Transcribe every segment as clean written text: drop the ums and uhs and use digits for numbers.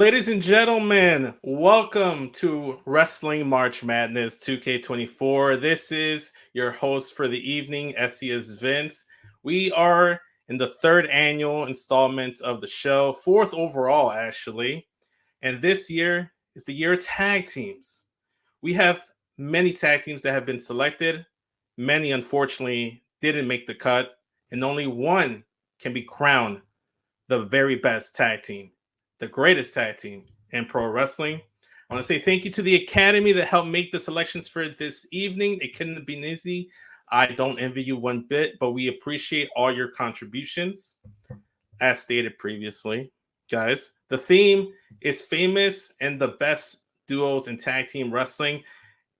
Ladies and gentlemen, welcome to Wrestling March Madness 2K24. This is your host for the evening, SESvince. We are in the third annual installment of the show, fourth overall, actually. And this year is the year of tag teams. We have many tag teams that have been selected. Many, unfortunately, didn't make the cut. And only one can be crowned the very best tag team, the greatest tag team in pro wrestling. I want to say thank you to the Academy that helped make the selections for this evening. It couldn't have been easy. I don't envy you one bit, but we appreciate all your contributions. As stated previously, guys, the theme is famous and the best duos in tag team wrestling.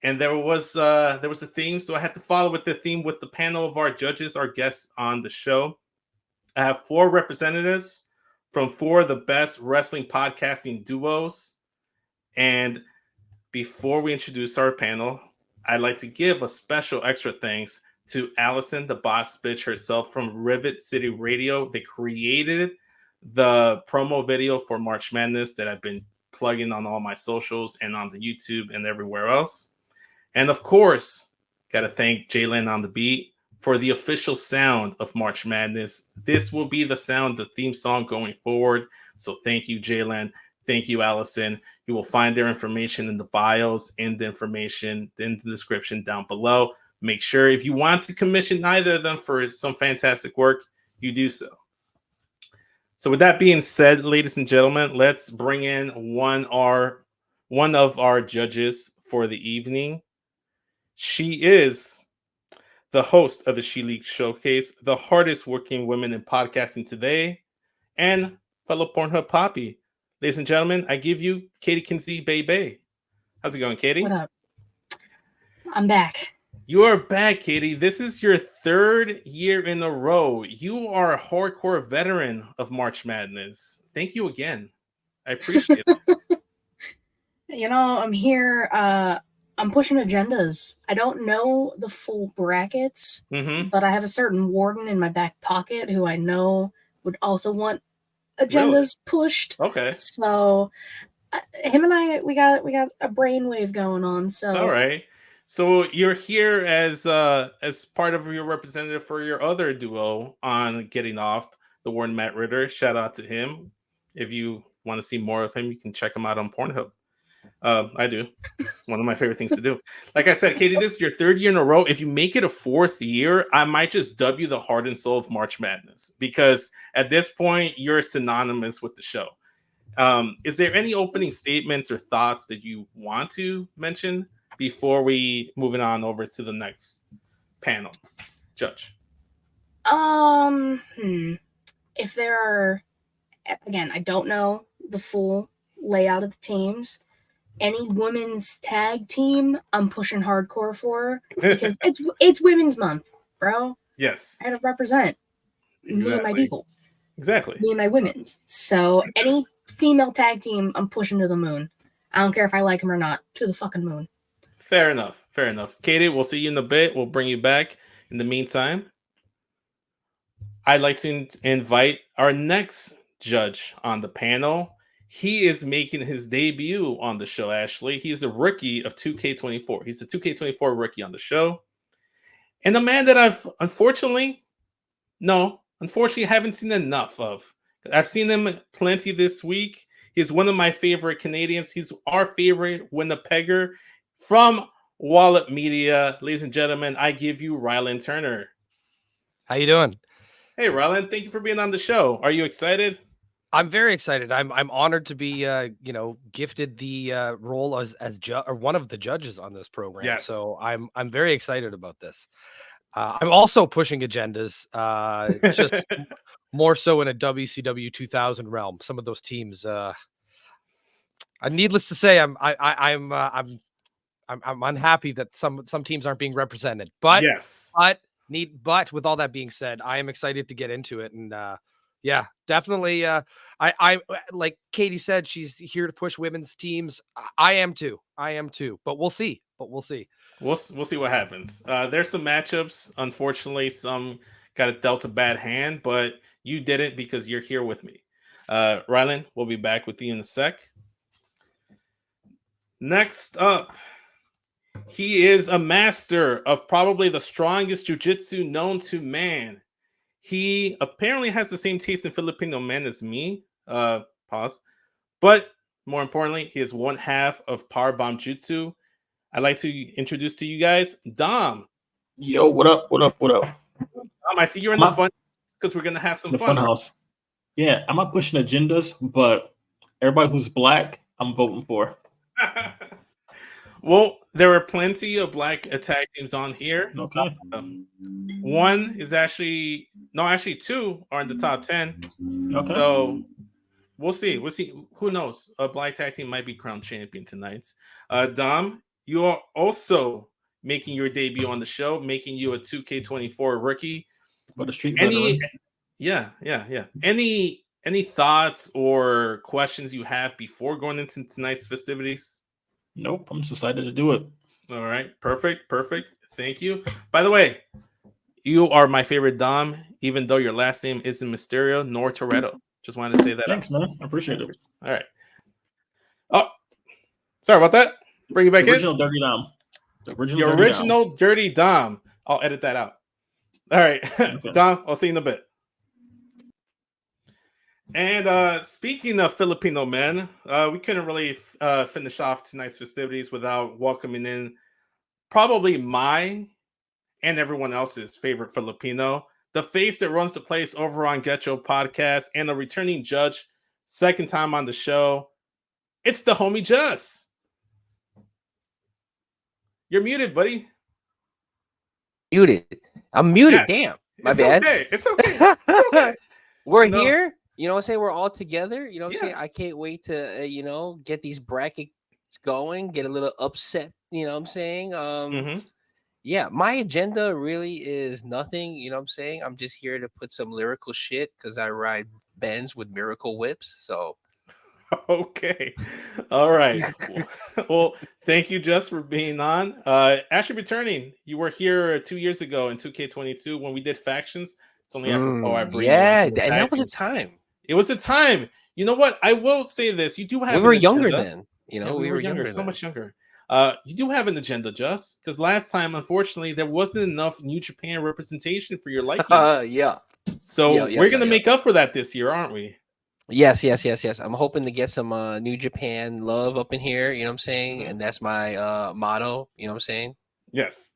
And there was a theme, so I had to follow with the theme with the panel of our judges, our guests on the show. I have four representatives from four of the best wrestling podcasting duos. And before we introduce our panel, I'd like to give a special extra thanks to Allison, the boss bitch herself from Rivet City Radio. They created the promo video for March Madness that I've been plugging on all my socials and on the YouTube and everywhere else. And of course, got to thank JLan on the beat for the official sound of March Madness. This will be the sound, the theme song going forward. So thank you, JLan. Thank you, Allison. You will find their information in the bios, in the information, in the description down below. Make sure if you want to commission either of them for some fantastic work, you do so. So with that being said, ladies and gentlemen, let's bring in one of our judges for the evening. She is the host of the ShElite Showcase, the hardest working women in podcasting today, and fellow Pornhub Poppy. Ladies and gentlemen, I give you Katie Kinsey Bay Bay. How's it going, Katie? What up? I'm back. You are back, Katie. This is your third year in a row. You are a hardcore veteran of March Madness. Thank you again. I appreciate it. I'm here. I'm pushing agendas. I don't know the full brackets, Mm-hmm. but I have a certain warden in my back pocket who I know would also want Really? agendas pushed. Okay. So him and I, we got a brainwave going on. All So right. So you're here as part of your representative for your other duo on Getting Off, the Warren Matt Ritter. Shout out to him. If you want to see more of him, you can check him out on Pornhub. I do. It's one of my favorite things to do. Like I said, Katie, this is your third year in a row. If you make it a fourth year, I might just dub you the heart and soul of March Madness because at this point, you're synonymous with the show. Is there any opening statements or thoughts that you want to mention before we moving on over to the next panel, Judge? if there are, again, I don't know the full layout of the teams. Any women's tag team, I'm pushing hardcore for because it's Women's Month, bro. Yes, I gotta represent me and my exactly, people, exactly. me and my women's. So any female tag team, I'm pushing to the moon. I don't care if I like them or not. To the fucking moon. Fair enough. Fair enough. Katie, we'll see you in a bit. We'll bring you back. In the meantime, I'd like to invite our next judge on the panel. He is making his debut on the show, Ashley. He's a rookie of 2K24. He's a 2K24 rookie on the show. And a man that unfortunately haven't seen enough of. I've seen him plenty this week. He's one of my favorite Canadians. He's our favorite Winnipegger from Wallop Media. Ladies and gentlemen, I give you Rylan Turner. How you doing? Hey, Rylan, thank you for being on the show. Are you excited? I'm very excited. I'm honored to be gifted the role as or one of the judges on this program. Yes. So I'm very excited about this. I'm also pushing agendas, just more so in a WCW 2000 realm. Some of those teams, needless to say, I'm unhappy that some teams aren't being represented. But yes, but with all that being said, I am excited to get into it. And yeah, definitely. I like Katie said, she's here to push women's teams. I am too. But we'll see. We'll see what happens. There's some matchups. Unfortunately, some got dealt a bad hand, but you didn't because you're here with me. Rylan, we'll be back with you in a sec. Next up, he is a master of probably the strongest jiu-jitsu known to man. He apparently has the same taste in Filipino men as me. Pause. But more importantly, he is one half of Powerbomb Jutsu. I'd like to introduce to you guys Dom. Yo, what up? What up? What up? Dom, I see you're in the fun because we're gonna have some the fun. Funhouse. Yeah, I'm not pushing agendas, but everybody who's black, I'm voting for. Well, there are plenty of black attack teams on here. Okay. One is actually two are in the top 10. Okay. So we'll see. We'll see. Who knows? A black tag team might be crowned champion tonight. Dom, you are also making your debut on the show, making you a 2K24 rookie. What a street veteran. Yeah. Any thoughts or questions you have before going into tonight's festivities? Nope, I'm just excited to do it. All right, perfect. Thank you. By the way, you are my favorite Dom, even though your last name isn't Mysterio nor Toretto. Just wanted to say that. Thanks, man. I appreciate it. All right. Oh, sorry about that. Bring you back Original in. Dirty Dom. The original Dirty Dom. I'll edit that out. All right. Okay. Dom, I'll see you in a bit. And speaking of Filipino men, we couldn't really finish off tonight's festivities without welcoming in probably my and everyone else's favorite Filipino, the face that runs the place over on Getcho podcast, and a returning judge, second time on the show. It's the homie Just. You're muted, buddy. Muted. I'm muted. Yeah. Damn. My It's bad. Okay. It's okay. We're here. You know what I'm saying? We're all together. You know what I'm Yeah. saying? I can't wait to, get these brackets going, get a little upset. You know what I'm saying? Yeah, my agenda really is nothing. You know what I'm saying? I'm just here to put some lyrical shit because I ride Benz with Miracle Whips. So. Okay. All right. Well, thank you, Just, for being on. Actually returning. You were here 2 years ago in 2K22 when we did factions. It's only apropos I bring and that was a time. It was a time. You know what? I will say this. You do have we were younger then. You know, we were younger, so then. much younger. You do have an agenda, Just, because last time, unfortunately, there wasn't enough New Japan representation for your liking. Yeah. So we're gonna make up for that this year, aren't we? Yes. I'm hoping to get some New Japan love up in here, you know what I'm saying? And that's my motto, you know what I'm saying? Yes.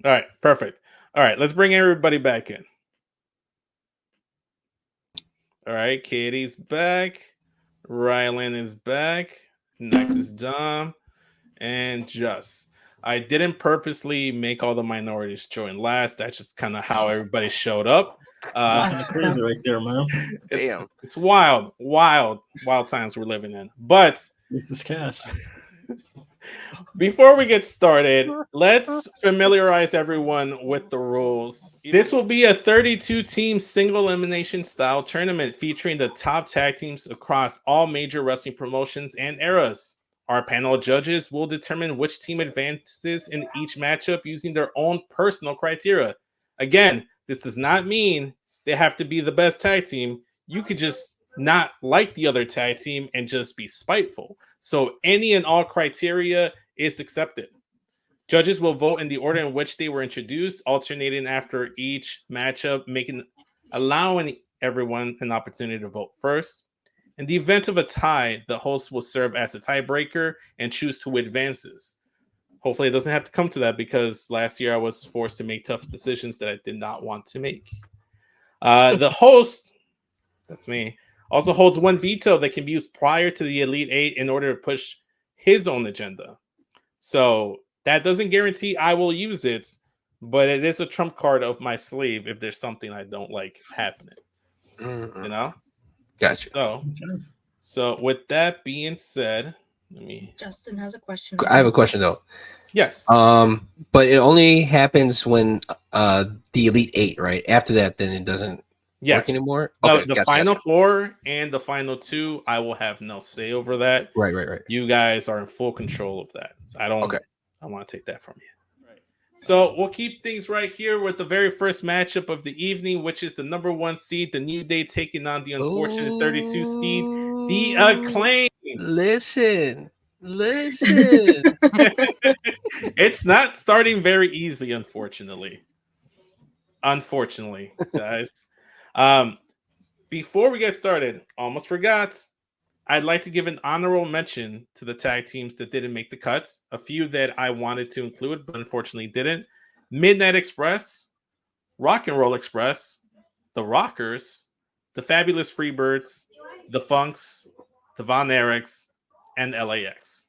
All right, perfect. All right, let's bring everybody back in. All right, Katie's back. Rylan is back. Next is Dom and Just. I didn't purposely make all the minorities join last. That's just kind of how everybody showed up. That's crazy right there, man. It's wild times we're living in. But this is cash. Before we get started, let's familiarize everyone with the rules. This will be a 32-team single elimination style tournament featuring the top tag teams across all major wrestling promotions and eras. Our panel of judges will determine which team advances in each matchup using their own personal criteria. Again, this does not mean they have to be the best tag team. You could just not like the other tag team and just be spiteful. So any and all criteria is accepted. Judges will vote in the order in which they were introduced, alternating after each matchup, allowing everyone an opportunity to vote first. In the event of a tie, the host will serve as a tiebreaker and choose who advances. Hopefully it doesn't have to come to that, because last year I was forced to make tough decisions that I did not want to make. The host, that's me, also holds one veto that can be used prior to the Elite Eight in order to push his own agenda. So that doesn't guarantee I will use it, but it is a trump card up my sleeve if there's something I don't like happening. You know? Gotcha. So with that being said, Justin has a question. I have a question though. Yes. But it only happens when the Elite Eight, right? After that, then it doesn't work anymore. Okay, the final four and the final two, I will have no say over that. Right. You guys are in full control of that. So I don't. Okay. I want to take that from you. Right. So we'll keep things right here with the very first matchup of the evening, which is the number 1 seed, the New Day, taking on the unfortunate 32 seed, the Acclaimed. Listen. It's not starting very easy, unfortunately. Guys. Before we get started, almost forgot. I'd like to give an honorable mention to the tag teams that didn't make the cuts. A few that I wanted to include, but unfortunately didn't. Midnight Express, Rock and Roll Express, the Rockers, the Fabulous Freebirds, the Funks, the Von Erichs, and LAX.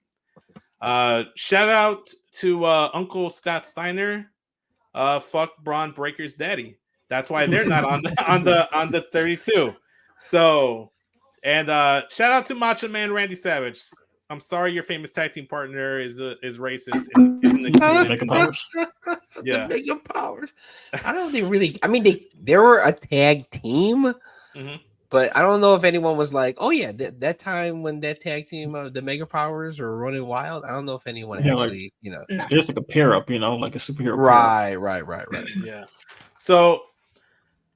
Shout out to Uncle Scott Steiner. Fuck Braun Breaker's daddy. That's why they're not on the 32. So, and shout out to Macho Man Randy Savage. I'm sorry your famous tag team partner is racist and isn't included. Mega Powers. Yeah, The Mega Powers. I don't think really. I mean, they were a tag team, but I don't know if anyone was like, "Oh yeah, that time when that tag team, the Mega Powers, were running wild." I don't know if anyone actually, like, just like a pair up, like a superhero. Right. Yeah. So,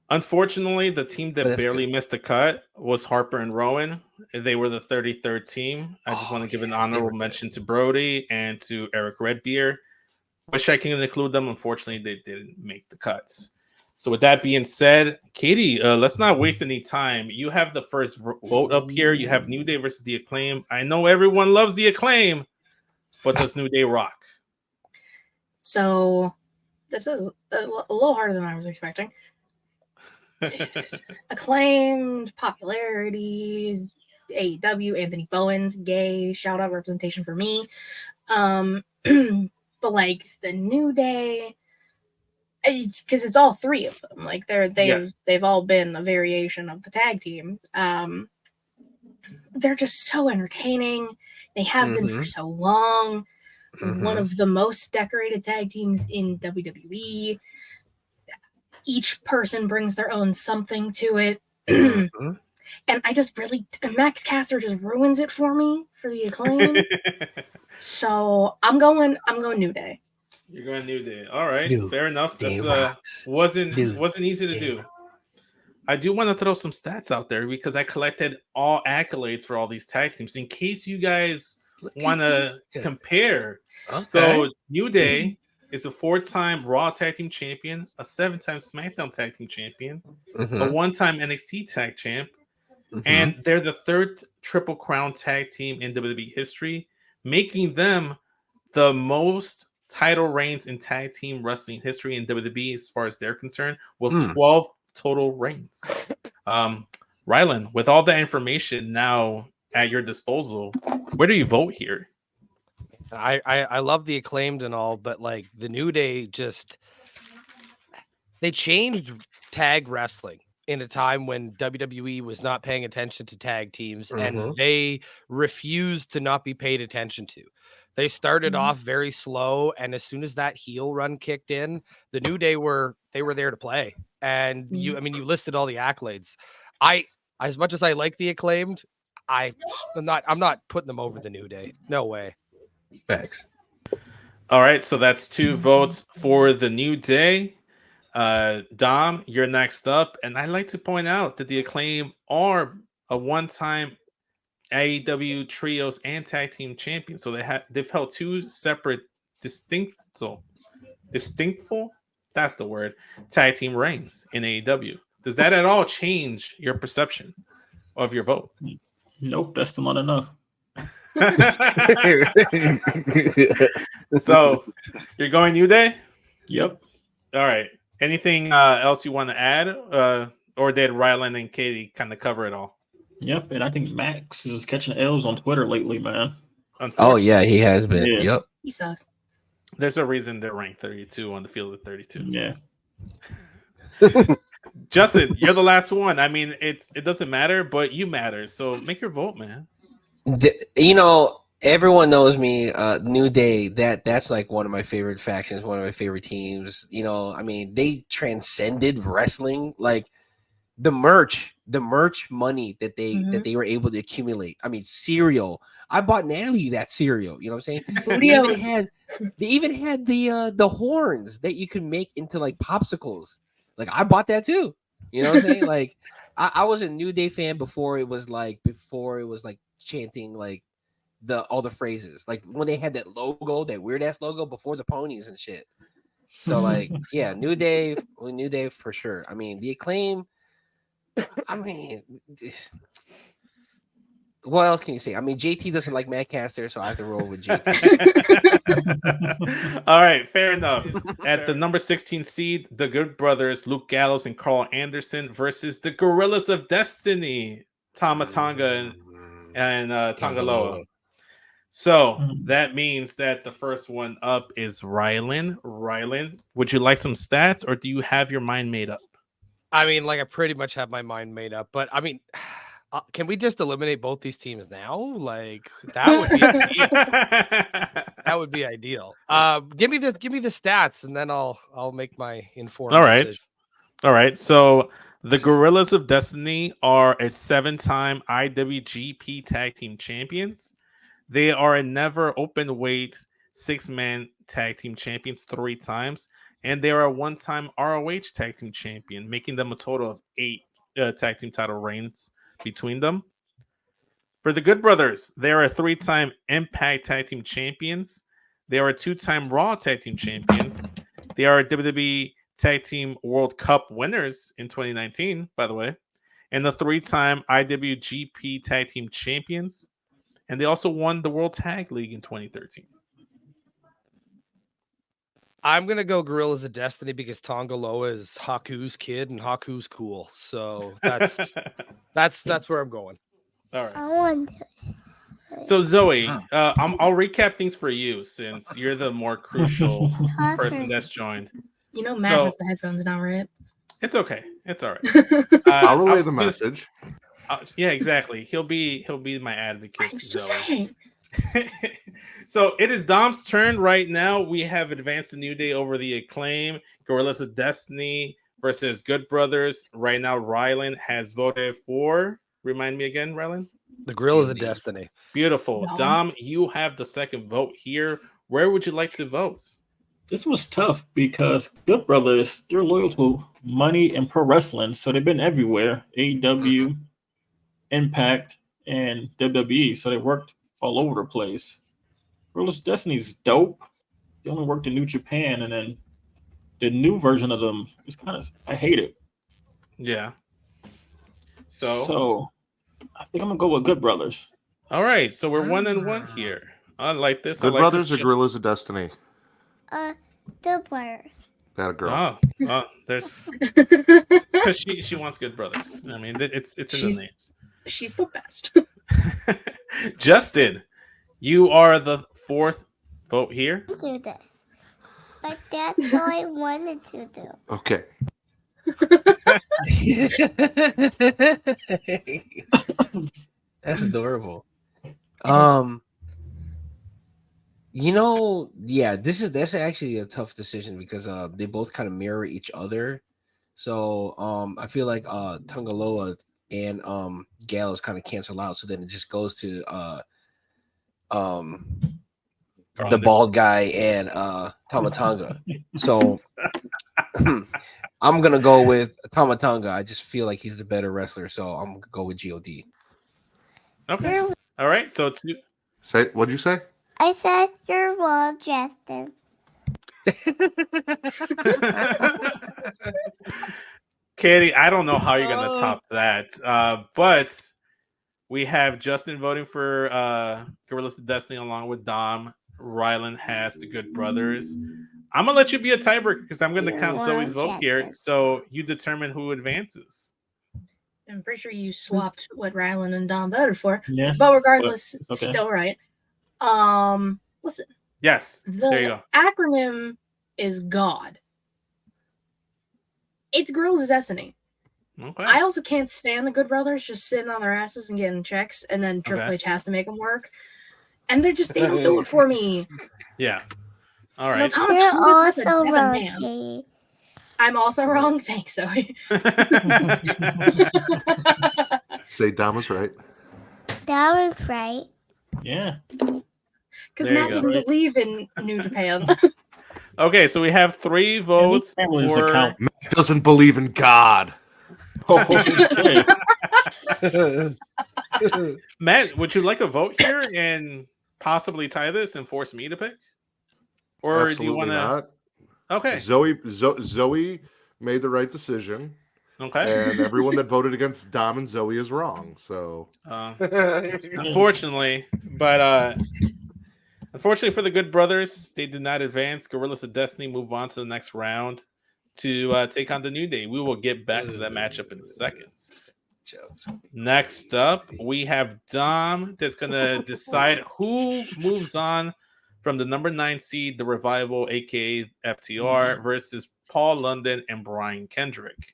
unfortunately, the team that barely missed the cut was Harper and Rowan. They were the 33rd team. I just want to give an honorable mention to Brody and to Eric Redbeard. Wish I could include them. Unfortunately, they didn't make the cuts. So with that being said, Katie, let's not waste any time. You have the first vote up here. You have New Day versus the Acclaim. I know everyone loves the Acclaim, but does New Day rock? So this is a little harder than I was expecting. Acclaimed, popularity, AEW, Anthony Bowens, gay, shout out representation for me. But like the New Day, it's because it's all three of them. Like they've all been a variation of the tag team. They're just so entertaining. They have been for so long. One of the most decorated tag teams in WWE. Each person brings their own something to it. And I just really, Max Caster just ruins it for me for the Acclaim. So I'm going New Day. You're going New Day. All right, fair enough. That wasn't easy to do. I do want to throw some stats out there because I collected all accolades for all these tag teams in case you guys want to compare. Okay. So New Day is a 4-time Raw Tag Team Champion, a 7-time SmackDown Tag Team Champion, a 1-time NXT Tag Champ, and they're the 3rd Triple Crown Tag Team in WWE history, making them the most title reigns in tag team wrestling history in WWE as far as they're concerned, with 12 total reigns. Rylan, with all that information now at your disposal, where do you vote here? I love the Acclaimed and all, but like the New Day they changed tag wrestling in a time when WWE was not paying attention to tag teams and they refused to not be paid attention to. They started off very slow, and as soon as that heel run kicked in, the New Day were there to play. And you listed all the accolades. As much as I like the Acclaimed, I'm not putting them over the New Day. No way. Facts. All right, so that's 2 votes for the New Day. Dom, you're next up, and I'd like to point out that the Acclaim are a 1-time AEW trios and tag team champions, so they've held 2 separate distinctful, that's the word, tag team reigns in AEW. Does that at all change your perception of your vote? Nope, that's still not enough. So you're going New Day? Yep. All right. Anything else you want to add, or did Rylan and Katie kind of cover it all? Yep, and I think Max is catching L's on Twitter lately, man. Oh yeah, he has been. Yeah. Yep. He sucks. There's a reason they're ranked 32 on the field of 32. Yeah. Justin, you're the last one. I mean, it doesn't matter, but you matter. So make your vote, man. Everyone knows me. New Day. That's like one of my favorite factions. One of my favorite teams. They transcended wrestling. Like the merch the merch money that they were able to accumulate. I mean, cereal. I bought Natalie that cereal. You know what I'm saying? They even had the horns that you could make into like popsicles. Like I bought that too. You know what I'm saying? Like I was a New Day fan before it was like chanting like all the phrases. Like when they had that logo, that weird ass logo before the ponies and shit. So like yeah, New Day for sure. I mean, the Acclaim. I mean, what else can you say? I mean, JT doesn't like Matt Caster, so I have to roll with JT. All right, fair enough. At the number 16 seed, the Good Brothers, Luke Gallows and Carl Anderson versus the Gorillas of Destiny, Tama Tonga and Tongaloa. So that means that the first one up is Rylan. Rylan, would you like some stats, or do you have your mind made up? I mean, like I pretty much have my mind made up, but I mean, can we just eliminate both these teams now? Like that would be ideal. That would be ideal. Give me the stats, and then I'll make my informed decision. All right. So the Gorillas of Destiny are a 7-time IWGP Tag Team Champions. They are a never open weight 6-man tag team champions 3 times. And they are a 1-time ROH tag team champion, making them a total of 8 tag team title reigns between them. For the Good Brothers, they are a 3-time Impact tag team champions. They are a 2-time Raw tag team champions. They are WWE Tag Team World Cup winners in 2019, by the way, and the 3-time IWGP tag team champions. And they also won the World Tag League in 2013. I'm gonna go Gorillas of Destiny because Tongaloa is Haku's kid and Haku's cool. So that's where I'm going. All right. So Zoe, I'll recap things for you since you're the more crucial person that's joined. You know, Matt has the headphones now, right? It's okay. It's all right. I'll relay the message. Yeah, exactly. He'll be my advocate. I'm just saying. So it is Dom's turn right now. We have advanced the New Day over the Acclaim. Gorillas of Destiny versus Good Brothers. Right now, Rylan has voted for. Remind me again, Rylan. The Gorillas of Destiny. Beautiful. No. Dom, you have the second vote here. Where would you like to vote? This was tough because Good Brothers, they're loyal to money and pro wrestling, so they've been everywhere. AEW, Impact, and WWE, so they worked all over the place. Gorillas of Destiny's dope. They only worked in New Japan, and then the new version of them is I hate it. Yeah. So I think I'm gonna go with Good Brothers. All right, so we're 1-1 here. I like this. Good Brothers or Gorillas of Destiny? Good Brothers. That a girl. Oh, there's because she wants Good Brothers. I mean, it's in the name. She's the best. Justin, you are the 4th vote here. Do this, but that's all I wanted to do. Okay. That's adorable. That's actually a tough decision because they both kind of mirror each other. So I feel like Tongaloa and Gallows kind of cancel out, so then it just goes to the bald guy and Tama Tonga. So I'm gonna go with Tama Tonga. I just feel like he's the better wrestler, so I'm gonna go with God. Okay. All right. So What'd you say? I said you're well, Justin. Katie, I don't know how you're gonna top that, but we have Justin voting for Gorillas of Destiny along with Dom. Rylan has the Good Brothers. I'm gonna let you be a tiebreaker because I'm gonna count Zoe's vote here, so you determine who advances. I'm pretty sure you swapped what Rylan and Dom voted for. Yeah, but regardless, it's still right. Listen. Yes. There you go. Acronym is God. It's Gorillas of Destiny. Okay. I also can't stand the Good Brothers just sitting on their asses and getting checks, and then Triple H has to make them work. And they don't do it for me. Yeah. All right. You're also wrong. I'm also wrong. Thanks, Zoe. Say Dom was right. That was right. Yeah. Because There you Matt go. doesn't believe in New Japan. Okay, so we have 3 votes Family doesn't for. count. Matt doesn't believe in God. Okay. Matt, would you like a vote here and possibly tie this and force me to pick? Or Absolutely do you want to? not. Okay. Zoe made the right decision, Okay. and everyone that voted against Dom and Zoe is wrong. So Unfortunately, unfortunately for the Good Brothers, they did not advance. Gorillas of Destiny move on to the next round to take on the New Day. We will get back to that matchup in seconds. Next up, we have Dom that's going to decide who moves on from the number 9 seed, the Revival, aka FTR, versus Paul London and Brian Kendrick.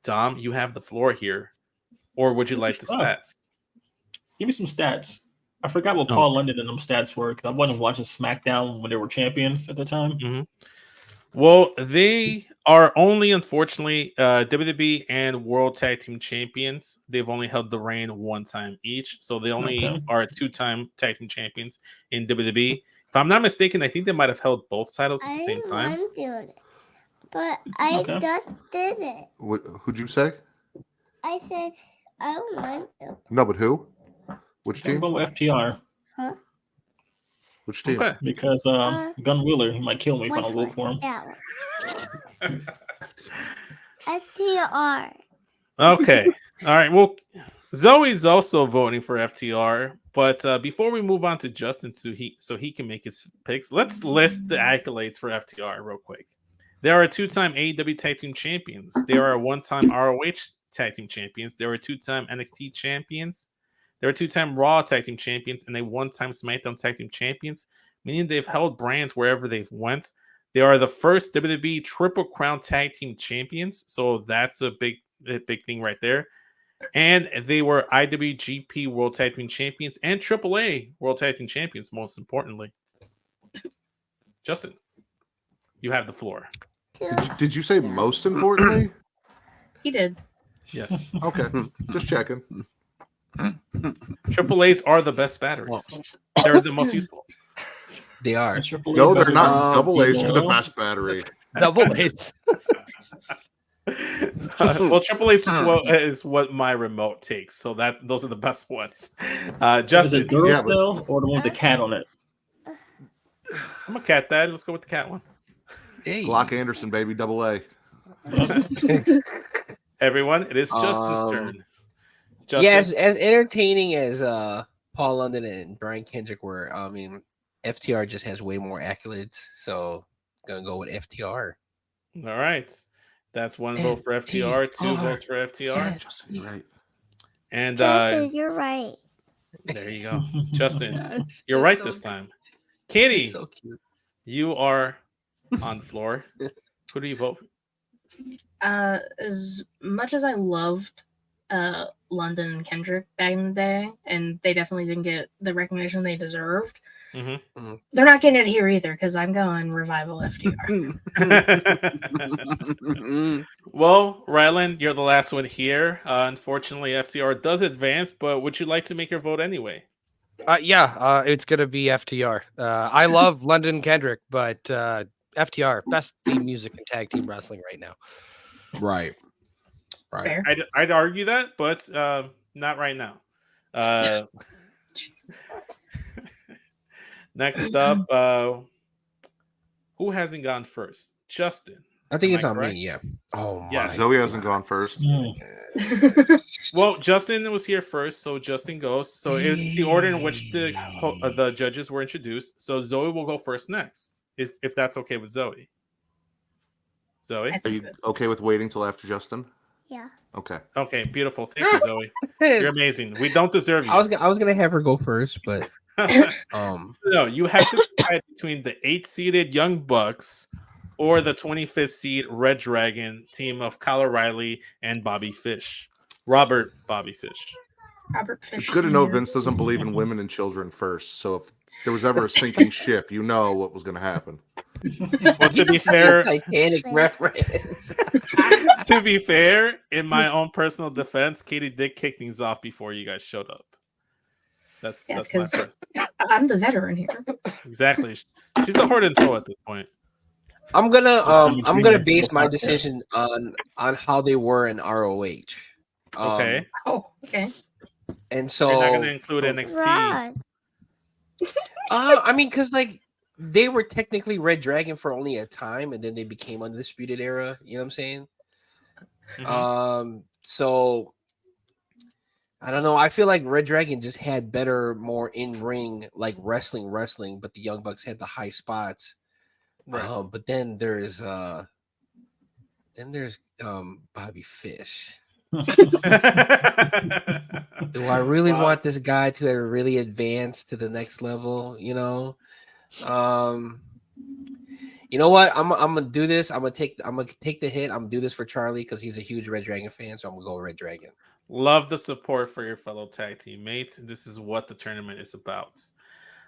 Dom, you have the floor here. Or would you like the stats? Give me some stats. I forgot what Paul London and them stats were because I wasn't watching SmackDown when they were champions at the time. Mm-hmm. Well, they are only, unfortunately, WWE and World Tag Team Champions. They've only held the reign 1 time each, so they only are 2-time Tag Team Champions in WWE. If I'm not mistaken, I think they might have held both titles at the same time. But I just did it. Who'd you say? I said I don't want to. No, but who? Which team? I'm going with FTR. Huh? Which team? Okay. Because Gun Wheeler, he might kill me if I don't vote for him. Yeah. STR. Okay. All right. Well, Zoe's also voting for FTR. But before we move on to Justin so he can make his picks, let's list the accolades for FTR real quick. They are 2-time AEW Tag Team Champions. They are 1-time ROH Tag Team Champions. They were 2-time NXT Champions. They were 2-time Raw Tag Team Champions and they 1-time SmackDown Tag Team Champions, meaning they've held brands wherever they've went. They are the first WWE Triple Crown Tag Team Champions, so that's a big thing right there. And they were IWGP World Tag Team Champions and AAA World Tag Team Champions, most importantly. Justin, you have the floor. Did you say most importantly? He did. Yes. Okay, just checking. AAAs are the best batteries. They're the most useful. They are. No, they're not. Double A's are the best battery. Double A's. Well, AAA is what my remote takes, so those are the best ones. Justin, is it girl still or the one with the cat on it? I'm a cat dad. Let's go with the cat one. Hey. Glock Anderson, baby, double A. Everyone, it is Justin's turn. Justin? Yes, as entertaining as Paul London and Brian Kendrick were, I mean, FTR just has way more accolades, so gonna go with FTR. All right, that's 1 vote for FTR, 2 votes for FTR. Yeah. Justin, you're right. And Justin, you're right. there you go, Justin. You're right this time. Katie, So cute. you are on the floor. Who do you vote for? As much as I loved London and Kendrick back in the day, and they definitely didn't get the recognition they deserved. Mm-hmm. They're not getting it here either because I'm going Revival FTR. Well, Rylan, you're the last one here. Unfortunately, FTR does advance, but would you like to make your vote anyway? It's gonna be FTR. I love London Kendrick, but FTR, best theme music and tag team wrestling right now. Right. Fair. I'd argue that, but not right now. Next up, who hasn't gone first? Justin. I think Am it's I on correct? me. Yeah. Oh my. Yes. Zoe hasn't gone first. Well, Justin was here first, so Justin goes. So it's the order in which the judges were introduced. So Zoe will go first next, if that's okay with Zoe. Zoe, Are you okay with waiting till after Justin? Yeah. Okay. okay, beautiful. Thank you, Zoe. You're amazing. We don't deserve you. I was gonna have her go first, but No, you have to decide between the 8-seeded Young Bucks or the 25th seed Red Dragon team of Kyle O'Reilly and Bobby Fish. Robert Bobby Fish. Robert Fish. It's good to know Sr. Vince doesn't believe in women and children first. So if there was ever a sinking ship, you know what was going to happen. Well, to be fair, Titanic reference. to be fair, in my own personal defense, Katie did kick things off before you guys showed up. That's my because first. I'm the veteran here. Exactly. She's the heart and soul at this point. I'm gonna base my decision on how they were in ROH. Okay. Oh, okay. And so You're not going to include NXT. Ron. I mean, because like they were technically Red Dragon for only a time, and then they became Undisputed Era. You know what I'm saying? Mhm. So I don't know. I feel like Red Dragon just had better, more in ring like wrestling, but the Young Bucks had the high spots. Right. But then there's Bobby Fish. Do I really want this guy to have really advanced to the next level? You know what? I'm gonna do this. I'm gonna take the hit. I'm gonna do this for Charlie because he's a huge Red Dragon fan. So I'm gonna go Red Dragon. Love the support for your fellow tag teammates. This is what the tournament is about.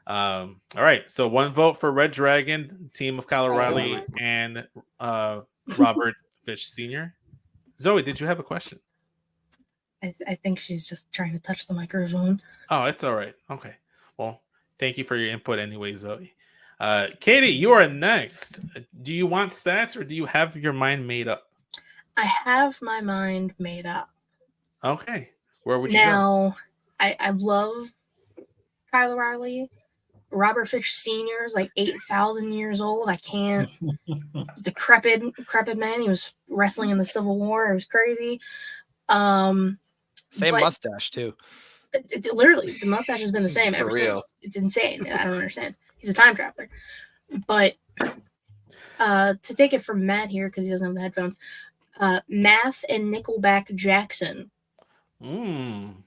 All right, so 1 vote for Red Dragon, team of Kyle O'Reilly and Robert Fish Sr. Zoe, did you have a question? I think she's just trying to touch the microphone. Oh, it's all right. Okay. Well, thank you for your input anyway, Zoe. Katie, you are next. Do you want stats or do you have your mind made up? I have my mind made up. Okay. Where would you go? I love Kyle O'Reilly. Robert Fish Sr. is like 8,000 years old. I can't. He's decrepit man. He was wrestling in the Civil War. It was crazy. Same mustache too. Literally, the mustache has been the same ever since. It's insane. I don't understand. He's a time traveler. But to take it from Matt here, because he doesn't have the headphones, Math and Nickelback Jackson. I'm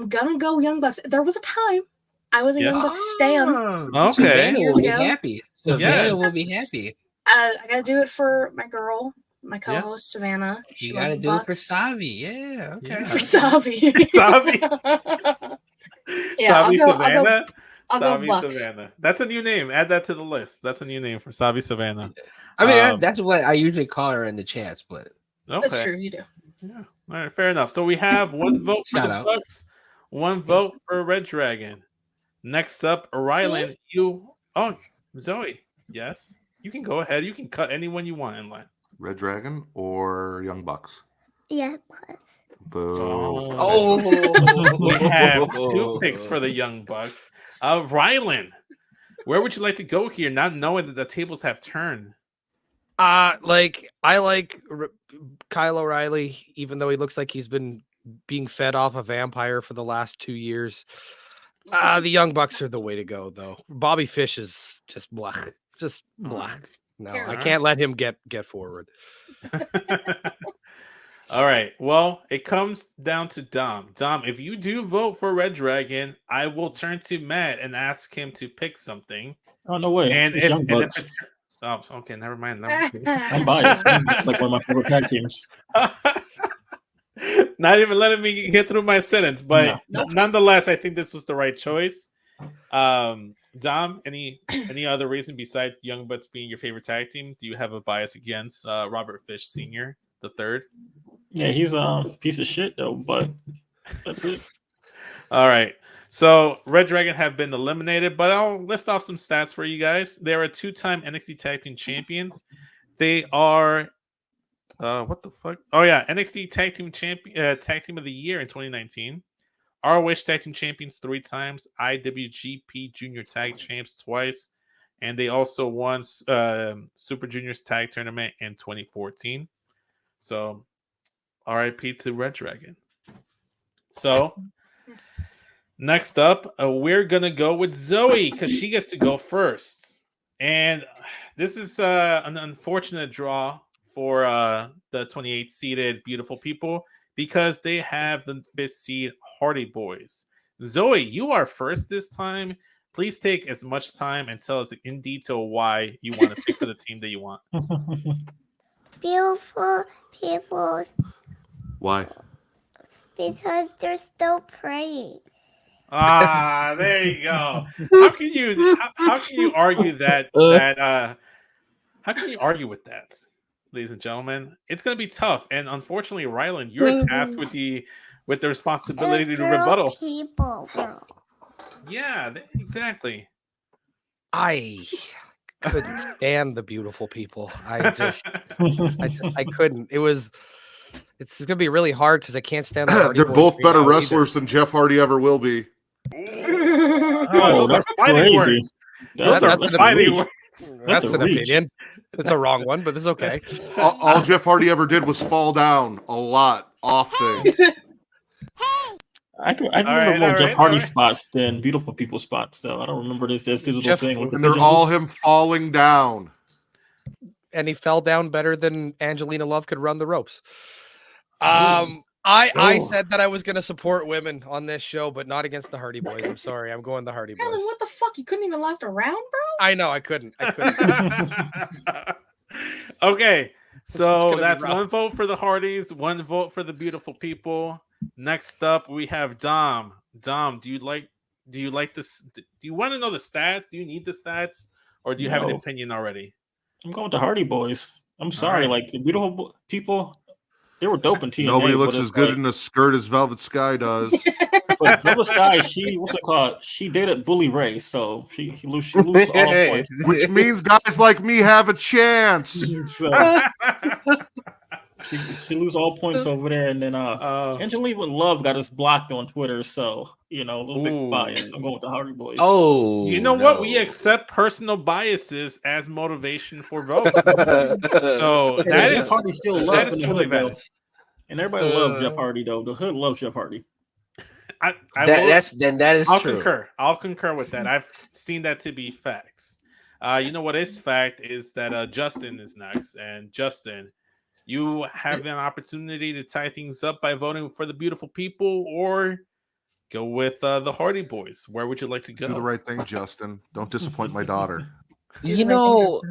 gonna go Young Bucks. There was a time I was a Young Bucks stan. Okay. Savannah will be happy. Savannah will be happy. I gotta do it for my girl, my co-host Savannah. You gotta do it for Savi. Yeah. Okay. For Savi. Savi. Yeah, Savi Savannah. I'll go Savi Bucks. Savannah. That's a new name. Add that to the list. That's a new name for Savi Savannah. I mean, that's what I usually call her in the chats, but that's true. You do. Yeah. All right. Fair enough. So we have 1 vote for the Bucks, 1 vote for Red Dragon. Next up, Rylan, Zoe. Yes, you can go ahead. You can cut anyone you want in line. Red Dragon or Young Bucks? Yeah, plus. Boo. We have 2 picks for the Young Bucks. Rylan, where would you like to go here, not knowing that the tables have turned? I like Kyle O'Reilly, even though he looks like he's been being fed off a vampire for the last 2 years. The Young Bucks are the way to go, though. Bobby Fish is just blah. No, I can't let him get forward. All right. Well, it comes down to Dom. Dom, if you do vote for Red Dragon, I will turn to Matt and ask him to pick something. Oh, no way. And it's Young Bucks. Okay, never mind. I'm biased. It's like one of my favorite tag teams. Not even letting me get through my sentence, but nonetheless, I think this was the right choice. Dom, any other reason besides Young Bucks being your favorite tag team? Do you have a bias against Robert Fish Sr., the third? Yeah, he's a piece of shit though, but that's it. All right. So Red Dragon have been eliminated, but I'll list off some stats for you guys. They're a 2-time NXT Tag Team Champions. They are what the fuck? Oh yeah, NXT Tag Team Champion, Tag Team of the Year in 2019. ROH Tag Team Champions 3 times, IWGP Junior Tag Champs twice, and they also won Super Juniors Tag Tournament in 2014. So, RIP to Red Dragon. So, next up, we're gonna go with Zoe because she gets to go first, and this is an unfortunate draw for the 28 seeded beautiful people because they have the 5th seed Hardy Boys. Zoe, you are first this time. Please take as much time and tell us in detail why you want to pick for the team that you want. Beautiful people. Why? Because they're still praying. There you go. How can you argue that How can you argue with that, ladies and gentlemen? It's going to be tough, and unfortunately, Ryland, you're tasked with the responsibility to rebuttal. People, bro. Yeah, exactly. I couldn't stand the beautiful people. I couldn't. It's gonna be really hard because I can't stand the Hardy They're Boys both right better now wrestlers than Jeff Hardy ever will be. Oh, those are that's fighting crazy. words. Those That's are a fighting reach. words. That's a an reach. opinion. It's a wrong one, but it's okay. All Jeff Hardy ever did was fall down a lot off things. I remember more Jeff Hardy spots than beautiful people spots, though. I don't remember this little Jeff- thing with the And they're pigeon all hooves. him falling down. And he fell down better than Angelina Love could run the ropes. I said that I was going to support women on this show, but not against the Hardy Boys. I'm sorry. I'm going the Hardy Boys. Alan, what the fuck? You couldn't even last a round, bro? I know. I couldn't. Okay, It's so gonna be that's rough. one vote for the Hardys, one vote for the beautiful people. Next up, we have Dom. Dom, do you like this? Do you want to know the stats? Do you need the stats, or do you have an No. opinion already? I'm going with the Hardy Boys. I'm sorry. right. Like, the beautiful people, they were dope in TNA. Nobody but looks it's as good like- in a skirt as Velvet Sky does. But Velvet Sky, what's it called? She dated Bully Ray, so she lose all the points. Which means guys like me have a chance. So she lose all points over there, and then Angelina Love got us blocked on Twitter, so a little bit biased. I'm going with the Hardy Boys. Oh, You know what? We accept personal biases as motivation for votes. So that Jeff is Hardy still that loved is in the truly hood, though. valid. And everybody loved Jeff Hardy, though. The hood loves Jeff Hardy. That is I'll true. concur. I'll concur with that. I've seen that to be facts. You know what is fact is that Justin is next, and Justin, you have an opportunity to tie things up by voting for the beautiful people or go with the Hardy Boys. Where would you like to go? Do the right thing, Justin. Don't disappoint my daughter. You know,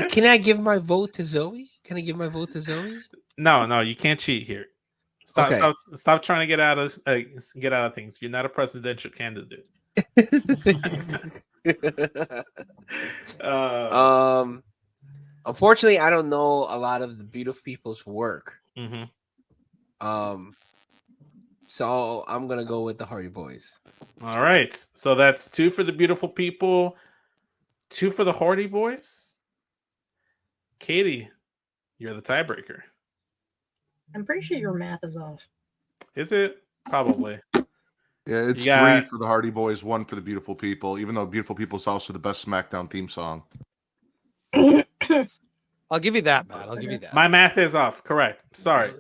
can I give my vote to Zoe? Can I give my vote to Zoe? No, you can't cheat here. Stop, Okay. stop trying to get out of things. You're not a presidential candidate. Unfortunately, I don't know a lot of the beautiful people's work. Mm-hmm. So I'm gonna go with the Hardy Boys. All right. So that's 2 for the beautiful people, 2 for the Hardy Boys. Katie, you're the tiebreaker. I'm pretty sure your math is off. Is it? Probably. Yeah, it's You got- 3 for the Hardy Boys, 1 for the beautiful people, even though Beautiful People is also the best SmackDown theme song. I'll give you that, Matt. I'll give you that. My math is off. Correct. Sorry.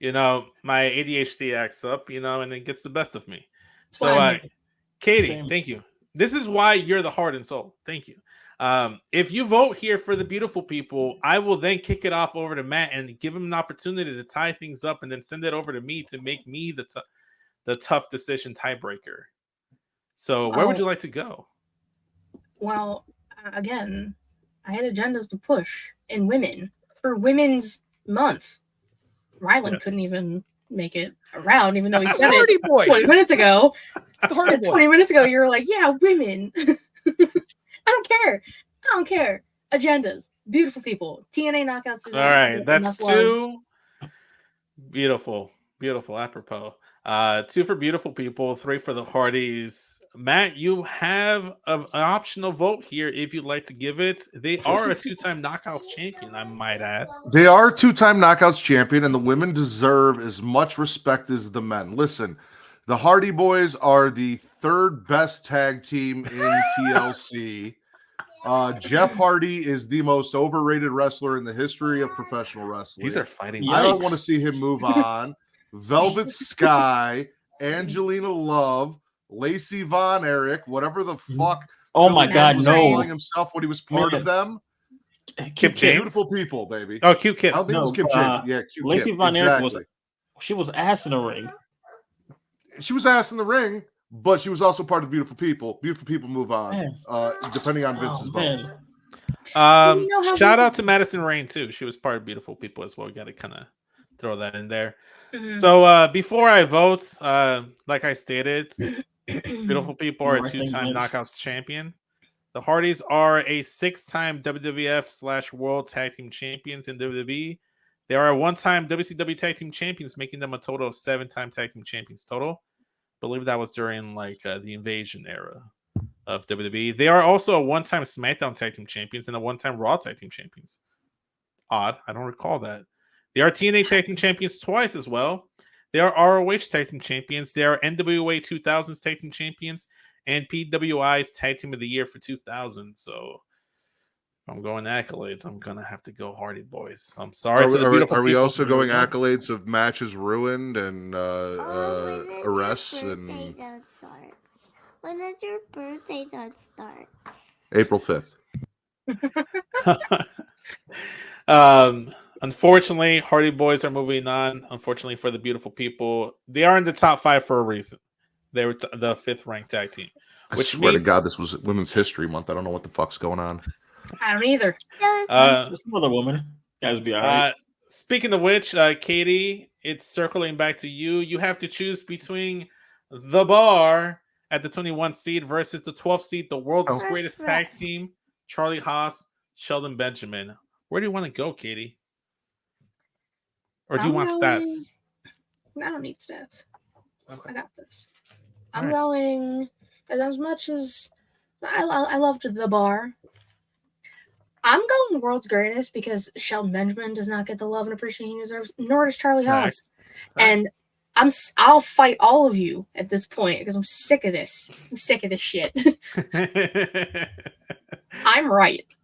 My ADHD acts up, and it gets the best of me. So, Katie, Same. thank you. This is why you're the heart and soul. Thank you. If you vote here for the beautiful people, I will then kick it off over to Matt and give him an opportunity to tie things up and then send it over to me to make me the tough decision tiebreaker. So where would you like to go? Well, again, I had agendas to push in women for Women's Month. Ryland couldn't even make it around, even though he said Hardy it Boys. 20 minutes ago. The Hardy Boys. 20 minutes ago, you were like, yeah, women. I don't care. Agendas. Beautiful people. TNA knockouts. All right, that's 2. Beautiful, apropos. 2 for beautiful people, 3 for the Hardys. Matt, you have an optional vote here if you'd like to give it. They are a 2-time knockouts champion, I might add. They are 2-time knockouts champion, and the women deserve as much respect as the men. Listen, the Hardy Boys are the 3rd best tag team in TLC. Jeff Hardy is the most overrated wrestler in the history of professional wrestling. These are fighting. I don't Yikes. want to see him move on. Velvet Sky, Angelina Love, Lacey Von Erich, whatever the fuck. Oh my Matt God, was no! Calling himself when he was part of them. Kip James. Beautiful people, baby. Oh, cute kid. I don't think it was No, Kip James. Yeah, cute Lacey Kip. Von Erich was Exactly. she was ass in the ring. She was ass in the ring, but she was also part of Beautiful People. Beautiful People move on, Man. depending on Vince's vote. Man. Shout out to Madison Rain too. She was part of Beautiful People as well. Got to kind of throw that in there. Mhm. So before I vote, like I stated, Beautiful People are a Right thing, 2-time Vince. knockouts champion. The Hardys are a 6-time WWF/World Tag Team Champions in WWE. They are a 1-time WCW Tag Team Champions, making them a total of 7-time Tag Team Champions total. I believe that was during the Invasion era of WWE. They are also a 1-time SmackDown Tag Team Champions and a 1-time Raw Tag Team Champions. Odd, I don't recall that. They are TNA Tag Team Champions twice as well. They are ROH Tag Team Champions. They are NWA 2000s Tag Team Champions and PWI's Tag Team of the Year for 2000. So if I'm going accolades, I'm going to have to go Hardy Boys. I'm sorry to the beautiful Are we people. also going accolades of matches ruined and arrests? Birthday don't start. When does your birthday don't start? April 5th. Unfortunately, Hardy Boys are moving on. Unfortunately for the beautiful people, they are in the top 5 for a reason. They were the 5th ranked tag team. I swear to God, this was Women's History Month. I don't know what the fuck's going on. I don't either. Some other woman. Guys be all right. Speaking of which, Katie, it's circling back to you. You have to choose between The Bar at the 21 seed versus the 12th seed, the world's greatest tag team, Charlie Haas, Sheldon Benjamin. Where do you want to go, Katie? Or do you want stats? I don't need stats. Okay. I got this. I'm going as much as I loved The Bar. I'm going world's greatest because Sheldon Benjamin does not get the love and appreciation he deserves, nor does Charlie Haas. And I'll fight all of you at this point because I'm sick of this. I'm sick of this shit. I'm right.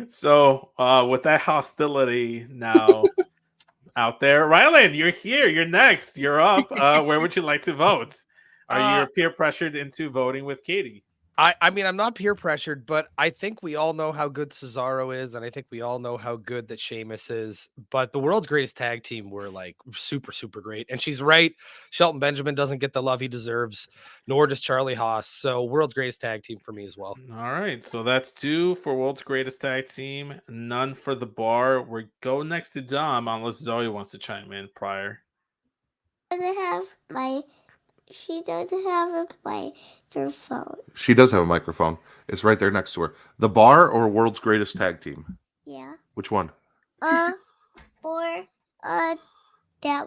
So with that hostility now out there, Rylan, you're here. You're next. You're up. Where would you like to vote? Are you peer pressured into voting with Katie? I mean, I'm not peer pressured, but I think we all know how good Cesaro is, and I think we all know how good that Sheamus is. But the world's greatest tag team were like super, super great. And she's right. Shelton Benjamin doesn't get the love he deserves, nor does Charlie Haas. So world's greatest tag team for me as well. All right. So that's 2 for world's greatest tag team, none for The Bar. We go next to Dom, unless Zoe wants to chime in prior. She doesn't have a microphone. She does have a microphone. It's right there next to her. The Bar or World's Greatest Tag Team? Yeah. Which one? Or that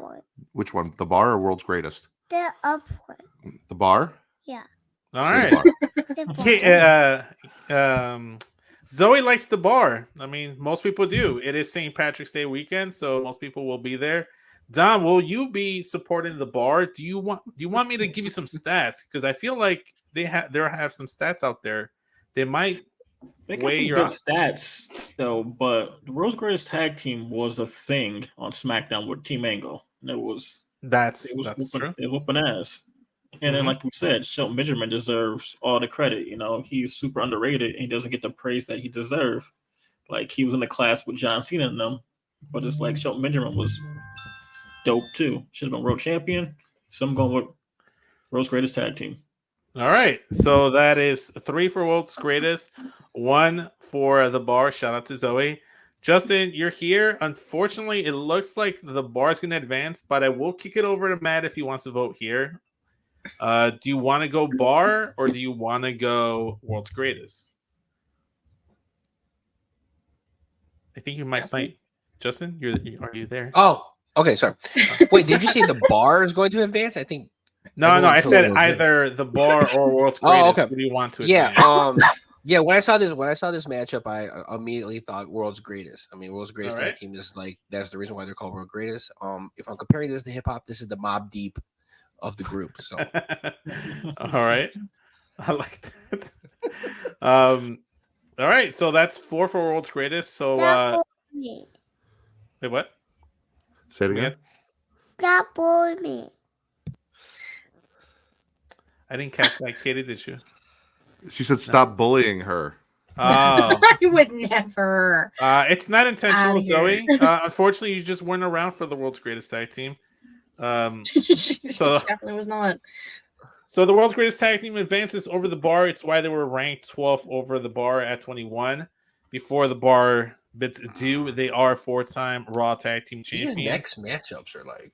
one. Which one? The Bar or World's Greatest? The up one. The Bar? Yeah. All Say right. The Bar. Zoe likes The Bar. I mean, most people do. It is St. Patrick's Day weekend, so most people will be there. Don, will you be supporting The Bar? Do you want me to give you some stats? Because I feel like they have some stats out there. They might weigh your good stats though. But the world's greatest tag team was a thing on SmackDown with Team Angle. And that's true. They whooping ass. And then, like we said, Shelton Benjamin deserves all the credit. You know, he's super underrated and he doesn't get the praise that he deserves. Like he was in the class with John Cena and them, but it's like Shelton Benjamin was dope too. Should have been world champion. So I'm going with world's greatest tag team. All right. So that is 3 for world's greatest, 1 for The Bar. Shout out to Zoe. Justin, you're here. Unfortunately, it looks like The Bar's going to advance, but I will kick it over to Matt if he wants to vote here. Do you want to go Bar or do you want to go world's greatest? I think you might play. Justin, are you there? Oh, okay, sorry. Wait, did you say The Bar is going to advance? I think. No. I said either The Bar or world's greatest. Oh, okay. What do you want to advance? Yeah. When I saw this matchup, I immediately thought world's greatest. I mean, world's greatest tag team is like that's the reason why they're called world greatest. If I'm comparing this to hip hop, this is the Mobb Deep of the group. So, all right, I like that. All right, so that's 4 for world's greatest. So, wait, what? Say it again. Stop bullying me. I didn't catch that, Katie. Did you? She said, "Stop bullying her." Oh, I would never. It's not intentional, Zoe. Unfortunately, you just weren't around for the world's greatest tag team. So definitely was not. So the world's greatest tag team advances over The Bar. It's why they were ranked 12th over The Bar at 21. Before The Bar bids adieu, they are 4-time Raw Tag Team champions. These next matchups are like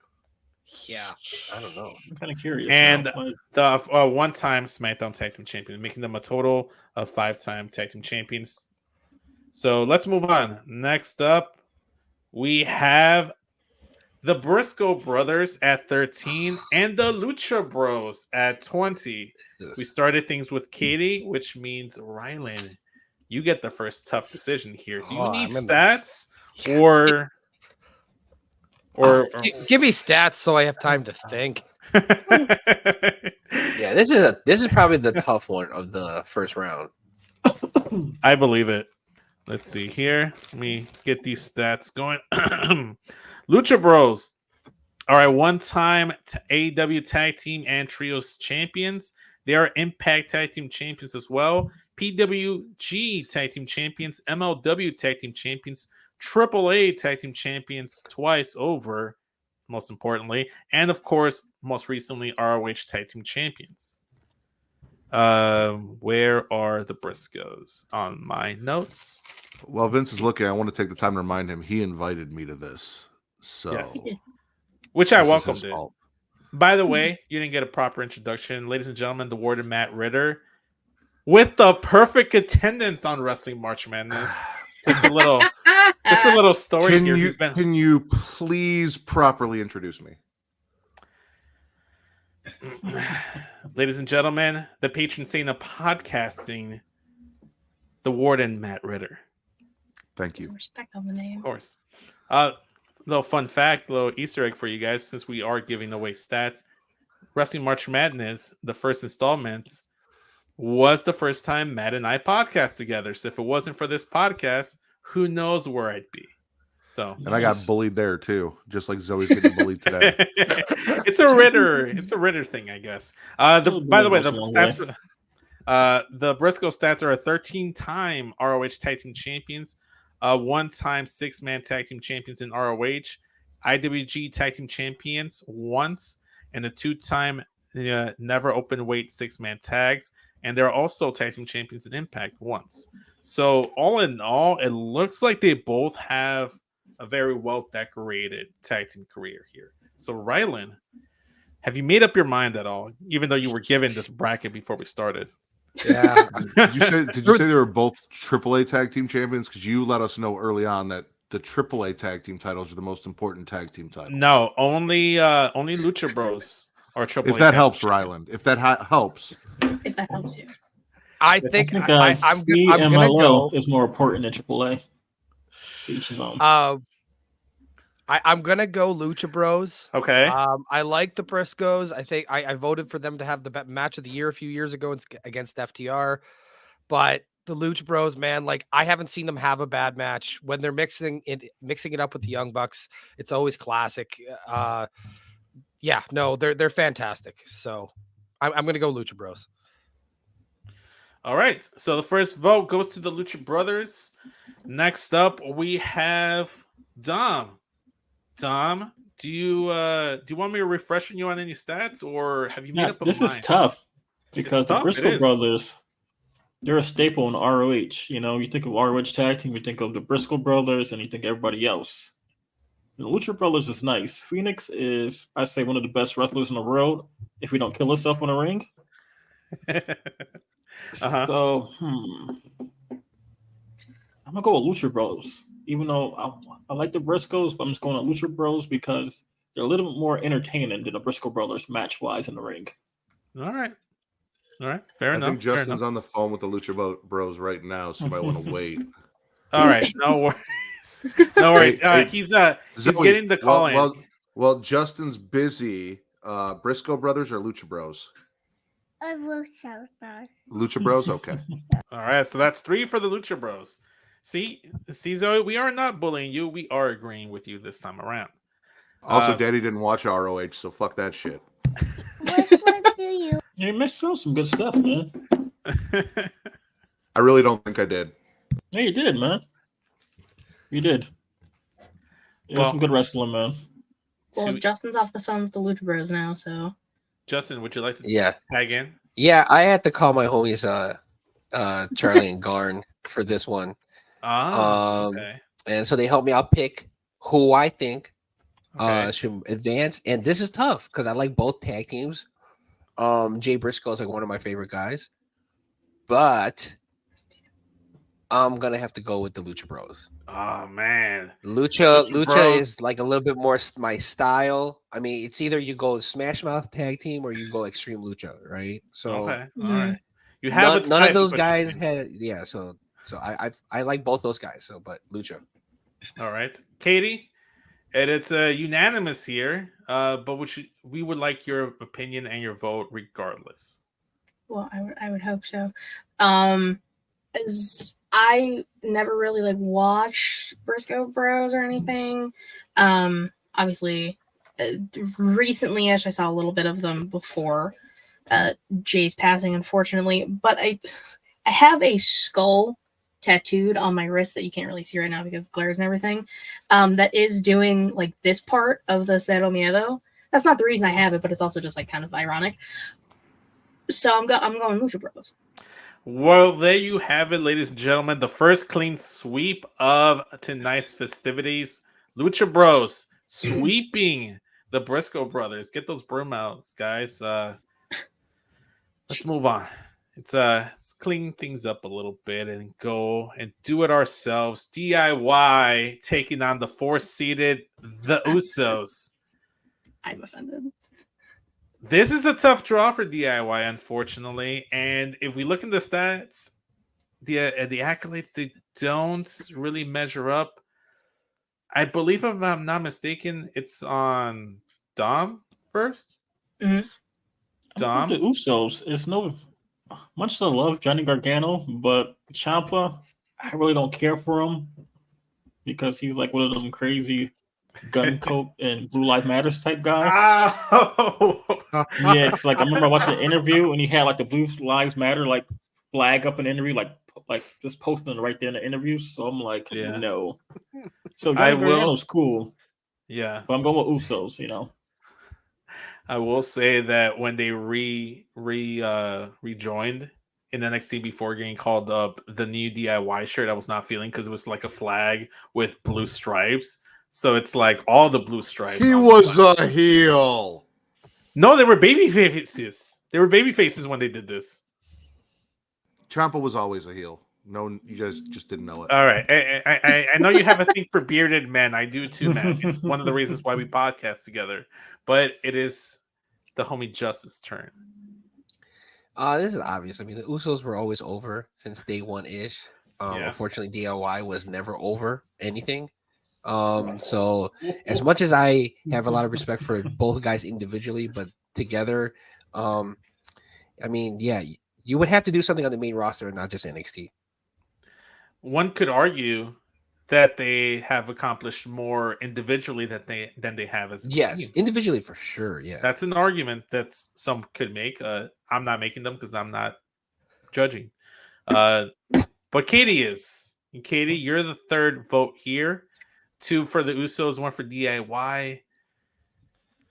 Yeah, I don't know. I'm kind of curious. And now. Like, the one-time SmackDown Tag Team Champions, making them a total of 5-time Tag Team Champions. So let's move on. Next up, we have the Briscoe Brothers at 13 and the Lucha Bros at 20. We started things with Katie, which means Rylan, you get the first tough decision here. Do you need stats or give me stats so I have time to think. Yeah, this is probably the tough one of the first round. I believe it. Let's see here. Let me get these stats going. Lucha Bros are a one-time AEW Tag Team and Trios champions. They are Impact Tag Team champions as well. PWG Tag Team champions, MLW Tag Team champions, AAA Tag Team champions twice over, most importantly, and of course, most recently, ROH Tag Team champions. Where are the Briscoes on my notes? While Vince is looking, I want to take the time to remind him he invited me to this. So, yes. Which I this is welcomed his it. fault. By the way, you didn't get a proper introduction. Ladies and gentlemen, the Warden Matt Ritter with the perfect attendance on Wrestling March Madness. Just a little story here. Can you please properly introduce me? Ladies and gentlemen, the patron saint of podcasting, the Warden Matt Ritter. Thank you. Some respect on the name. Of course. Little fun fact, little Easter egg for you guys, since we are giving away stats. Wrestling March Madness, the first installment, was the first time Matt and I podcast together. So if it wasn't for this podcast, who knows where I'd be. So, and I got bullied there too, just like Zoe's getting bullied today. It's a Ritter thing, I guess. By the way, the stats the Briscoe stats are a 13-time ROH Tag Team Champions, one-time 6-man Tag Team Champions in ROH, IWG Tag Team Champions once, and a 2-time never open weight 6-man tags. And they're also Tag Team Champions in Impact once. So all in all, it looks like they both have a very well-decorated tag team career here. So Rylan, have you made up your mind at all? Even though you were given this bracket before we started. Yeah. Did you say they were both AAA tag team champions? Because you let us know early on that the AAA tag team titles are the most important tag team titles. No, only Lucha Bros are AAA. If that helps, Ryland. If that helps. If that helps you. I think I'm gonna go. Is more important than AAA. Each his own. I'm gonna go Lucha Bros. Okay. I like the Briscoes. I think I voted for them to have the match of the year a few years ago against FTR, but the Lucha Bros, man, like I haven't seen them have a bad match when they're mixing it up with the Young Bucks. It's always classic. Yeah, no, they're fantastic. So I'm gonna go Lucha Bros. All right. So the first vote goes to the Lucha Brothers. Next up, we have Dom. Dom, do you want me to refresh you on any stats, or have you made up a mind? This is tough because the Briscoe Brothers, they're a staple in ROH. You know, you think of ROH tag team, you think of the Briscoe Brothers, and you think everybody else. The Lucha Brothers is nice. Phoenix is, I say, one of the best wrestlers in the world. If we don't kill ourselves in the ring. So, I'm gonna go with Lucha Bros. Even though I like the Briscoes, but I'm just going to Lucha Bros because they're a little bit more entertaining than the Briscoe Brothers match-wise in the ring. All right. Fair enough. I think Justin's on the phone with the Lucha Bros right now, so you might want to wait. All right, no worries. No worries. He's getting the call in. Well, Justin's busy. Briscoe Brothers or Lucha Bros? Lucha Bros. Lucha Bros? Okay. All right, so that's 3 for the Lucha Bros. See, Zoe, we are not bullying you. We are agreeing with you this time around. Also, Daddy didn't watch ROH, so fuck that shit. What do you? You missed out some good stuff, man. I really don't think I did. Yeah, you did, man. You did. You got some good wrestling, man. Well, Justin's off the phone with the Lucha Bros now, so. Justin, would you like to tag in? Yeah, I had to call my homies Charlie and Garn for this one. Okay. And so they helped me out pick who I think should advance. And this is tough because I like both tag teams. Jay Briscoe is like one of my favorite guys, but I'm gonna have to go with the Lucha Bros. Oh man, Lucha Bros. is like a little bit more my style. I mean, it's either you go Smash Mouth tag team or you go Extreme Lucha, right? So okay, all right. You have none a of those guys had So I like both those guys. So, but Lucha. All right, Katie, and it's unanimous here. But we would like your opinion and your vote regardless. Well, I would hope so. As I never really like watched Briscoe Bros or anything. Obviously, recently-ish I saw a little bit of them before Jay's passing, unfortunately. But I have a skull tattooed on my wrist that you can't really see right now because of glares and everything. That is doing like this part of the Cero Miedo. That's not the reason I have it, but it's also just like kind of ironic. So I'm going Lucha Bros. Well, there you have it, ladies and gentlemen. The first clean sweep of tonight's festivities. Lucha Bros sweeping the Briscoe brothers. Get those broom outs, guys. Let's move on. Let's clean things up a little bit and go and do it ourselves. DIY taking on the 4-seeded The Usos. I'm offended. This is a tough draw for DIY, unfortunately. And if we look at the stats, the accolades, they don't really measure up. I believe, if I'm not mistaken, it's on Dom first. Mm-hmm. Dom. The Usos. It's no much to love Johnny Gargano, but Ciampa, I really don't care for him because he's like one of them crazy gun coat and Blue Lives Matters type guy. Oh. Yeah, it's like I remember watching an interview and he had like the Blue Lives Matter like flag up in the interview, like just posting it right there in the interview. So I'm like, no. So Johnny Gargano's cool. Yeah, but I'm going with Usos. I will say that when they rejoined in NXT before getting called up, the new DIY shirt I was not feeling because it was like a flag with blue stripes. So it's like all the blue stripes. He was a heel. No, they were baby faces. They were baby faces when they did this. Ciampa was always a heel. No, you guys just didn't know it. All right. I know you have a thing for bearded men. I do too, Matt. It's one of the reasons why we podcast together. But it is the homie Justice's turn. This is obvious. I mean, the Usos were always over since day one-ish. Unfortunately, DIY was never over anything. So as much as I have a lot of respect for both guys individually, but together, I mean, yeah, you would have to do something on the main roster and not just NXT. One could argue that they have accomplished more individually than they have as a team. Individually for sure. Yeah, that's an argument that some could make. I'm not making them because I'm not judging. But Katie is. And Katie, you're the third vote here. 2 for the Usos, 1 for DIY.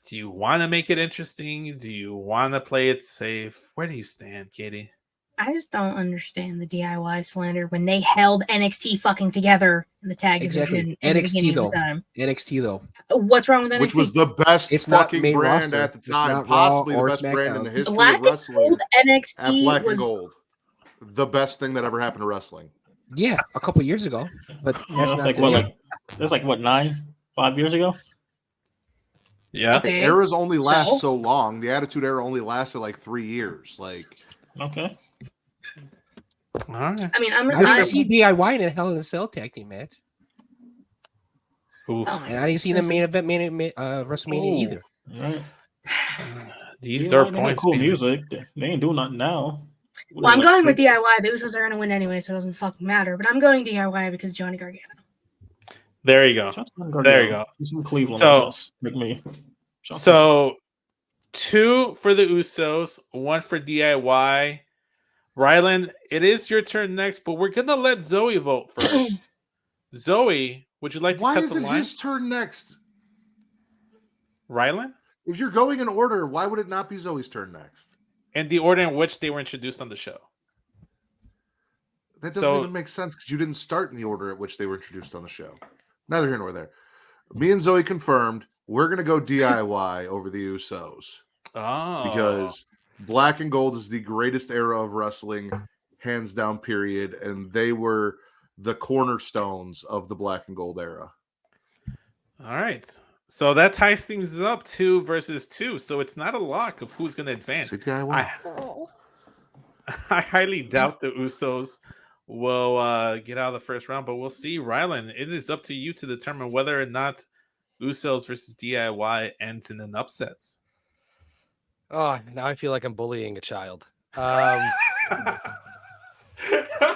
Do you want to make it interesting? Do you want to play it safe? Where do you stand, Katie? I just don't understand the DIY slander when they held NXT fucking together in the tag division. NXT though. What's wrong with NXT? Which was the best fucking brand at the time, possibly the best brand in the history of wrestling. NXT Black and Gold. The best thing that ever happened to wrestling. Yeah, a couple years ago, but that's like 5 years ago. Yeah, the eras only last so long. The Attitude Era only lasted like 3 years. Okay. All right. I mean, I didn't see DIY in a Hell in a Cell tag team match. And I didn't see the main event WrestleMania either. Right. These are points. Cool music. They ain't doing nothing now. Well, I'm going with DIY. The Usos are going to win anyway, so it doesn't fucking matter. But I'm going DIY because Johnny Gargano. There you go. There you go. He's from Cleveland. Like me. So 2 for the Usos, 1 for DIY. Rylan, it is your turn next, but we're gonna let Zoe vote first. Zoe, would you like to cut the line? Why is it his turn next? Rylan? If you're going in order, why would it not be Zoe's turn next? And the order in which they were introduced on the show. That doesn't even make sense because you didn't start in the order at which they were introduced on the show. Neither here nor there. Me and Zoe confirmed we're gonna go DIY over the Usos because Black and Gold is the greatest era of wrestling, hands down. Period, and they were the cornerstones of the Black and Gold era. All right. So that ties things up 2 versus 2. So it's not a lock of who's going to advance. I highly doubt the Usos will get out of the first round, but we'll see. Rylan, it is up to you to determine whether or not Usos versus DIY ends in an upset. Oh, now I feel like I'm bullying a child.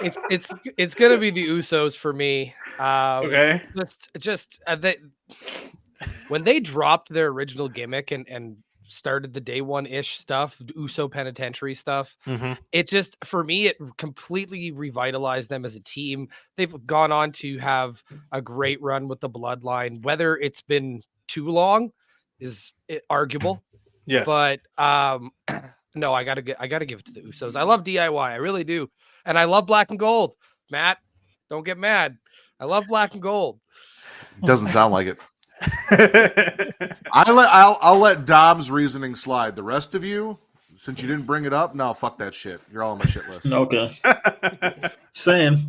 It's gonna be the Usos for me. Okay. When they dropped their original gimmick and started the day one-ish stuff, Uso Penitentiary stuff, it just, for me, it completely revitalized them as a team. They've gone on to have a great run with the Bloodline. Whether it's been too long is arguable. Yes. But no, I gotta give it to the Usos. I love DIY, I really do. And I love Black and Gold. Matt, don't get mad. I love Black and Gold. Doesn't sound like it. I'll let Dom's reasoning slide. The rest of you, since you didn't bring it up, no, fuck that shit. You're all on my shit list. Okay. Saying.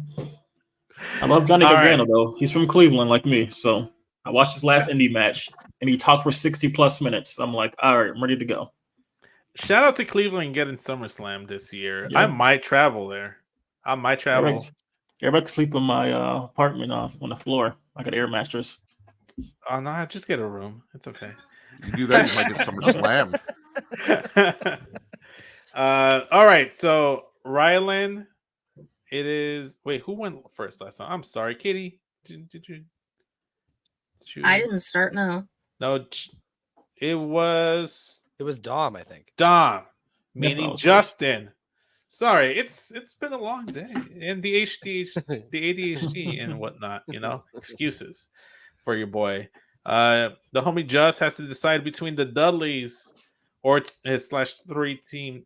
I love Johnny Gargano, though. He's from Cleveland like me. So I watched his last indie match and he talked for 60 plus minutes. I'm like, all right, I'm ready to go. Shout out to Cleveland getting SummerSlam this year. Yeah. I might travel there. Everybody can sleep in my apartment on the floor. I got air mattress. Oh no, just get a room. It's okay. You do that, you might get SummerSlam. All right, so Rylan, it is. Wait, who went first last time? I'm sorry, Katie. Did you? I didn't start. No, it was Dom, I think. Dom, meaning Justin. Sorry, it's been a long day, and the ADHD and whatnot. Excuses for your boy. The homie Just has to decide between the Dudleys or /3 team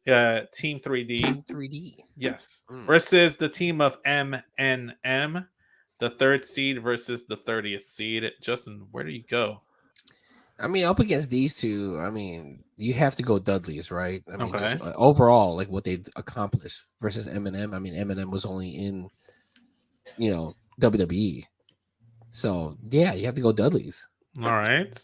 Team 3D. Team 3D. Yes. Versus the team of MNM, the 3rd seed versus the 30th seed. Justin, where do you go? I mean, up against these two, I mean, you have to go Dudleys, right? I mean, okay. just, overall, like what they've accomplished versus Eminem. I mean, Eminem was only in, WWE. So, yeah, you have to go Dudleys. All right.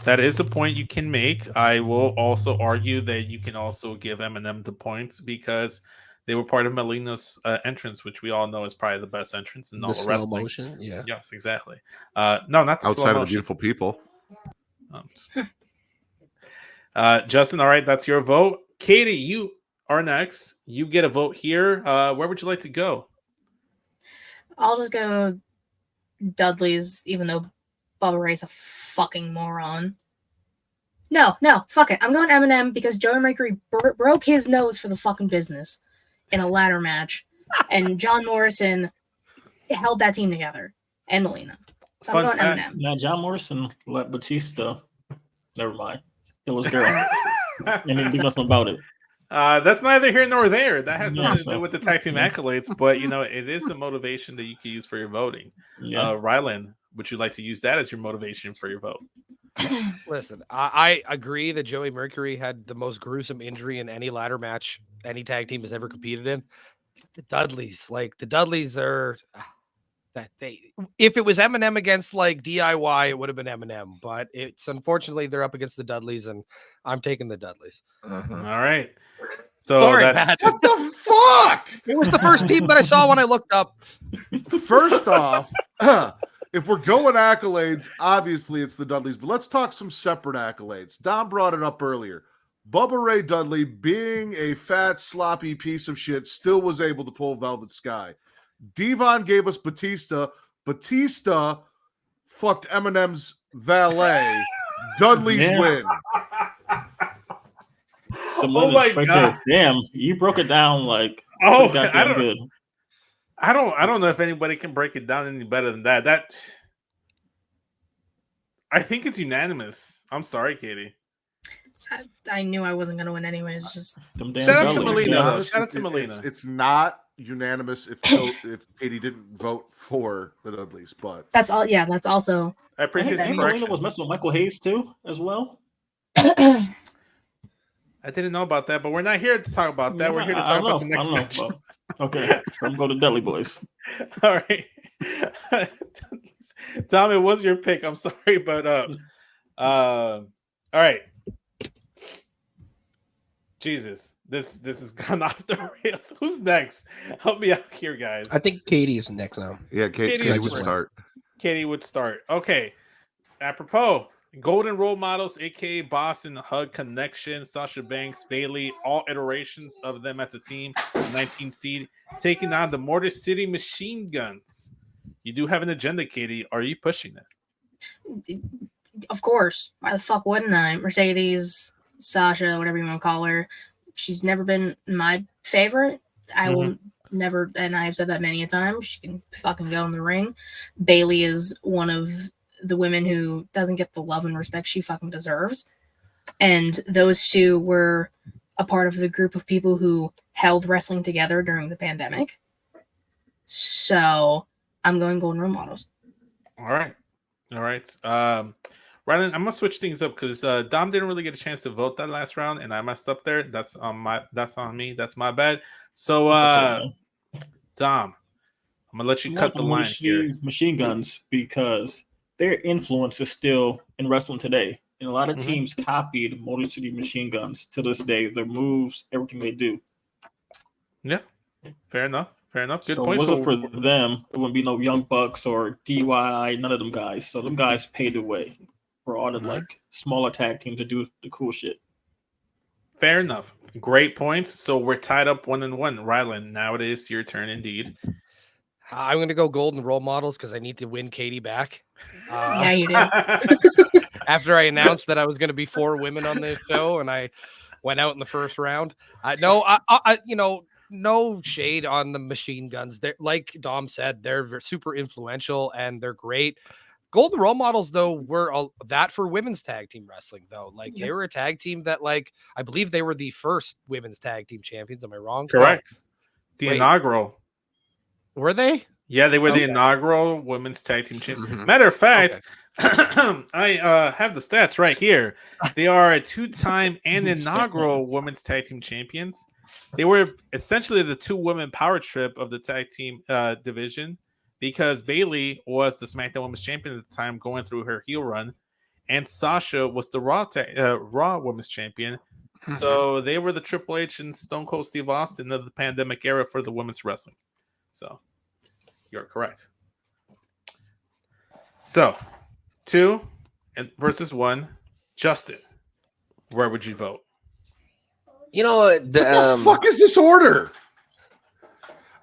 That is a point you can make. I will also argue that you can also give Eminem the points because they were part of Melina's entrance, which we all know is probably the best entrance in all the wrestling. Slow motion, yeah. Yes, exactly. No, not the outside slow of the motion. beautiful people. Justin, all right, that's your vote. Katie, you are next. You get a vote here. Where would you like to go? I'll just go Dudley's, even though Bubba Ray's a fucking moron. No, fuck it. I'm going Eminem because Joey Mercury broke his nose for the fucking business in a ladder match, and John Morrison held that team together, and Melina. So I'm going Eminem. Now, John Morrison let Batista. Never mind. Still his girl. And he didn't do nothing about it. That's neither here nor there. That has nothing to do with the tag team accolades, but it is a motivation that you can use for your voting. Yeah. Rylan, would you like to use that as your motivation for your vote? Listen, I agree that Joey Mercury had the most gruesome injury in any ladder match any tag team has ever competed in. The Dudleys are if it was Eminem against like DIY, it would have been Eminem, but it's unfortunately they're up against the Dudleys, and I'm taking the Dudleys. All right. So Matt. What the fuck? It was the first team that I saw when I looked up. First off, if we're going accolades, obviously it's the Dudleys, but let's talk some separate accolades. Dom brought it up earlier. Bubba Ray Dudley, being a fat, sloppy piece of shit, still was able to pull Velvet Sky. Devon gave us Batista. Batista fucked Eminem's valet. Dudley's win. Oh my God. Damn, you broke it down like good. I don't know if anybody can break it down any better than that. I think it's unanimous. I'm sorry, Katie. I knew I wasn't going to win anyways. Just shout out to Melina. Shout out to Melina. It's not unanimous if Katie didn't vote for the Dudleys, but that's all. Yeah, that's also I appreciate that the means- correction. Melina was messing with Michael Hayes too, as well. I didn't know about that, but we're not here to talk about that. We're here to talk about the next match. Well, okay, so I'm going to Deli Boys. All right. Tommy, what's your pick? I'm sorry, but all right. Jesus, this has gone off the rails. Who's next? Help me out here, guys. I think Katie is next now. Yeah, Katie would is start. Katie would start. Okay. Apropos, Golden Role Models, aka Boston Hug Connection, Sasha Banks, Bailey, all iterations of them as a team, 19 seed, taking on the Motor City Machine Guns. You do have an agenda, Katie. Are you pushing it? Of course. Why the fuck wouldn't I? Mercedes, Sasha, whatever you want to call her. She's never been my favorite. I will never, and I've said that many a time. She can fucking go in the ring. Bailey is one of the women who doesn't get the love and respect she fucking deserves. And those two were a part of the group of people who held wrestling together during the pandemic. So I'm going Golden Role Models. All right. Rylan, I'm gonna switch things up because Dom didn't really get a chance to vote that last round, and I messed up there. That's on me. That's my bad. So, Dom, I'm gonna let you cut the line here. Machine Guns, because their influence is still in wrestling today, and a lot of teams copied Motor City Machine Guns to this day. Their moves, everything they do. Yeah, fair enough. Good so point. Wasn't for them, it wouldn't be no Young Bucks or DIY, none of them guys. So them guys paid the way for all the like smaller tag teams to do the cool shit. Fair enough. Great points. So we're tied up 1-1. Rylan, now it is your turn indeed. I'm going to go Golden Role Models because I need to win Katie back. Yeah, you do. After I announced that I was going to be 4 women on this show and I went out in the first round. No shade on the Machine Guns. They're, like Dom said, they're super influential and they're great. Golden Role Models, though, were that for women's tag team wrestling, though. Like, they were a tag team that, like, I believe they were the first women's tag team champions. Am I wrong? Correct. Inaugural. Were they? Yeah, they were the inaugural women's tag team champion. Matter of fact, I have the stats right here. They are a 2-time and inaugural women's tag team champions. They were essentially the 2 women power trip of the tag team division, because Bailey was the SmackDown Women's Champion at the time, going through her heel run, and Sasha was the Raw Women's Champion. So they were the Triple H and Stone Cold Steve Austin of the pandemic era for the women's wrestling. So you're correct. So 2 versus 1. Justin, where would you vote? You know what? What the fuck is this order?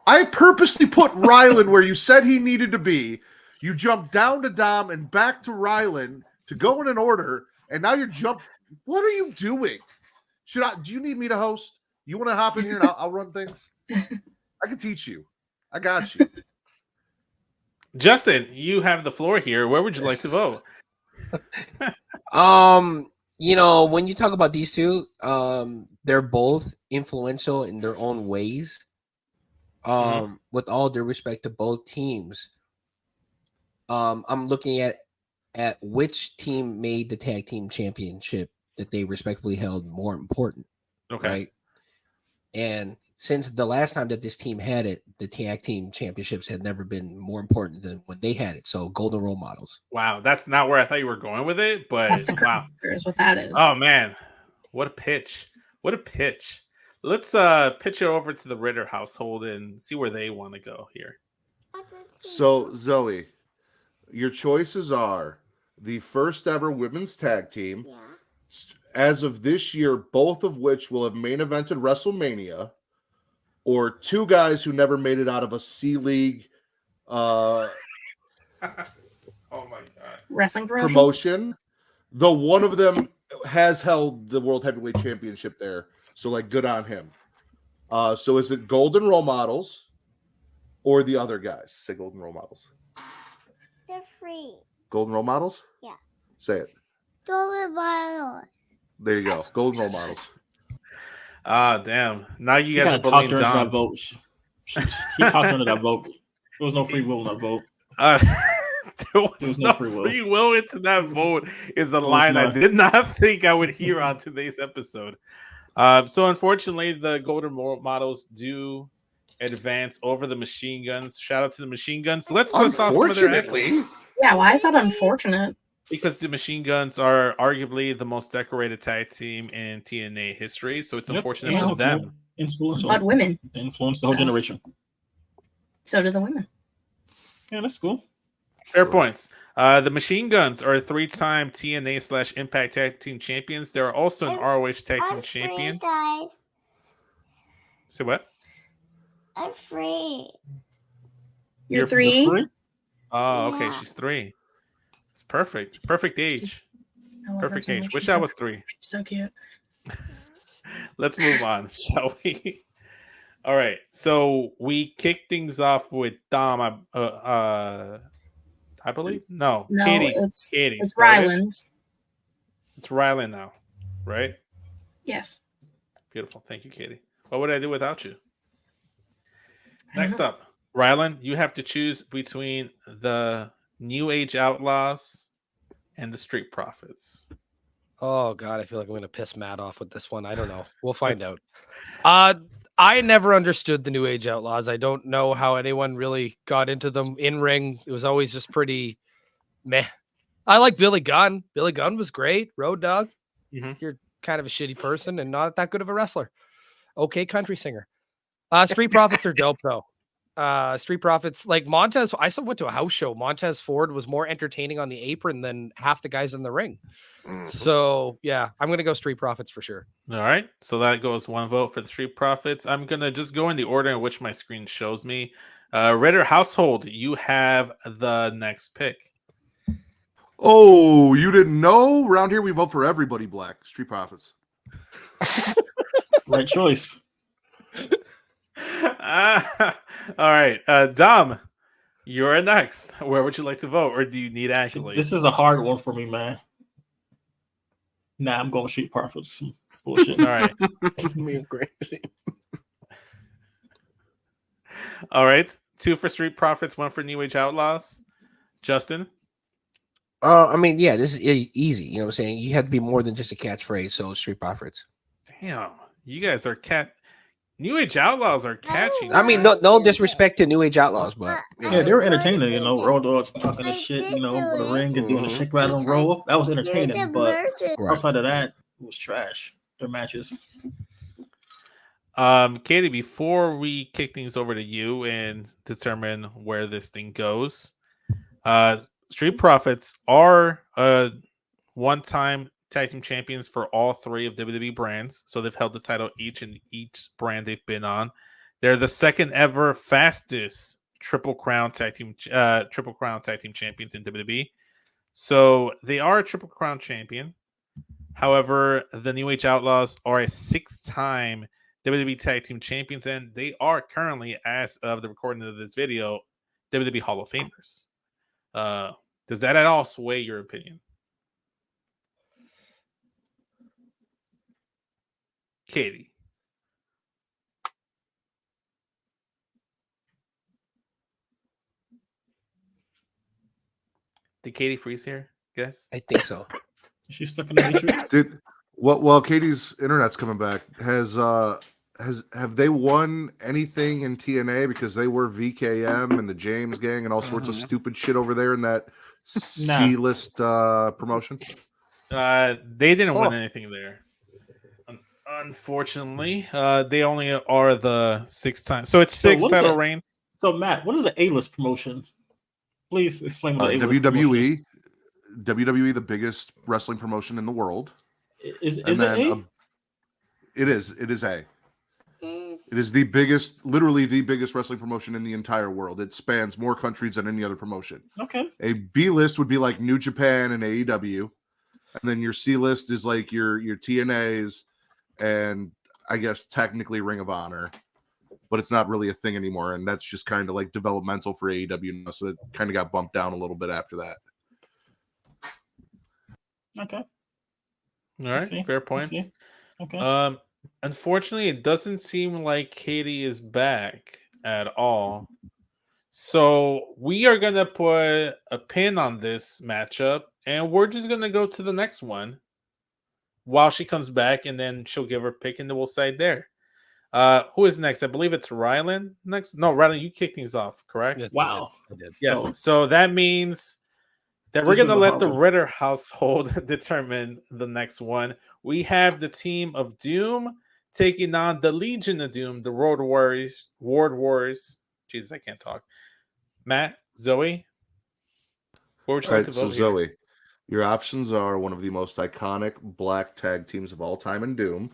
I purposely put Rylan where you said he needed to be. You jumped down to Dom and back to Rylan to go in an order, and now you're What are you doing? Do you need me to host? You want to hop in here and I'll run things? I can teach you. I got you. Justin, you have the floor here. Where would you like to vote? When you talk about these two, they're both influential in their own ways. With all due respect to both teams, I'm looking at which team made the tag team championship that they respectfully held more important. Okay. Right. And since the last time that this team had it, the tag team championships had never been more important than when they had it. So Golden Role Models. Wow, that's not where I thought you were going with it, but wow, is what that is. Oh man, what a pitch! What a pitch! Let's pitch it over to the Ritter household and see where they want to go here. So Zoe, your choices are the first ever women's tag team. Yeah. As of this year, both of which will have main evented WrestleMania, or 2 guys who never made it out of a C League Oh my god, wrestling promotion. Though one of them has held the World Heavyweight Championship there, so like good on him. So is it Golden Role Models or the other guys? Say Golden Role Models. They're free. Golden Role Models? Yeah. Say it. Golden Models. There you go. Golden Role Models. Ah, damn. Now you He guys are kinda talked bullying her into that Dom. vote. He talked her into that vote. There was no free will in that vote. There was There was no no free will. free will into that vote is a There was line I not. did not think I would hear on today's episode. So unfortunately, the golden models do advance over the machine guns. Shout out to the machine guns. Let's list off some of their accolades. Unfortunately, Yeah, why is that unfortunate? Because the machine guns are arguably the most decorated tag team in TNA history, so it's Yep. unfortunate Yeah. for them. Influential. But women, Influence the whole So- generation. so do the women. Yeah, that's cool. Fair points. The Machine Guns are 3-time TNA/Impact Tag Team Champions. They're also an ROH Tag Team I'm Champion. free, guys. Say what? I'm free. You're 3. Free? Oh, okay. Yeah. She's 3. It's perfect. Perfect age. I love her Perfect so age. much. Wish She's I so was cute. 3. She's so cute. Let's move on, shall we? All right. So we kick things off with Dom. I believe. No, No, Katie. it's Katie. it's started. Ryland's. It's Rylan now, right? Yes. Beautiful. Thank you, Katie. What would I do without you? I don't Next know. up, Rylan, you have to choose between the New Age Outlaws and the Street Profits. Oh God, I feel like I'm gonna piss Matt off with this one. I don't know. We'll find out. I never understood the New Age Outlaws. I don't know how anyone really got into them in ring. It was always just pretty meh. I like Billy Gunn. Billy Gunn was great. Road Dogg. Mhm. You're kind of a shitty person and not that good of a wrestler. Okay, country singer. Street Profits are dope though. Street Profits, like Montez. I still went to a house show. Montez Ford was more entertaining on the apron than half the guys in the ring. So yeah, I'm gonna go Street Profits for sure. All right. So that goes 1 vote for the Street Profits. I'm going to just go in the order in which my screen shows me. Ritter Household, you have the next pick. oh, you didn't know? Around here, we vote for everybody black. Street Profits. Right choice. All right. Dom, you're next. Where would you like to vote? Or do you need accolades? This is a hard one for me, man. Nah, I'm going Street Profits. Some bullshit. All right. All right. 2 for Street Profits, 1 for New Age Outlaws. Justin? I mean, yeah, this is easy. You know what I'm saying? You have to be more than just a catchphrase. So Street Profits. Damn. You guys are New Age Outlaws are catchy. I mean, no disrespect to New Age Outlaws, but Yeah, they were entertaining, you know, Road Dogs talking this shit, you know, with a ring and doing a shake, rattle, and roll. That was entertaining, but outside of that, it was trash. Their matches. Katie, before we kick things over to you and determine where this thing goes, Street Profits are 1-time tag team champions for all 3 of WWE brands, so they've held the title each brand they've been on. They're the second ever fastest Triple Crown tag team champions in WWE. So they are a Triple Crown champion. However, the New Age Outlaws are a 6-time WWE tag team champions, and they are currently, as of the recording of this video, WWE Hall of Famers. Does that at all sway your opinion? Katie. Did Katie freeze here, guys? I think so. She's stuck in the matrix. Well, Katie's internet's coming back. Have they won anything in TNA? Because they were VKM and the James Gang and all sorts of stupid shit over there in that C-list promotion. They didn't win anything there. Unfortunately, they only are the 6 times. So it's 6 what is title that? reigns. So, Matt, what is an A-list promotion? Please explain what A-list promotion WWE. WWE, the biggest wrestling promotion in the world. is. And Is it then A? It is. It is A. It is the biggest, literally the biggest wrestling promotion in the entire world. It spans more countries than any other promotion. Okay. A B list would be like New Japan and AEW, and then your C list is like your TNAs, and I guess technically Ring of Honor, but it's not really a thing anymore, and that's just kind of like developmental for AEW now, so it kind of got bumped down a little bit after that. Okay. All right, see. fair I points. see. Okay. Unfortunately, it doesn't seem like Katie is back at all. So we are gonna put a pin on this matchup, and we're just gonna go to the next one while she comes back, and then she'll give her pick, and then we'll side there. Who is next? I believe it's Rylan next. No, Rylan, you kick things off, correct? Yes, Wow. I did. Yes. So So that means that we're this is gonna a let hard the one. Ritter household determine the next one. We have the team of Doom taking on the Legion of Doom, the Road Warriors. Jesus, I can't talk. Matt, Zoe, what would you All like to right, so vote here? Zoe, your options are one of the most iconic black tag teams of all time in Doom,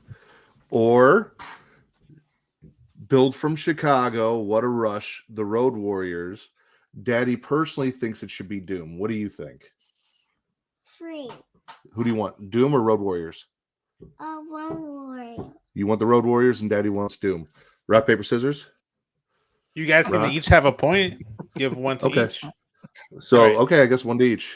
or Build from Chicago, What a Rush, the Road Warriors. Daddy personally thinks it should be Doom. What do you think? Free. Who do you want, Doom or Road Warriors? One warrior. You want the Road Warriors, and Daddy wants Doom. Rock, paper, scissors? You guys can Rock. each have a point. Give one to Okay. each. So, All right. okay, I guess one to each.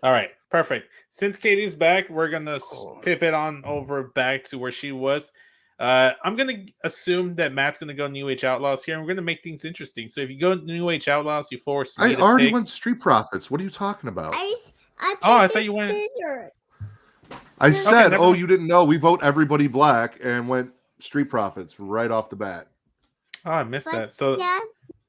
All right, perfect. Since Katie's back, we're gonna pivot on over back to where she was. I'm gonna assume that Matt's gonna go New Age Outlaws here, and we're gonna make things interesting. So if you go New Age Outlaws, you force me I to already pick. went Street Profits. What are you talking about? I I thought you went. scissors. I said, never oh, mind. you didn't know. We vote everybody black and went Street Profits right off the bat. Oh, I missed But that. So, yes,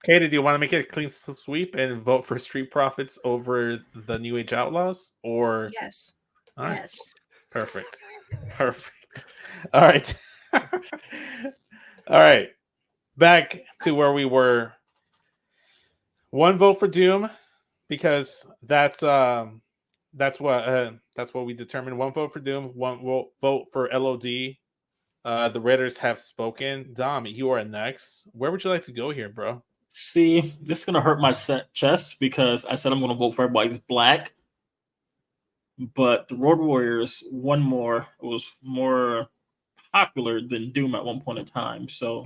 Katie, do you want to make it a clean sweep and vote for Street Profits over the New Age Outlaws, or Yes. All right. Yes. Perfect. All right. All right. Back to where we were. One vote for Doom because that's what we determined. One vote for Doom. One vote for LOD. The Raiders have spoken. Dom, you are next. Where would you like to go here, bro? see, this is gonna hurt my chest because I said I'm gonna vote for everybody's black. But the Road Warriors, was more popular than Doom at one point in time. So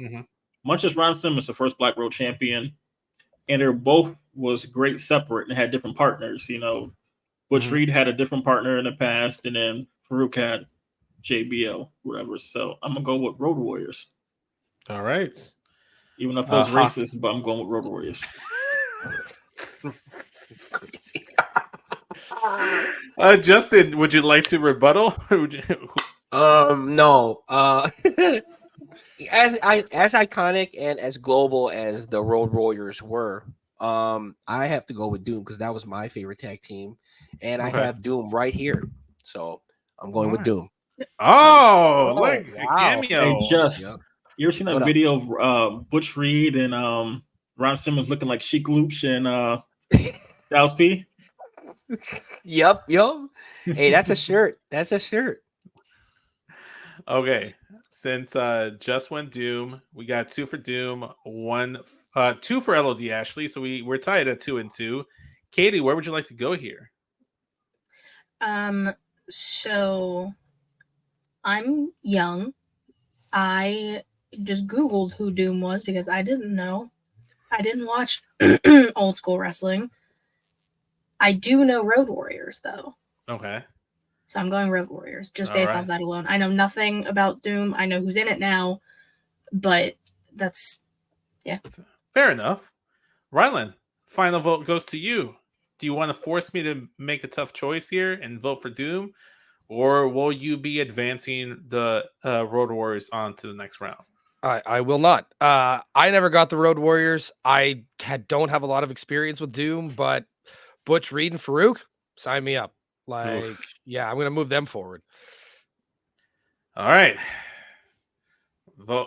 much as Ron Simmons, the first Black Road champion, and they're both was great separate and had different partners. You know, Butch Reed had a different partner in the past, and then Farouk had JBL, whatever. So I'm gonna go with Road Warriors. All right. Even though I was racist, but I'm going with Road Warriors. Justin, would you like to rebuttal? No. As iconic and as global as the Road Warriors were, I have to go with Doom because that was my favorite tag team, and I have Doom right here, so I'm going with Doom. Oh, look, wow. cameo. Hey, you ever seen that What up? video of Butch Reed and Ron Simmons looking like Sheik Luch and Dallas P? Yep. Hey, that's a shirt. Okay, since just went Doom, we got 2 for Doom, 2 for LOD Ashley, so we're tied at 2 and 2. Katie, where would you like to go here? So I'm young. I just Googled who Doom was because I didn't know. I didn't watch old school wrestling. I do know Road Warriors though. Okay. So I'm going Road Warriors just based off that alone. I know nothing about Doom. I know who's in it now, but that's Fair enough. Rylan, final vote goes to you. Do you want to force me to make a tough choice here and vote for Doom, or will you be advancing the Road Warriors on to the next round? I will not. I never got the Road Warriors. I don't have a lot of experience with Doom, but Butch Reed and Farouk, sign me up. Yeah, I'm going to move them forward. All right.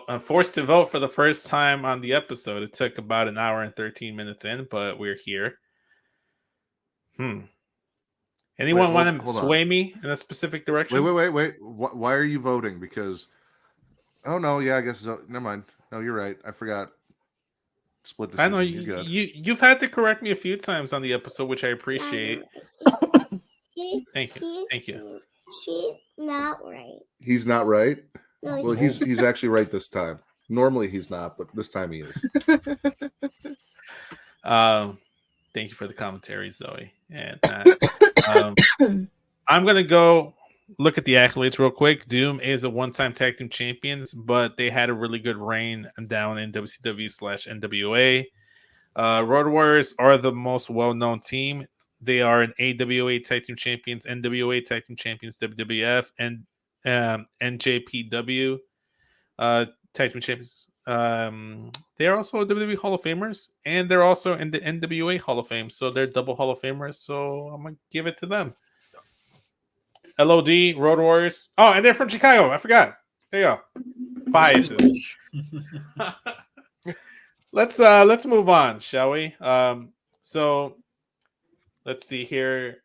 I'm forced to vote for the first time on the episode. It took about an hour and 13 minutes in, but we're here. Anyone want to sway me in a specific direction? Wait. Why are you voting? Because, oh no, yeah, I guess never mind. No, you're right. I forgot. Split decision. I know you've had to correct me a few times on the episode, which I appreciate. Thank you. She's not right. He's not right. No, Well, he's actually right this time. Normally he's not, but this time he is. Thank you for the commentary, Zoe. And I'm gonna go look at the accolades real quick. Doom is a one-time tag team champions, but they had a really good reign down in WCW/NWA. Road Warriors are the most well-known team. They are an AWA Tag Team Champions, NWA Tag Team Champions, WWF, and NJPW Tag Team Champions. They are also WWE Hall of Famers, and they're also in the NWA Hall of Fame. So they're double Hall of Famers. So I'm gonna give it to them. LOD Road Warriors. Oh, and they're from Chicago. I forgot. There you go. Biases. Let's move on, shall we? So let's see here.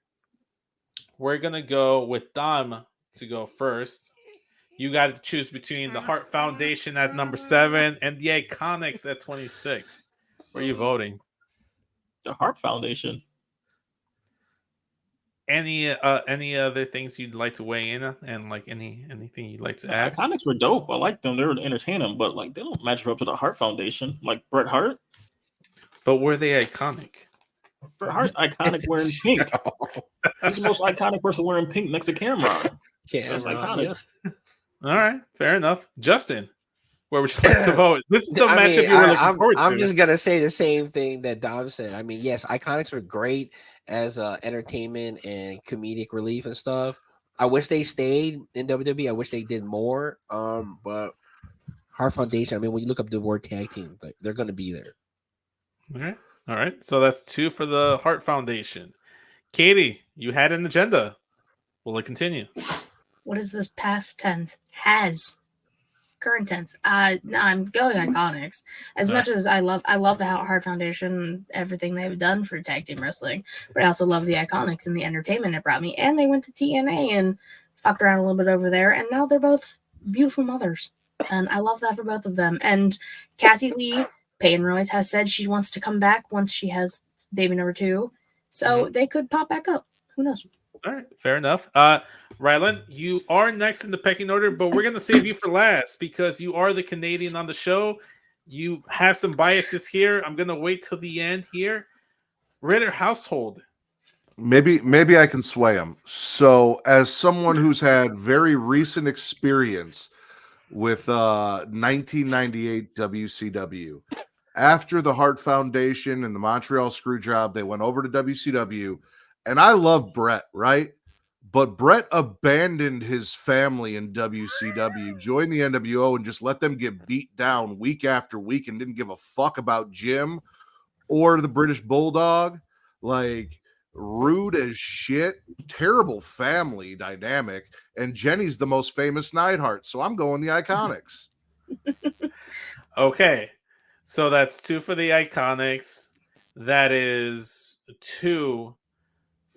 We're gonna go with Dom to go first. You got to choose between the Heart Foundation at number 7 and the Iconics at 26. Where are you voting? The Heart Foundation. Any other things you'd like to weigh in on, and like anything you'd like to add? Iconics were dope. I like them. They were entertaining, but like they don't match up to the Heart Foundation. Like Bret Hart. But were they iconic? Bret Hart iconic wearing pink. He's the most iconic person wearing pink next to Cameron. That's iconic. All right, fair enough. Justin, where would you like to vote? This is the matchup you were looking forward to. I'm just gonna say the same thing that Dom said. I mean, yes, Iconics were great as entertainment and comedic relief and stuff. I wish they stayed in WWE. I wish they did more. But Heart Foundation. I mean, when you look up the word tag team, like, they're gonna be there. All right. So that's 2 for the Heart Foundation. Katie, you had an agenda. Will it continue? What is this past tense? Has. Current tense. No, I'm going Iconics. As much as I love the Heart Foundation, everything they've done for tag team wrestling, but I also love the Iconics and the entertainment it brought me. And they went to TNA and fucked around a little bit over there, and now they're both beautiful mothers, and I love that for both of them. And Cassie Lee Peyton Royce has said she wants to come back once she has baby number 2, so they could pop back up. Who knows? All right, fair enough. Rylan, you are next in the pecking order, but we're going to save you for last because you are the Canadian on the show. You have some biases here. I'm going to wait till the end here. Ritter household. Maybe I can sway him. So, as someone who's had very recent experience with 1998 WCW, after the Heart Foundation and the Montreal Screwjob, they went over to WCW. And I love Bret, right? But Bret abandoned his family in WCW, joined the NWO, and just let them get beat down week after week and didn't give a fuck about Jim or the British Bulldog. Like, rude as shit, terrible family dynamic. And Jenny's the most famous Neidhart, so I'm going the Iconics. Okay, so that's 2 for the Iconics. That is 2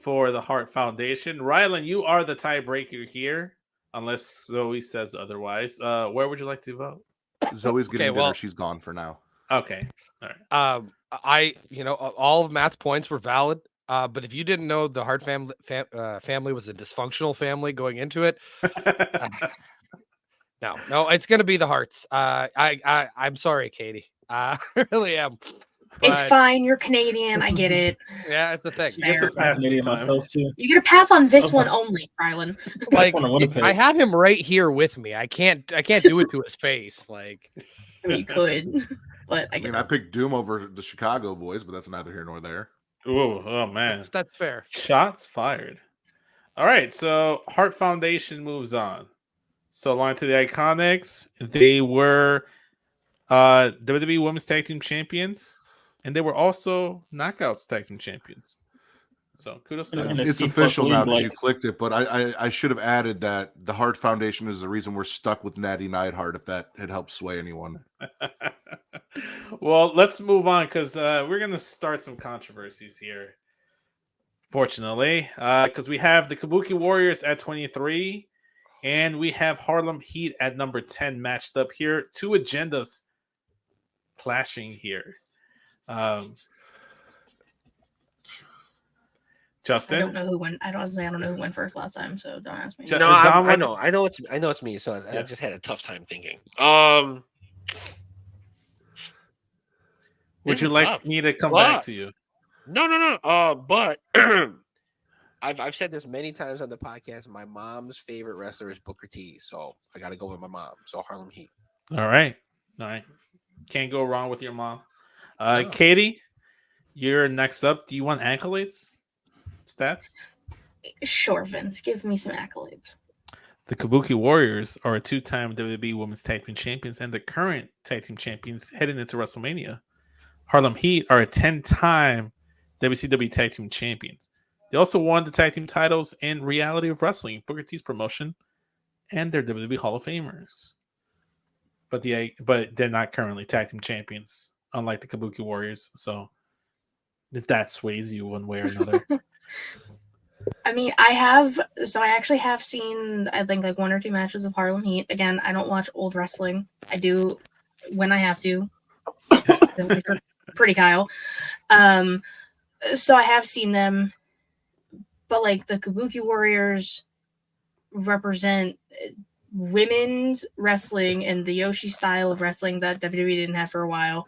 for the Heart Foundation. Rylan, you are the tiebreaker here, unless Zoe says otherwise. Where would you like to vote? Zoe's getting dinner. She's gone for now. Okay. All right. All of Matt's points were valid. But if you didn't know the Hart family was a dysfunctional family going into it, no, it's going to be the Harts. I'm sorry, Katie. I really am. It's fine. You're Canadian. I get it. Yeah, it's the thing. Canadian myself too. You're gonna pass on this one only, Rylan. Like, I have him right here with me. I can't do it to his face. Like, I mean, you could, but I picked Doom over the Chicago boys, but that's neither here nor there. Oh man, that's fair. Shots fired. All right, so Heart Foundation moves on. So along to the Iconics, they were WWE Women's Tag Team Champions. And they were also Knockouts Tag Team Champions. So kudos to them. It's official now because you clicked it, but I should have added that the Heart Foundation is the reason we're stuck with Natty Neidhart, if that had helped sway anyone. Well, let's move on because we're going to start some controversies here. Fortunately, because we have the Kabuki Warriors at 23, and we have Harlem Heat at number 10 matched up here. 2 agendas clashing here. Justin, I don't know who went. I don't know who went first last time, so don't ask me. No, I know it's me. So I just had a tough time thinking. Would you like me to come back to you? No. But I've said this many times on the podcast. My mom's favorite wrestler is Booker T, so I got to go with my mom. So Harlem Heat. All right. Can't go wrong with your mom. Katie, you're next up. Do you want accolades? Stats? Sure, Vince. Give me some accolades. The Kabuki Warriors are a 2-time WWE Women's Tag Team Champions and the current Tag Team Champions heading into WrestleMania. Harlem Heat are a 10-time WCW Tag Team Champions. They also won the Tag Team titles in Reality of Wrestling, Booker T's promotion, and they're WWE Hall of Famers. But they're not currently Tag Team Champions, unlike the Kabuki Warriors. So if that sways you one way or another. I mean, I actually have seen, I think, like 1 or 2 matches of Harlem Heat. Again, I don't watch old wrestling. I do when I have to. Pretty Kyle. So I have seen them, but like the Kabuki Warriors represent women's wrestling and the Yoshi style of wrestling that WWE didn't have for a while.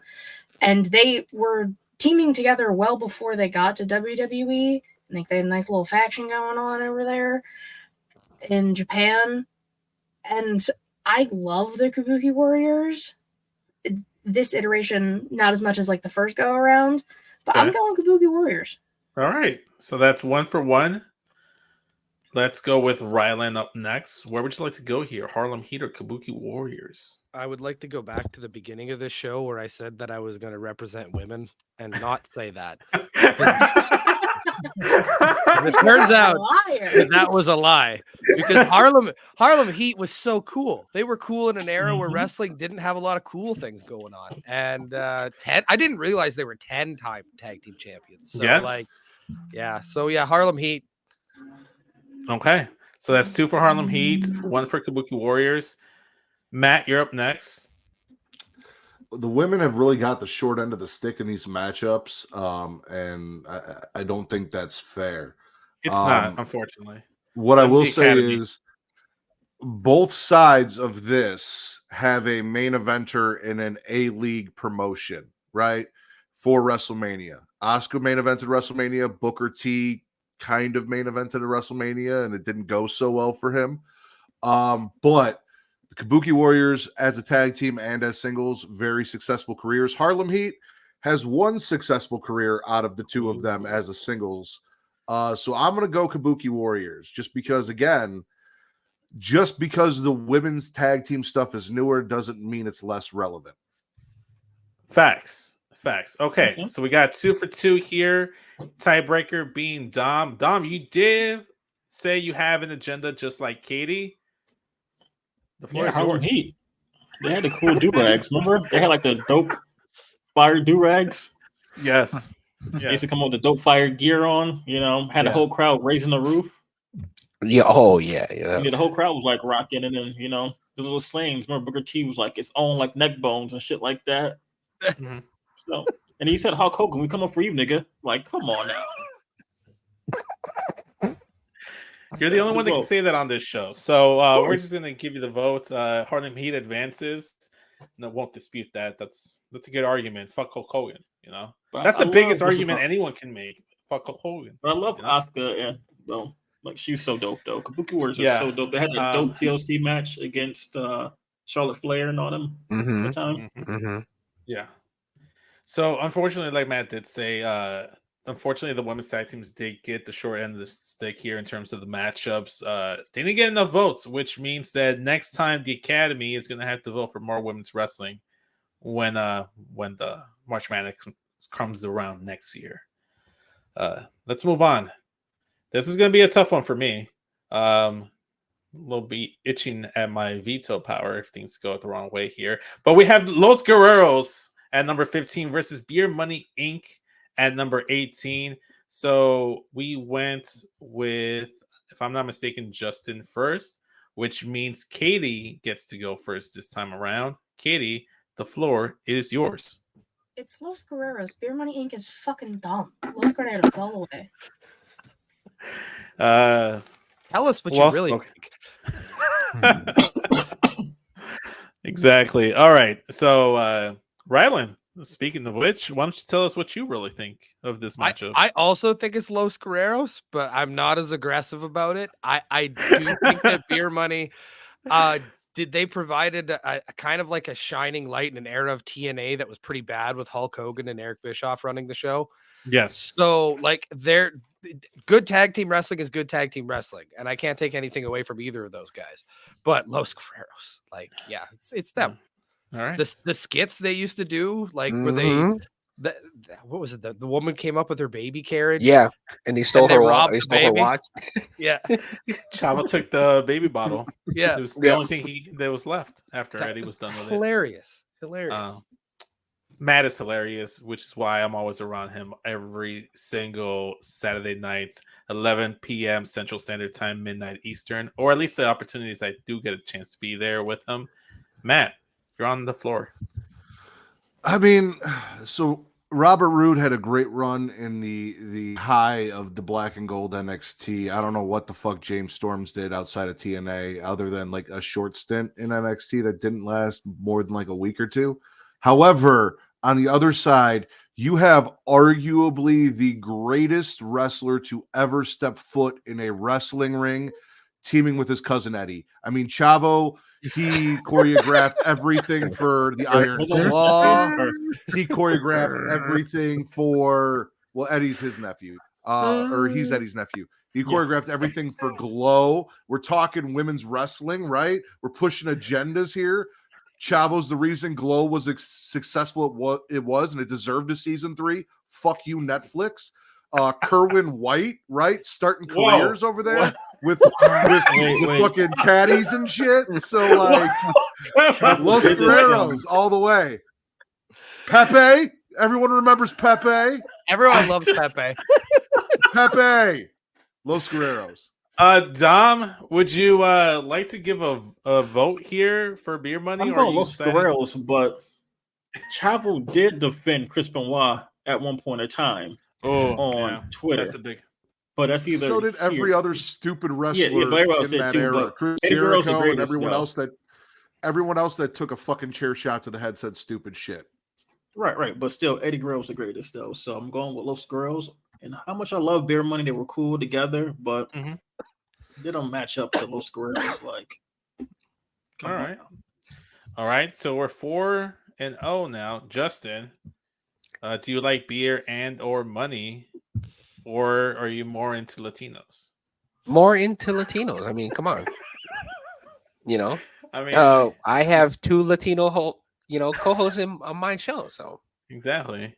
And they were teaming together well before they got to WWE. I think they had a nice little faction going on over there in Japan. And I love the Kabuki Warriors. This iteration, not as much as like the first go around, but I'm going Kabuki Warriors. All right. So that's 1 for 1. Let's go with Rylan up next. Where would you like to go here? Harlem Heat or Kabuki Warriors? I would like to go back to the beginning of this show where I said that I was going to represent women and not say that. It turns out that was a lie because Harlem Heat was so cool. They were cool in an era where wrestling didn't have a lot of cool things going on. And I didn't realize they were 10-time tag team champions. So Harlem Heat. Okay. So that's 2 for Harlem Heat, 1 for Kabuki Warriors. Matt, you're up next. The women have really got the short end of the stick in these matchups, and I don't think that's fair. It's not, unfortunately. What I will say is both sides of this have a main eventer in an A-League promotion, right? For WrestleMania. Asuka main evented WrestleMania. Booker T kind of main evented at WrestleMania, and it didn't go so well for him. But the Kabuki Warriors as a tag team and as singles, very successful careers. Harlem Heat has one successful career out of the two of them as a singles. So I'm going to go Kabuki Warriors just because the women's tag team stuff is newer doesn't mean it's less relevant. Facts. Okay. So we got 2 for 2 here. Tiebreaker being Dom. Dom, you did say you have an agenda just like Katie. The floor is Harlem yours. Heat. They had the cool do-rags, remember? They had like the dope fire do-rags. Yes. They used to come up with the dope fire gear on, had the whole crowd raising the roof. Yeah, yeah. The whole crowd was like rocking, and then, the little slings. Remember Booker T was like its own like neck bones and shit like that. Mm-hmm. So, and he said, Hulk Hogan, we come up for you, nigga. Like, come on now. You're the only one that can say that on this show. So we're just going to give you the votes. Harlem Heat advances. No, won't dispute that. That's a good argument. Fuck Hulk Hogan, But That's the biggest argument Asuka. anyone can make. Fuck Hulk Hogan. But I love Asuka, and like she's so dope though. Kabuki Warriors are so dope. They had a dope TLC match against Charlotte Flair and all them at the time. Yeah. So unfortunately, like Matt did say, unfortunately, the women's tag teams did get the short end of the stick here in terms of the matchups. They didn't get enough votes, which means that next time the Academy is going to have to vote for more women's wrestling when the March Madness comes around next year. Let's move on. This is going to be a tough one for me. A little bit itching at my veto power if things go the wrong way here. But we have Los Guerreros at number 15 versus Beer Money Inc. at number 18. So we went with, if I'm not mistaken, Justin first, which means Katie gets to go first this time around. Katie, the floor is yours. It's Los Guerreros. Beer Money Inc. is fucking dumb. Los Guerreros all the way. Tell us what you really think. Exactly. All right. So, Rylan, speaking of which, why don't you tell us what you really think of this matchup? I also think it's Los Guerreros, but I'm not as aggressive about it. I do think that Beer Money they provided a kind of like a shining light in an era of TNA that was pretty bad with Hulk Hogan and Eric Bischoff running the show. Yes. So like they're good tag team wrestling is good tag team wrestling. And I can't take anything away from either of those guys, but Los Guerreros, like, yeah, it's them. All right. The skits they used to do, like where they, what was it? The woman came up with her baby carriage. Yeah. And they stole And they her robbed watch. They the stole her baby. watch. Yeah. Chavo took the baby bottle. Yeah. It was the only thing that was left after That Eddie was done with it. Hilarious. Matt is hilarious, which is why I'm always around him every single Saturday night, 11 p.m. Central Standard Time, midnight Eastern, or at least the opportunities I do get a chance to be there with him. Matt, you're on the floor. I mean, so Robert Roode had a great run in the high of the black and gold NXT. I don't know what the fuck James Storms did outside of TNA other than like a short stint in NXT that didn't last more than like a week or two. However, on the other side, you have arguably the greatest wrestler to ever step foot in a wrestling ring, teaming with his cousin Eddie. I mean, Chavo, he choreographed everything for the Iron Claw. He choreographed everything for, well, Eddie's his nephew, or he's Eddie's nephew. He choreographed everything for Glow. We're talking women's wrestling, right? We're pushing agendas here. Chavo's the reason Glow was successful at what it was, and it deserved a season 3. Fuck you, Netflix. Kerwin White, right? Starting careers over there with fucking caddies and shit. So, like, Los Guerreros all the way. Pepe. Everyone remembers Pepe. Everyone loves Pepe. Pepe. Los Guerreros. Dom, would you like to give a vote here for beer money? I'm going Los Guerreros, but Chavo did defend Chris Benoit at one point in time on Twitter. That's a big. But that's either so did every other stupid wrestler in that era. Chris Jericho and everyone else that took a fucking chair shot to the head said stupid shit. Right. But still, Eddie Guerrero's the greatest though. So I'm going with Los Guerreros. And how much I love Beer Money, they were cool together, but they don't match up to Los Guerreros. Like, all right. So we're 4-0 now. Justin, do you like beer and or money, or are you more into Latinos? More into Latinos. I mean, come on. You know, I mean, I have 2 Latino co-hosts on my show. So exactly.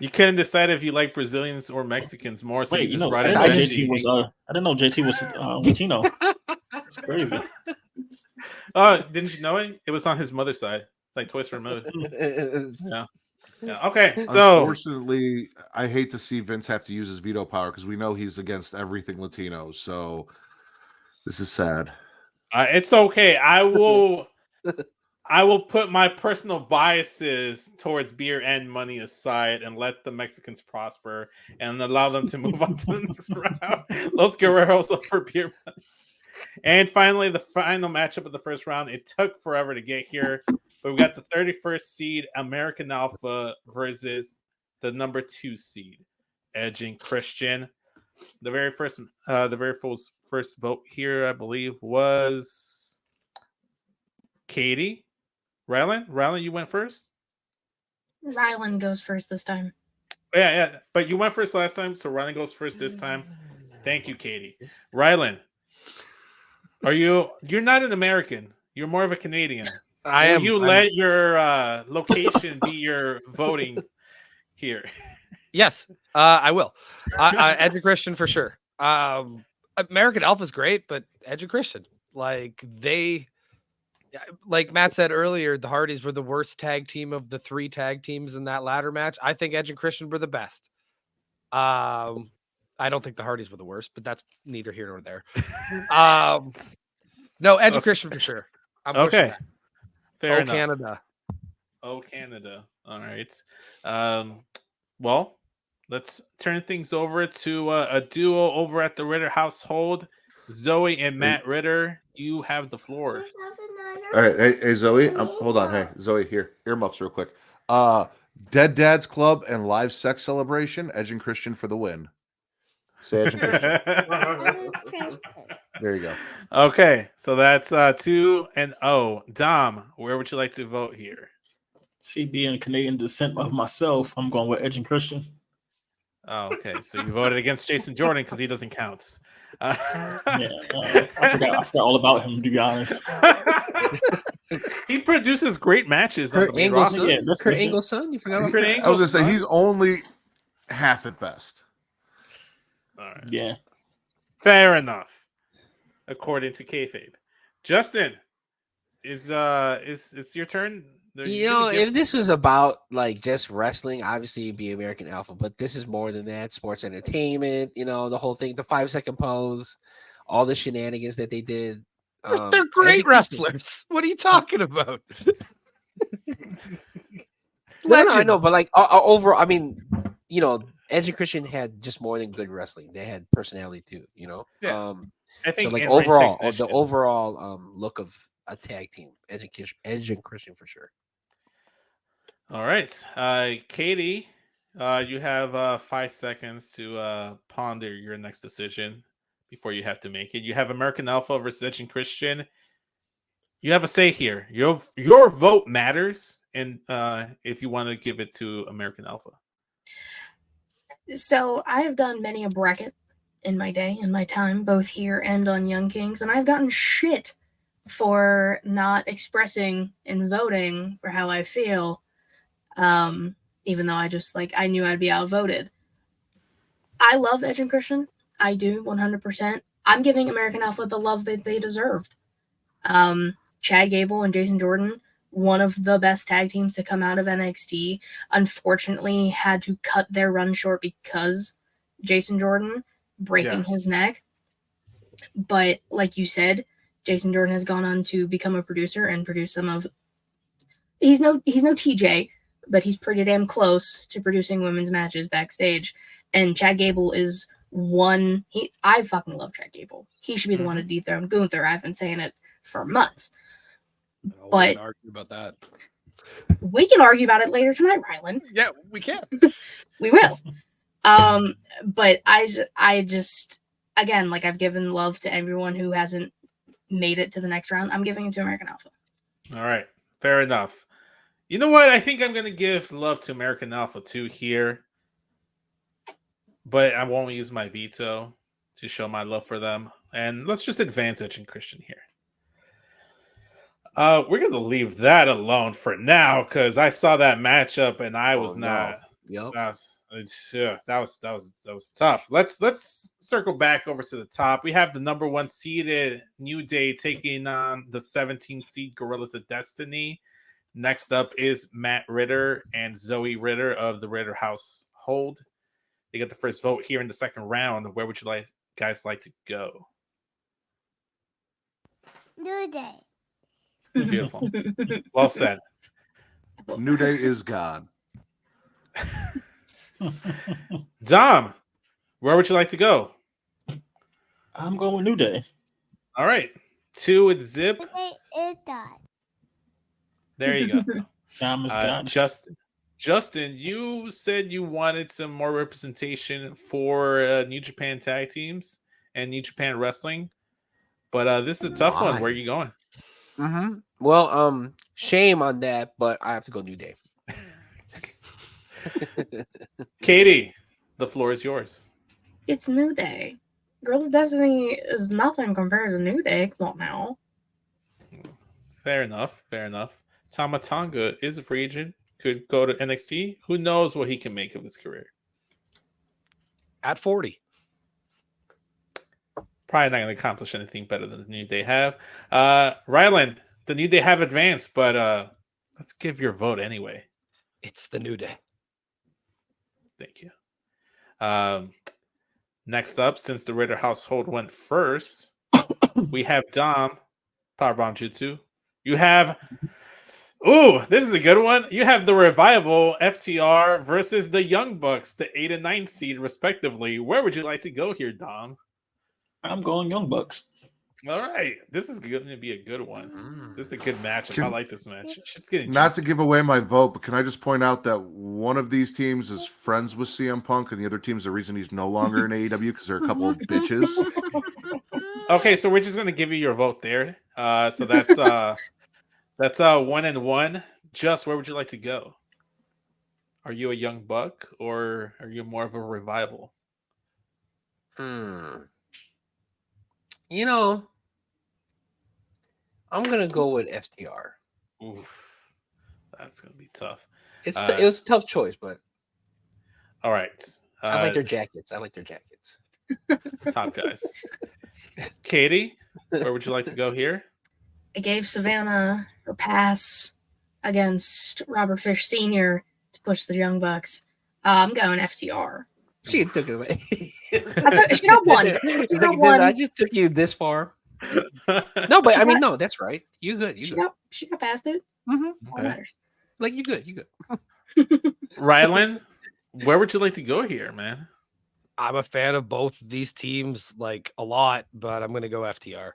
You couldn't decide if you like Brazilians or Mexicans more. So wait, you just brought I in didn't know JT was Latino. It's crazy. Oh, didn't you know it? It was on his mother's side. It's like Toys for Mother. Yeah. Okay. So unfortunately, I hate to see Vince have to use his veto power because we know he's against everything Latino. So this is sad. It's okay. I will put my personal biases towards beer and money aside and let the Mexicans prosper and allow them to move on to the next round. Los Guerreros over beer money. And finally, the final matchup of the first round. It took forever to get here, but we got the 31st seed American Alpha versus the number 2 seed Edge and Christian. The very first vote here, I believe, was Katie. Rylan, you went first? Rylan goes first this time. Yeah. But you went first last time, so Rylan goes first this time. Thank you, Katie. Rylan, you're not an American. You're more of a Canadian. I am. Let your location be your voting here? Yes, I will. Edge and Christian for sure. American Alpha's great, but Edge and Christian, like Matt said earlier, the Hardys were the worst tag team of the 3 tag teams in that ladder match. I think Edge and Christian were the best. I don't think the Hardys were the worst, but that's neither here nor there. No, Edge and Christian for sure. I'm okay. Fair enough. Canada. Oh, Canada. All right. Well, let's turn things over to a duo over at the Ritter household. Zoe and Matt Ritter, you have the floor. All right. Hey Zoe. Hold on. Hey, Zoe, here. Earmuffs real quick. Dead Dads Club and Live Sex Celebration. Edge and Christian for the win. Say Edge and Christian. There you go. Okay, so that's 2-0. Dom, where would you like to vote here? See, being Canadian descent of myself, I'm going with Edge and Christian. Oh, okay. So you voted against Jason Jordan because he doesn't count. I forgot all about him, to be honest. He produces great matches on Kurt the main roster. Angle's son. Yeah, that's Kurt legit. Angle's son. You forgot about Kurt Kurt Angle. I was gonna say son. he's only half at best. All right. Yeah. Fair enough, according to kayfabe. Justin, is your turn? You know, if this was about like just wrestling, obviously it'd be American Alpha, but this is more than that. Sports entertainment, you know, the whole thing, the 5-second pose, all the shenanigans that they did. They're great wrestlers. What are you talking about? No, I know, but like overall, I mean, you know, Edge and Christian had just more than good wrestling. They had personality too, you know. Yeah. I think so like in-ring overall, technician. the overall look of a tag team, Edge and Christian for sure. All right, Katie, you have 5 seconds to ponder your next decision before you have to make it. You have American Alpha versus Edge and Christian. You have a say here. Your vote matters, and if you want to give it to American Alpha. So I have done many a bracket in my day, in my time, both here and on Young Kings, and I've gotten shit for not expressing and voting for how I feel. Even though I knew I'd be outvoted. I love Edge and Christian. I do 100%. I'm giving American Alpha the love that they deserved. Chad Gable and Jason Jordan, one of the best tag teams to come out of NXT, unfortunately had to cut their run short because Jason Jordan breaking his neck. But like you said, Jason Jordan has gone on to become a producer and produce some of. He's no TJ, but he's pretty damn close to producing women's matches backstage. And Chad Gable is one. I fucking love Chad Gable. He should be the one to dethrone Gunther. I've been saying it for months. We can argue about that. We can argue about it later tonight, Rylan. Yeah, we can. We will. But I just again, like I've given love to everyone who hasn't made it to the next round. I'm giving it to American Alpha. All right, fair enough. You know what? I think I'm going to give love to American Alpha 2 here. But I won't use my veto to show my love for them. And let's just advance Edge and Christian here. We're going to leave that alone for now because I saw that matchup and I was not. Yep. That was tough. Let's circle back over to the top. We have the number 1 seeded New Day taking on the 17th seed Gorillas of Destiny. Next up is Matt Ritter and Zoe Ritter of the Ritter household. They get the first vote here in the second round. Where would you guys like to go? New Day. Beautiful. Well said. New Day is gone. Dom, where would you like to go? I'm going with New Day. All right. 2 with Zip. New Day is gone. There you go. Dom is gone. Justin, you said you wanted some more representation for New Japan tag teams and New Japan wrestling, but this is a tough one. Where are you going? Well, shame on that, but I have to go New Day. Katie, the floor is yours. It's New Day. Girls of Destiny is nothing compared to New Day. Come on now. Fair enough. Tama Tonga is a free agent. Could go to NXT. Who knows what he can make of his career? At 40. Probably not going to accomplish anything better than the New Day have. Rylan, the New Day have advanced, but let's give your vote anyway. It's the New Day. Thank you. Next up, since the Ritter household went first, we have Dom, Powerbomb Jutsu. You have... Ooh, this is a good one. You have the Revival, FTR, versus the Young Bucks, the 8 and 9 seed, respectively. Where would you like to go here, Dom? I'm going Young Bucks. All right. This is going to be a good one. This is a good matchup. I like this match. It's getting not to give away my vote, but can I just point out that one of these teams is friends with CM Punk, and the other team's the reason he's no longer in AEW because they're a couple of bitches. Okay, so we're just gonna give you your vote there. So that's 1-1. Just where would you like to go? Are you a young buck or are you more of a revival? You know, I'm gonna go with FTR. Oof, that's gonna be tough. It was a tough choice, but All right. I like their jackets. Top guys. Katie, where would you like to go here? I gave Savannah her pass against Robert Fish Sr. to push the Young Bucks. I'm going FTR. She took it away. She got one. She's like, I just took you this far. No, but I mean, no, that's right. You good. She got past it. Mm-hmm. All matters. Like, you good. Rylan, where would you like to go here, man? I'm a fan of both these teams like a lot, but I'm gonna go FTR.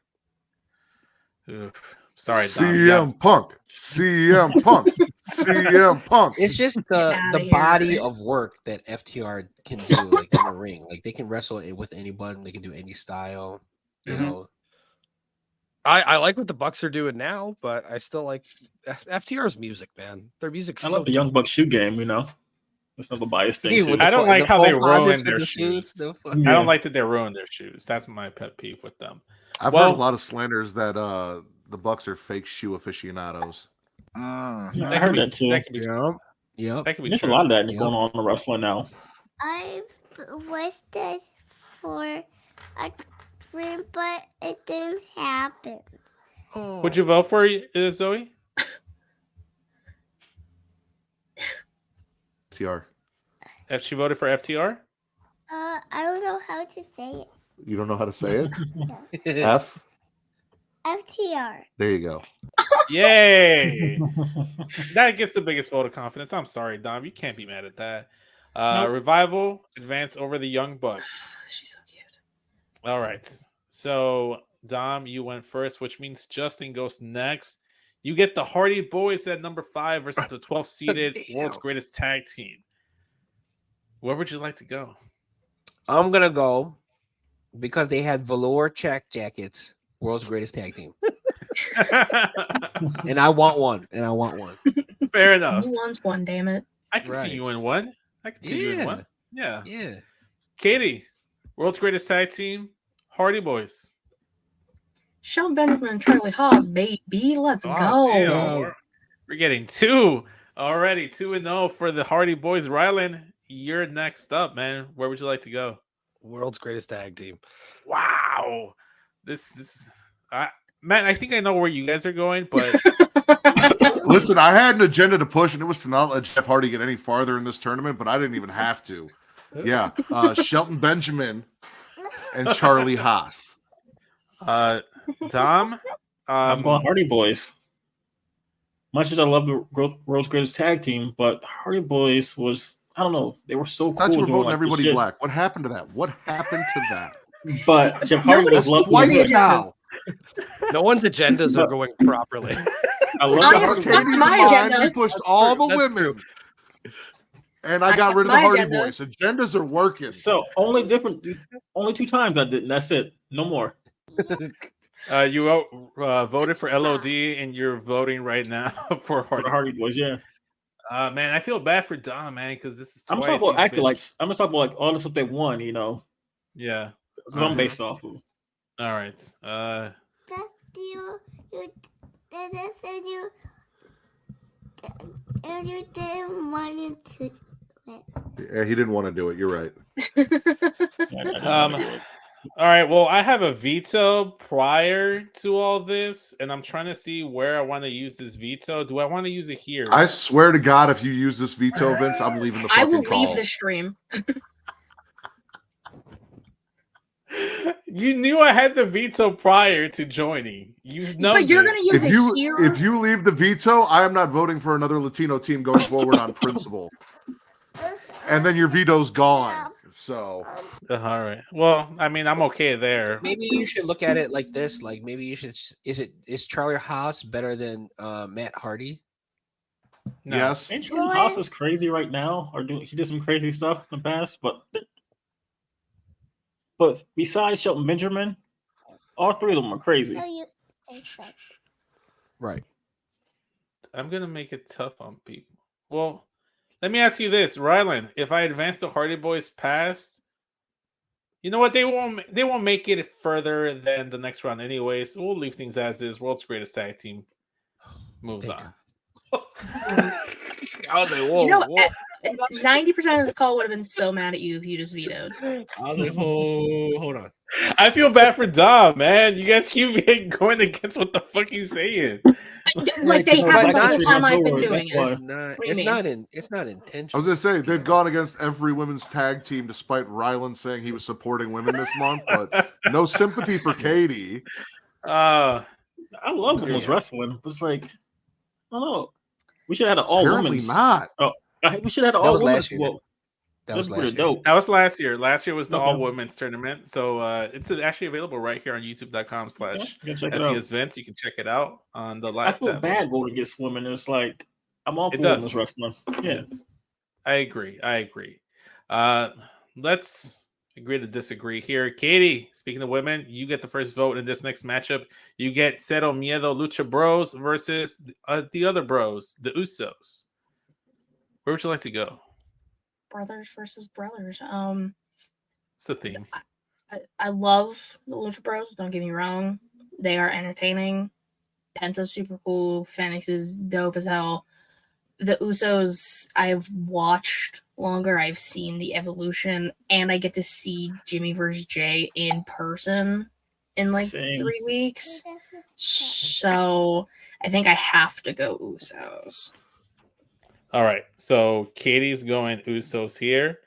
Oof. Sorry, Dom. CM Punk. CM Punk. CM Punk. It's just the body of work that FTR can do, like in the ring. Like they can wrestle it with anyone. They can do any style. You know. I like what the Bucks are doing now, but I still like FTR's music, man. Their music. I love the Young Bucks shoe game. You know, it's not a bias thing. Yeah, Too. I don't like how they ruin their the shoes. suits, I don't like that they ruin their shoes. That's my pet peeve with them. I've heard a lot of slanders that the Bucks are fake shoe aficionados. I heard that too. That could be Yeah. That could be There's a true. lot of that going on in the wrestling now. I wished it for a dream, but it didn't happen. Would you vote for Zoe? FTR. If she voted for FTR? I don't know how to say it. You don't know how to say it? F? FTR. There you go. Yay! That gets the biggest vote of confidence. I'm sorry, Dom. You can't be mad at that. Revival advance over the Young Bucks. She's so cute. All right. So, Dom, you went first, which means Justin goes next. You get the Hardy Boys at number 5 versus the 12th-seeded World's Greatest Tag Team. Where would you like to go? I'm gonna go because they had velour check jackets. World's Greatest Tag Team. And I want one. Fair enough. Who wants one, damn it? I can see you in one. I can see you in one. Yeah. Katie, World's Greatest Tag Team, Hardy Boys. Shelton Benjamin and Charlie Haas, baby. Let's go. Damn. We're getting 2 already. 2-0 for the Hardy Boys. Rylan, you're next up, man. Where would you like to go? World's Greatest Tag Team. Wow. Man, I think I know where you guys are going, but Listen, I had an agenda to push, and it was to not let Jeff Hardy get any farther in this tournament, but I didn't even have to. Yeah, Shelton Benjamin and Charlie Haas. Tom, I'm going Hardy Boys. Much as I love the World's Greatest Tag Team, but Hardy Boys was, I don't know, they were so cool. I thought you were voting like everybody black. What happened to that? What happened to that? But Jeff Hardy was lovely. Twice now. No one's agendas are going properly. I love I the have Hardy stuck Boys. to my agenda. He pushed all the women. And I got rid of the my Hardy agenda. Boys. Agendas are working. So only 2 times I didn't. That's it. No more. you voted for LOD, and you're voting right now for Hardy Boys. Yeah. Man, I feel bad for Dom, man, because this is. I'm twice talking about he's been- I'm just talking about like all the stuff they won. You know. Yeah. That's what I'm based off of. All right. That's you and you didn't want it to. Yeah, he didn't want to do it. You're right. All right. Well, I have a veto prior to all this, and I'm trying to see where I want to use this veto. Do I want to use it here? I swear to God, if you use this veto, Vince, I'm leaving the fucking I will call. leave the stream. You knew I had the veto prior to joining. You know, But you're going to use If it here. you leave the veto, I am not voting for another Latino team going forward on principle. And then your veto's gone. So, all right. Well, I mean, I'm okay there. Maybe you should look at it like this. Like maybe you should. Is Charlie Haas better than Matt Hardy? No. yes. Ain't Charlie Haas is crazy right now, or he did some crazy stuff in the past, but besides Shelton Benjamin, All three of them are crazy. No, you said. Right. I'm gonna make it tough on people. Well, let me ask you this, Rylan. If I advance the Hardy Boys past, you know what? They won't make it further than the next round, anyways. So we'll leave things as is. World's greatest tag team moves Thank on. I was like, whoa, You know, whoa. 90% of this call would have been so mad at you if you just vetoed. I was like, hold on. I feel bad for Dom, man. You guys keep going against what the fuck he's saying. Like they But haven't the not- whole time I've been that's doing why. it. It's not. What do you It's mean? not in. It's not I intentional. was gonna say they've gone against every women's tag team, despite Rylan saying he was supporting women this month, but no sympathy for Katie. Uh, I love women's Yeah. wrestling, but it's like, I don't know. We should have had an all Apparently women's. not. We should have had an That all was women's. last year. Well, That was pretty last year. dope. that was last year. Last year was the Okay. all women's tournament. So it's actually available right here on youtube.com/SESvince. Yeah, check it out. You can check it out on the I live feel tab. bad voting against women. It's like I'm all It for does. women's wrestling. Yeah. I agree. Let's agree to disagree here. Katie, speaking of women, you get the first vote in this next matchup. You get Cero Miedo Lucha Bros versus the other bros, the Usos. Where would you like to go? Brothers versus brothers. It's the theme. I love the Lucha Bros. Don't get me wrong; they are entertaining. Penta's super cool. Phoenix is dope as hell. The Usos, I've watched longer. I've seen the evolution, and I get to see Jimmy versus Jay in person in like Same. 3 weeks. So I think I have to go Usos. All right. So Katie's going Usos here.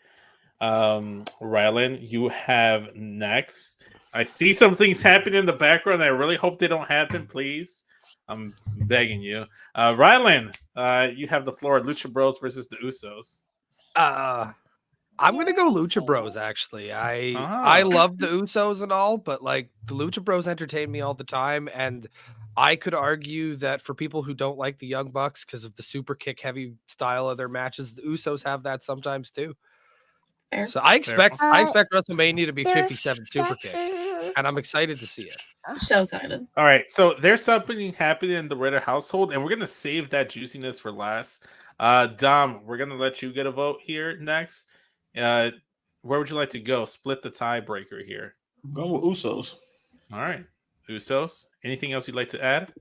Rylan, you have next. I see some things happening in the background. I really hope they don't happen, please. I'm begging you. Rylan, you have the floor. Lucha Bros versus the Usos. I'm gonna go Lucha Bros. Actually, I love the Usos and all, but like the Lucha Bros entertain me all the time, and I could argue that for people who don't like the Young Bucks because of the super kick heavy style of their matches, the Usos have that sometimes too. Fair. So I expect WrestleMania to be There's 57 super kicks, and I'm excited to see it. I'm so excited. All right, so there's something happening in the Ritter household, and we're gonna save that juiciness for last. Dom, we're gonna let you get a vote here next. Where would you like to go? Split the tiebreaker here. I'm going with Usos. All right, Usos. Anything else you'd like to add?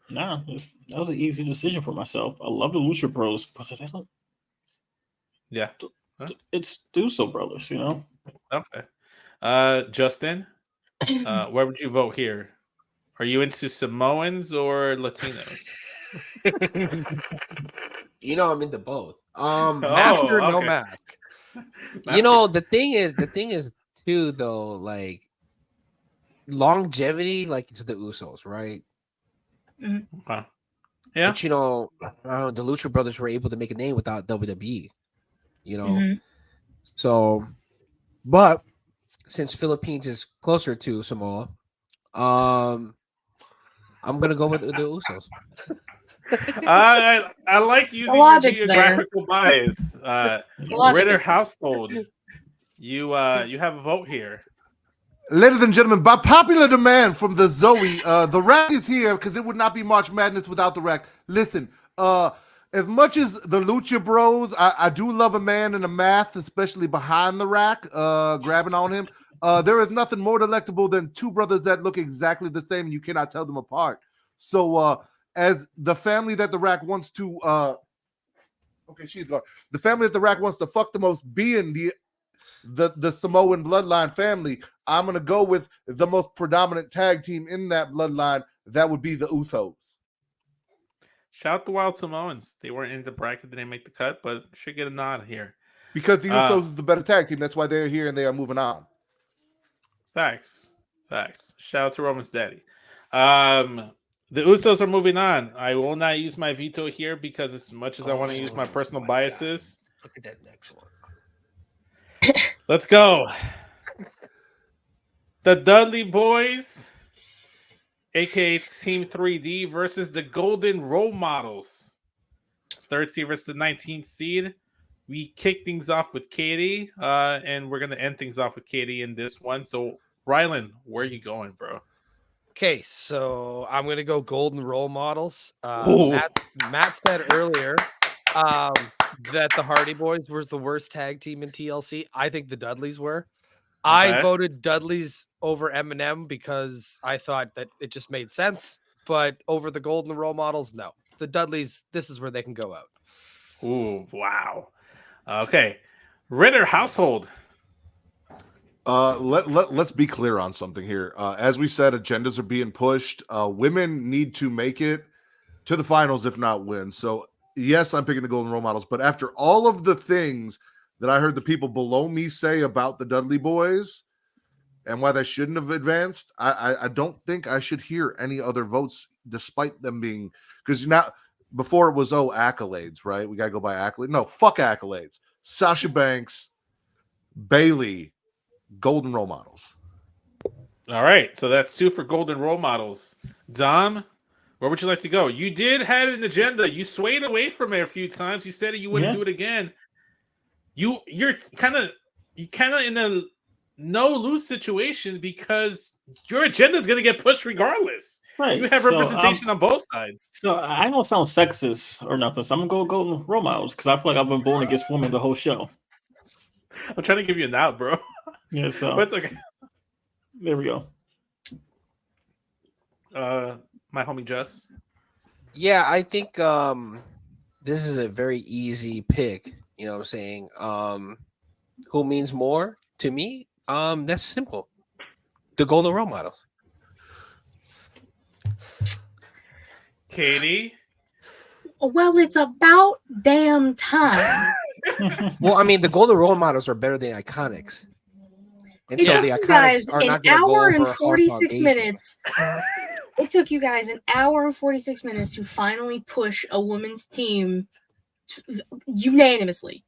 Nah, that was an easy decision for myself. I love the Lucha Bros, but they don't. Yeah. It's the Uso brothers, you know. Okay. Justin, where would you vote here? Are you into Samoans or Latinos? You know, I'm into both. Mask or no okay. mask? You know, the thing is too though, like longevity, like it's the Usos, right? Okay. Yeah. But you know, the Lucha Brothers were able to make a name without WWE. You know, Mhm. so but since Philippines is closer to Samoa, I'm gonna go with the Usos. I like using your logic's there. geographical bias. logic Ritter is- household, you have a vote here. Ladies and gentlemen, by popular demand from the Zoe, the rack is here because it would not be March Madness without the rack. Listen, as much as the Lucha Bros, I do love a man in a mask, especially behind the rack, grabbing on him. There is nothing more delectable than two brothers that look exactly the same and you cannot tell them apart. So, as the family that the rack wants to, okay, she's gone. The family that the rack wants to fuck the most, being the Samoan bloodline family, I'm gonna go with the most predominant tag team in that bloodline. That would be the Usos. Shout out the Wild Samoans. They weren't in the bracket, they didn't make the cut, but should get a nod here. Because the Usos is the better tag team. That's why they're here and they are moving on. Facts. Shout out to Roman's daddy. The Usos are moving on. I will not use my veto here because as much as I want to use my personal biases, Look at that next one. let's go. The Dudley Boys, aka Team 3D, versus the Golden Role Models. 3rd seed versus the 19th seed. We kick things off with Katie, and we're going to end things off with Katie in this one. So Rylan, where are you going, bro? Okay, so I'm gonna go golden role models. Ooh. Matt said earlier that the Hardy Boys were the worst tag team in TLC. I think the Dudleys were. I Okay. voted Dudleys over Eminem because I thought that it just made sense. But over the golden role models, no. The Dudleys, this is where they can go out. Ooh, wow. Okay. Ritter household. Let's be clear on something here. As we said, agendas are being pushed. Women need to make it to the finals, if not win. So yes, I'm picking the golden role models. But after all of the things that I heard the people below me say about the Dudley Boys and why they shouldn't have advanced, I don't think I should hear any other votes, despite them being, because now before it was accolades, right? We gotta go by accolades. No, fuck accolades. Sasha Banks, Bailey. Golden role models. All right, so that's 2 for golden role models. Dom, where would you like to go? You did have an agenda. You swayed away from it a few times. You said you wouldn't do it again. You're kind of in a no lose situation because your agenda is going to get pushed regardless. Right. You have representation on both sides. So I don't sound sexist or nothing. So I'm gonna go golden role models because I feel like I've been born against women the whole show. I'm trying to give you an out, bro. Yeah, so That's okay. There we go. My homie Jess. Yeah, I think this is a very easy pick. You know what I'm saying? Who means more to me? That's simple. The golden role models. Katie. Well, it's about damn time. Well, I mean, the golden role models are better than iconics. And It so took the you iconics guys are an not going to go hour over and Hard 46 Foundation. minutes. It took you guys an hour and 46 minutes to finally push a women's team unanimously.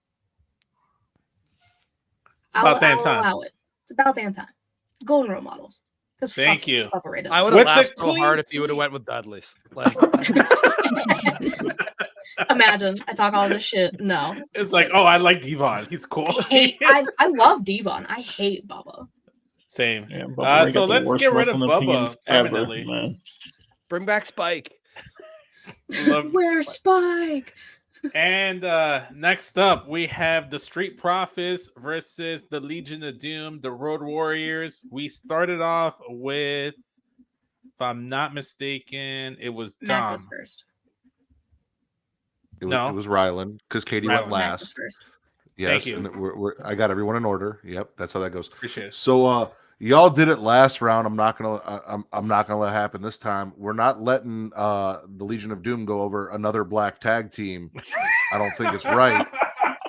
About damn I'll time. allow it. It's about damn time. Golden role models. Thank you. I would have laughed so hard if you would have went with Dudley's. Like, imagine I talk all this shit. No, it's like, oh, I like Devon. He's cool. I love Devon. I hate Bubba. Same. Yeah, So let's get rid of Bubba ever, permanently. Man. Bring back Spike. Where's Spike? And next up, we have the Street Profits versus the Legion of Doom, the Road Warriors. We started off with, if I'm not mistaken, it was Matt goes Dom. first. It was Rylan because Katie went Rylan. Matt goes last. first. Yes, Thank you. And I got everyone in order. Yep, that's how that goes. Appreciate it. So y'all did it last round. I'm not gonna let it happen this time. We're not letting the Legion of Doom go over another black tag team. I don't think it's right.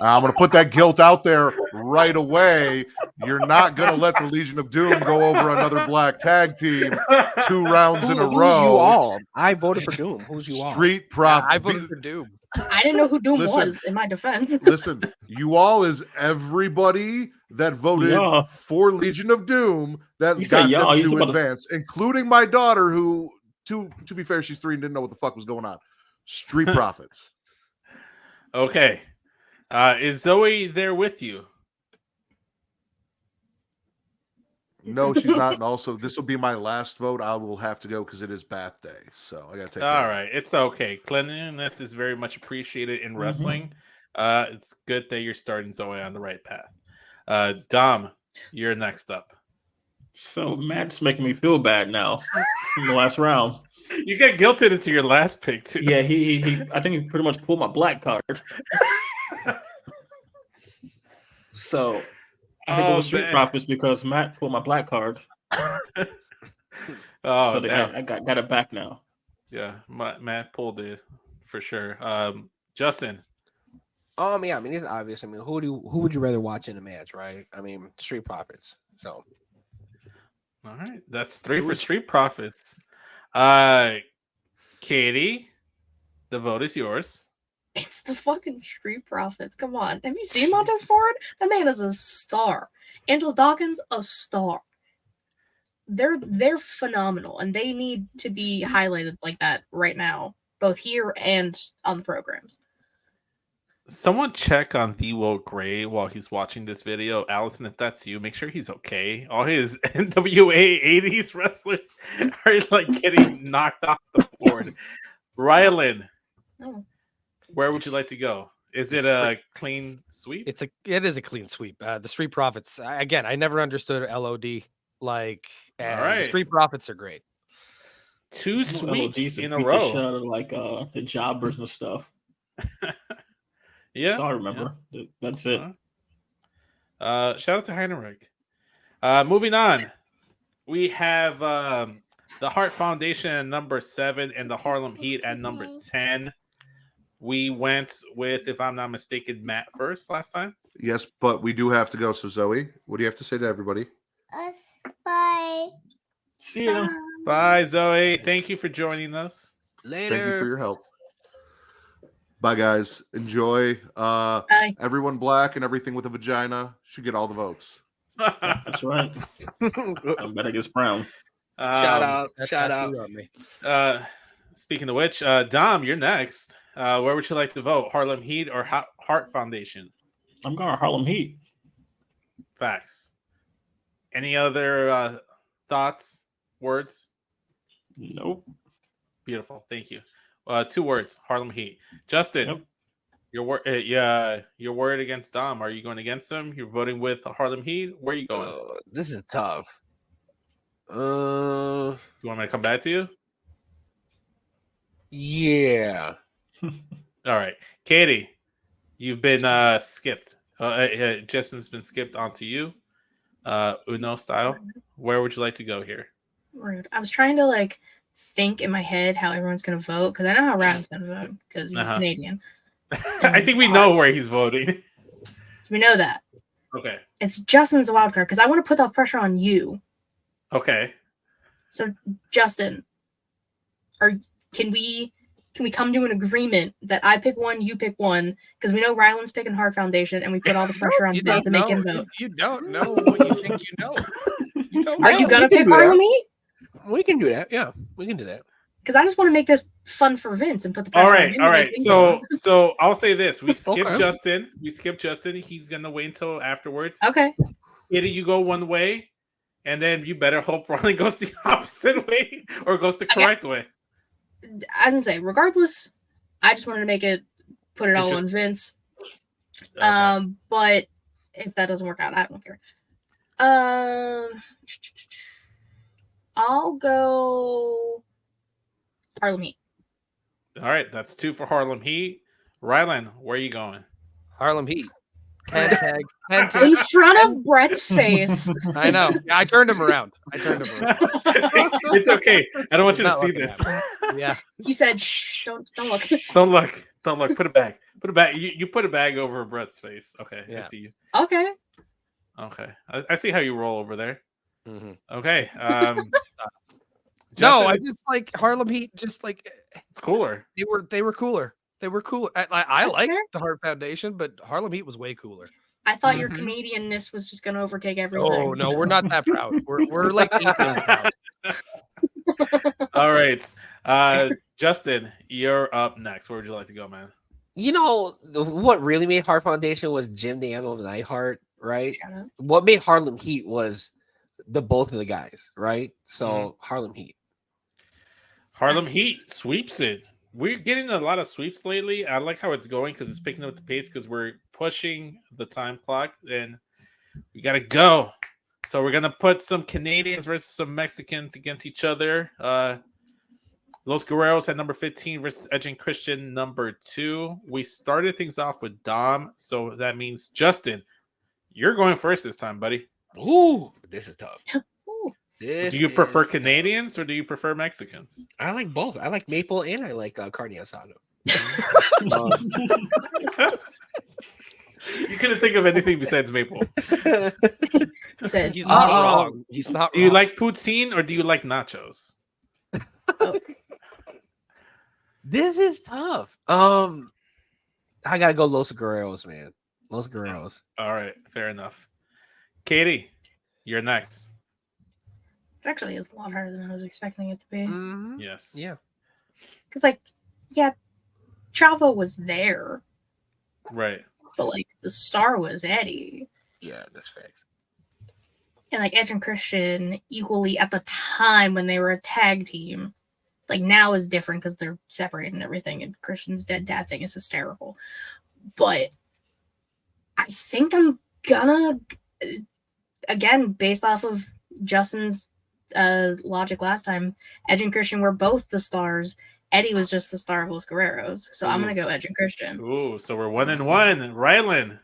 I'm gonna put that guilt out there right away. You're not gonna let the Legion of Doom go over another black tag team 2 rounds in a row. Who's you all? I voted for Doom. Who's you all? Street Profit. I voted for Doom. I didn't know who Doom was, in my defense. Listen, you all is everybody that voted for Legion of Doom that got them to advance, including my daughter, who, to be fair, she's 3 and didn't know what the fuck was going on. Street Profits. Okay. Is Zoe there with you? No, she's not. And also, this will be my last vote. I will have to go because it is bath day. So I got to take All right. It's okay. Cleanliness is very much appreciated in wrestling. It's good that you're starting Zoe on the right path. Dom, you're next up. So Matt's making me feel bad now from the last round. You got guilted into your last pick, too. Yeah, he I think he pretty much pulled my black card. So I think it was Street Profits because Matt pulled my black card. So I got it back now. Yeah, Matt pulled it for sure. Justin. Yeah, I mean it's obvious. I mean, who would you rather watch in a match, right? I mean, Street Profits. So, all right, that's 3 for Street Profits. Katie, the vote is yours. It's the fucking Street Profits. Come on. Have you seen Montez Ford? That man is a star. Angelo Dawkins, a star. They're phenomenal, and they need to be highlighted like that right now, both here and on the programs. Someone check on The Will Gray while he's watching this video. Allison, if that's you, make sure he's okay. All his NWA 80s wrestlers are like getting knocked off the board. Rylan, Oh. where would you like to go? Is it a clean sweep? It is a clean sweep. The Street Profits, again, I never understood LOD. Like, and the Street Profits are great. Two sweeps LODs in a beat the row. shit out of, like the jobbers and stuff. Yeah, so I remember. That's it. Shout out to Heinrich. Moving on, we have the Heart Foundation at number 7 and the Harlem Heat at number 10. We went with, if I'm not mistaken, Matt first last time. Yes, but we do have to go. So Zoe, what do you have to say to everybody? Bye. See ya. Bye, Zoe. Thank you for joining us. Later. Thank you for your help. Bye, guys. Enjoy. Bye. Everyone black and everything with a vagina should get all the votes. That's right. I bet it gets brown. Shout out. On me. Speaking of which, Dom, you're next. Where would you like to vote? Harlem Heat or Heart Foundation? I'm going Harlem Heat. Facts. Any other thoughts, words? Nope. Beautiful. Thank you. 2 words, Harlem Heat. Justin, Yep. your word against Dom. Are you going against him? You're voting with Harlem Heat? Where are you going? This is tough. You want me to come back to you? Yeah. All right. Katie, you've been skipped. Justin's been skipped onto you. Uno style. Where would you like to go here? Rude. I was trying to think in my head how everyone's gonna vote because I know how Ryan's gonna vote because he's Canadian. I think we know where he's voting. We know that. Okay. It's Justin's the wild card because I want to put that pressure on you. Okay. So Justin, can we come to an agreement that I pick one, you pick one, because we know Ryland's picking Heart Foundation, and we put all the pressure on Vince to make him vote. You don't know what you think you know. You don't Are know. you gonna pick Harlem Heat? We can do that. Yeah, we can do that. Because I just want to make this fun for Vince and put the pressure on him. All right. So I'll say this: we skip Okay. Justin. We skip Justin. He's gonna wait until afterwards. Okay. Either you go one way, and then you better hope Ronnie goes the opposite way or goes the correct way. As I say, regardless, I just wanted to put it all on Vince. Okay. But if that doesn't work out, I don't care. I'll go Harlem Heat. All right, that's 2 for Harlem Heat. Rylan, where are you going? Harlem Heat. 10 tag. In front of Brett's face. I know. I turned him around. It's okay. I don't want you to Not see looking this. at me. Yeah. You said, shh, don't look. Don't look. Don't look. Put it back. Put it back. You put it back over Brett's face. Okay. I Yeah. see you. Okay. Okay. I see how you roll over there. Mm-hmm. Okay. No, Justin, I just like Harlem Heat. Just like it's cooler. they were cooler. They were cool. I That's like fair. the Heart Foundation, but Harlem Heat was way cooler. I thought your Canadianness was just going to overtake everything. Oh no, we're not that proud. We're like England proud. All right. Justin, you're up next. Where would you like to go, man? You know what really made Heart Foundation was Jim the Animal Neidhart, right? Shut up. What made Harlem Heat was the both of the guys, right? So Harlem Heat. Harlem Heat sweeps it. We're getting a lot of sweeps lately. I like how it's going because it's picking up the pace because we're pushing the time clock and we got to go. So we're going to put some Canadians versus some Mexicans against each other. Los Guerreros at number 15 versus Edge and Christian number 2. We started things off with Dom. So that means, Justin, you're going first this time, buddy. Ooh, this is tough. Ooh. This Do you prefer is tough. Canadians or do you prefer Mexicans? I like both. I like maple and I like carne asada. You couldn't think of anything besides maple. He said, He's not Oh. wrong. He's not. Do you wrong. like poutine or do you like nachos? This is tough. I gotta go Los Guerreros, man. Los Guerreros. All right, fair enough. Katie, you're next. it actually is a lot harder than I was expecting it to be. Mhm. Yes. Yeah. Because, Chavo was there. Right. But like the star was Eddie. Yeah, that's facts. And like Edge and Christian equally at the time when they were a tag team. Like now is different because they're separated and everything, and Christian's dead dad thing is hysterical. But I think I'm gonna, again, based off of Justin's logic last time, Edge and Christian were both the stars. Eddie was just the star of Los Guerreros. So I'm gonna go Edge and Christian. Ooh, so we're 1-1. Rylan,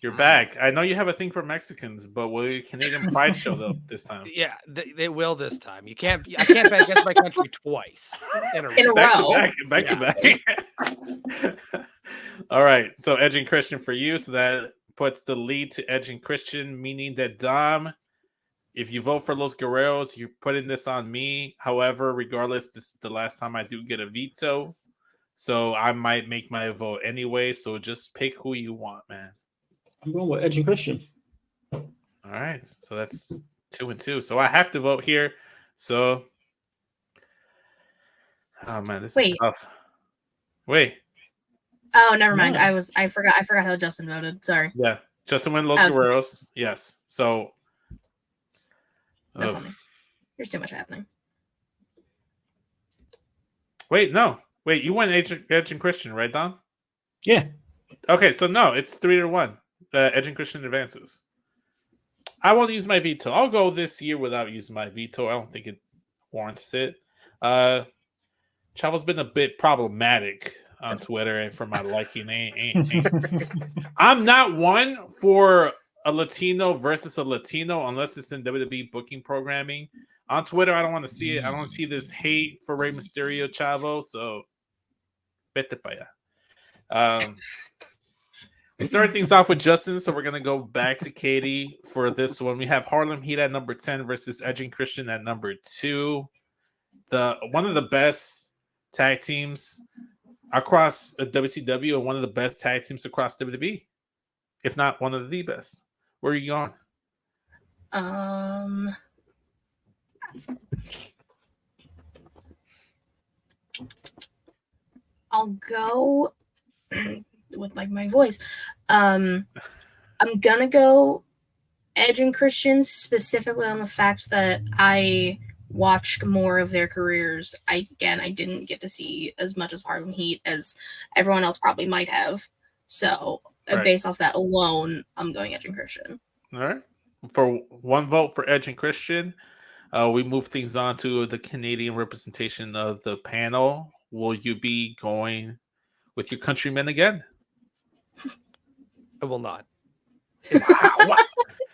you're back. I know you have a thing for Mexicans, but will your Canadian pride show up this time? Yeah, they will this time. I can't bet against my country twice in a row. Back to back. All right, so Edge and Christian for you. So that puts the lead to Edge and Christian, meaning that Dom, if you vote for Los Guerreros, you're putting this on me. However, regardless, this is the last time I do get a veto, so I might make my vote anyway. So just pick who you want, man. I'm going with Edge and Christian. All right, so that's 2-2. So I have to vote here. So, oh man, this is tough. Wait. Oh, never mind. No. I forgot how Justin voted. Sorry. Yeah, Justin went Los Guerreros. Yes. So. That's funny. There's too much happening. Wait, no. Wait, you went Edge and Christian, right, Don? Yeah. Okay, so no, it's 3-1. Edge and Christian advances. I won't use my veto. I'll go this year without using my veto. I don't think it warrants it. Chavo's been a bit problematic on Twitter and for my liking. I'm not one for a Latino versus a Latino unless it's in WWE booking programming. On Twitter, I don't want to see it. I don't see this hate for Rey Mysterio, Chavo. So, vete para allá. We start things off with Justin, so we're going to go back to Katie for this one. We have Harlem Heat at number 10 versus Edge and Christian at number 2. One of the best tag teams across WCW and one of the best tag teams across WWE, if not one of the best. Where are you going? I'll go with like my voice. I'm gonna go Edge and Christian specifically on the fact that I watched more of their careers. I didn't get to see as much as Harlem Heat as everyone else probably might have. So based off that alone, I'm going Edge and Christian. All right. For one vote for Edge and Christian, we move things on to the Canadian representation of the panel. Will you be going with your countrymen again? I will not. Wow.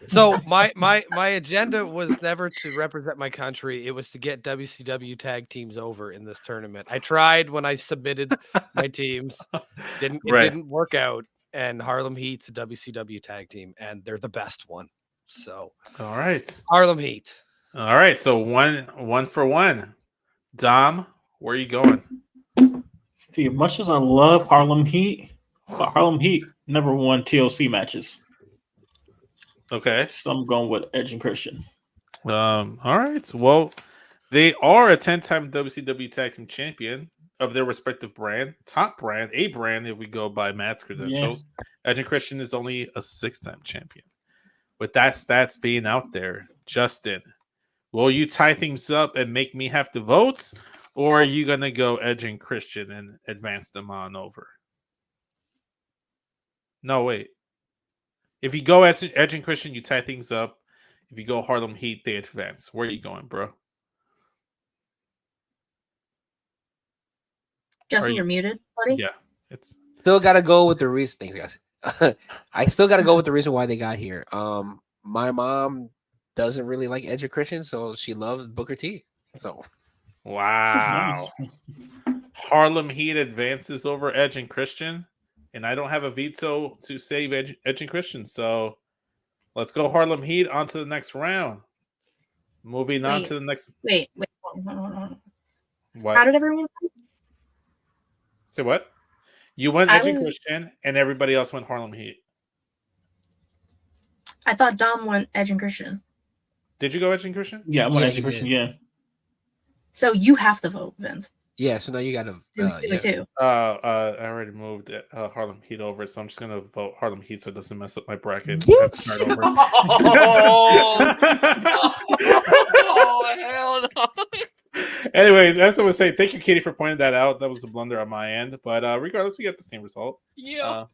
So my agenda was never to represent my country. It was to get WCW tag teams over in this tournament. I tried when I submitted my teams. It didn't work out. And Harlem Heat's a WCW tag team, and they're the best one. So all right. Harlem Heat. All right. So one for one. Dom, where are you going? See, much as I love Harlem Heat, but Harlem Heat never won TLC matches. Okay. So I'm going with Edge and Christian. All right. Well, they are a 10-time WCW Tag Team Champion of their respective brand. Top brand, a brand if we go by Matt's credentials. Yeah. Edge and Christian is only a 6-time champion. With that stats being out there, Justin, will you tie things up and make me have to vote? Or are you going to go Edge and Christian and advance them on over? No, wait. If you go Edge and Christian, you tie things up. If you go Harlem Heat, they advance. Where are you going, bro? Justin, you're muted, buddy? Yeah. It's still got to go with the reason. Thanks, guys. I still got to go with the reason why they got here. My mom doesn't really like Edge and Christian, so she loves Booker T. So... Wow. Harlem Heat advances over Edge and Christian, and I don't have a veto to save Edge and Christian, so let's go Harlem Heat on to the next round. Moving on to the next... Wait. Hold on. What? How did everyone... Say what? You went Edge and Christian, and everybody else went Harlem Heat. I thought Dom went Edge and Christian. Did you go Edge and Christian? Yeah, I went Edge and Christian, yeah. So you have to vote, Vince. Yeah, so now you got It was 2-2. I already moved Harlem Heat over, so I'm just gonna vote Harlem Heat so it doesn't mess up my bracket. Get Start over. Oh, hell no. Anyways, as I was saying, thank you, Katie, for pointing that out. That was a blunder on my end, but regardless, we got the same result. Yeah.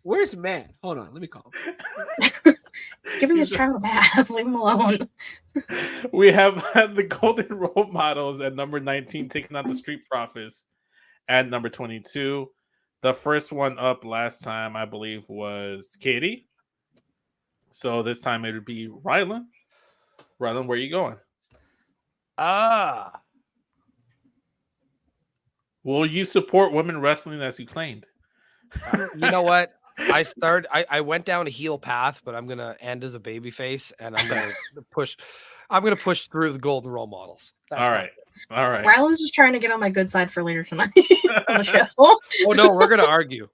Where's Matt? Hold on, let me call him. He's giving his child a bath. Leave him alone. We have the Golden Role Models at number 19 taking on the Street Profits at number 22. The first one up last time, I believe, was Katie. So this time it would be Rylan. Rylan, where are you going? Will you support women wrestling as you claimed? You know what? I went down a heel path, but I'm gonna end as a baby face, and I'm gonna push through the Golden Role Models. All right. Rylan's just trying to get on my good side for later tonight on the show. Oh no, we're gonna argue.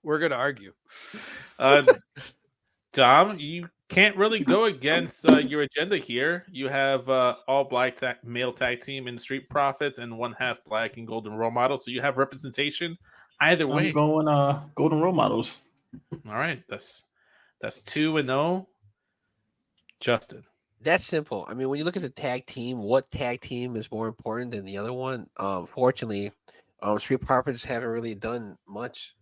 Dom, you can't really go against your agenda here. You have all black male tag team in Street Profits and one half black in Golden Role Model, so you have representation either way. I'm going Golden Role Models. All right, that's 2-0. Justin. That's simple. I mean, when you look at the tag team, what tag team is more important than the other one? Fortunately, Street Profits haven't really done much,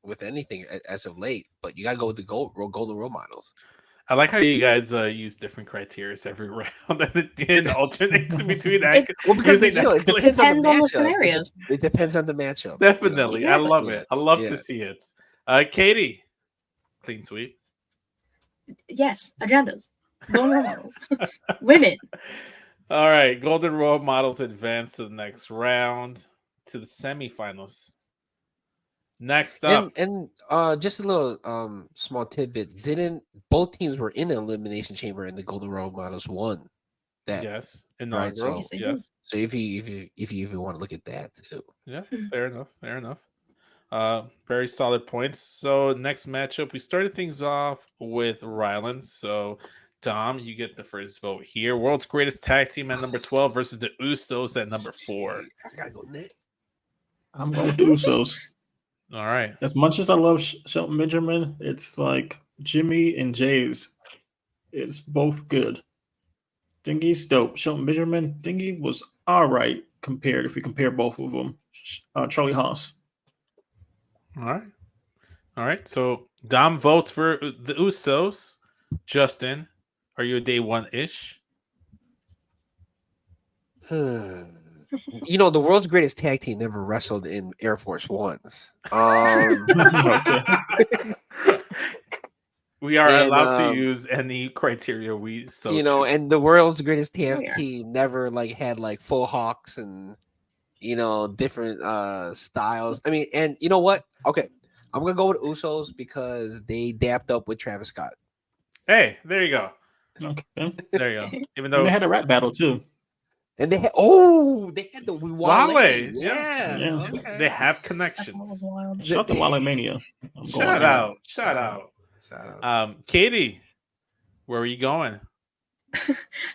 with anything as of late. But you gotta go with the Golden Role Models. I like how you guys use different criteria every round and it alternates between that. Because it depends on the scenarios. It depends on the matchup. Definitely, Exactly. I love it. I love to see it. Katie, clean sweep. Yes, agendas. Golden Role Models. Women. All right, Golden Role Models advance to the next round, to the semifinals. Next up, and just a little small tidbit. Didn't both teams were in an elimination chamber and the Golden Role Models won that? Yes, right. inaugural. So, Yes. So if you even want to look at that too. Yeah, fair enough. Very solid points. So next matchup, we started things off with Rylan. So Dom, you get the first vote here. World's Greatest Tag Team at number 12 versus the Usos at number 4. I gotta go Nick. I'm going with the Usos. All right. As much as I love Shelton Benjamin, it's like Jimmy and Jay's. It's both good. Dingy's dope. Shelton Benjamin, Dingy was all right compared if we compare both of them. Charlie Haas. All right. So Dom votes for the Usos. Justin, are you a day one-ish? The world's greatest tag team never wrestled in Air Force Ones. We are allowed to use any criteria we so choose. And the world's greatest tag team never had faux hawks and different styles. I mean, and you know what? Okay, I'm gonna go with Usos because they dapped up with Travis Scott. Hey, there you go. Okay, there you go. Even though they had a rap battle too. And they had the Wale. Yeah. Okay. They have connections. Shout out to Wale Mania. Shout out. Katie, where are you going?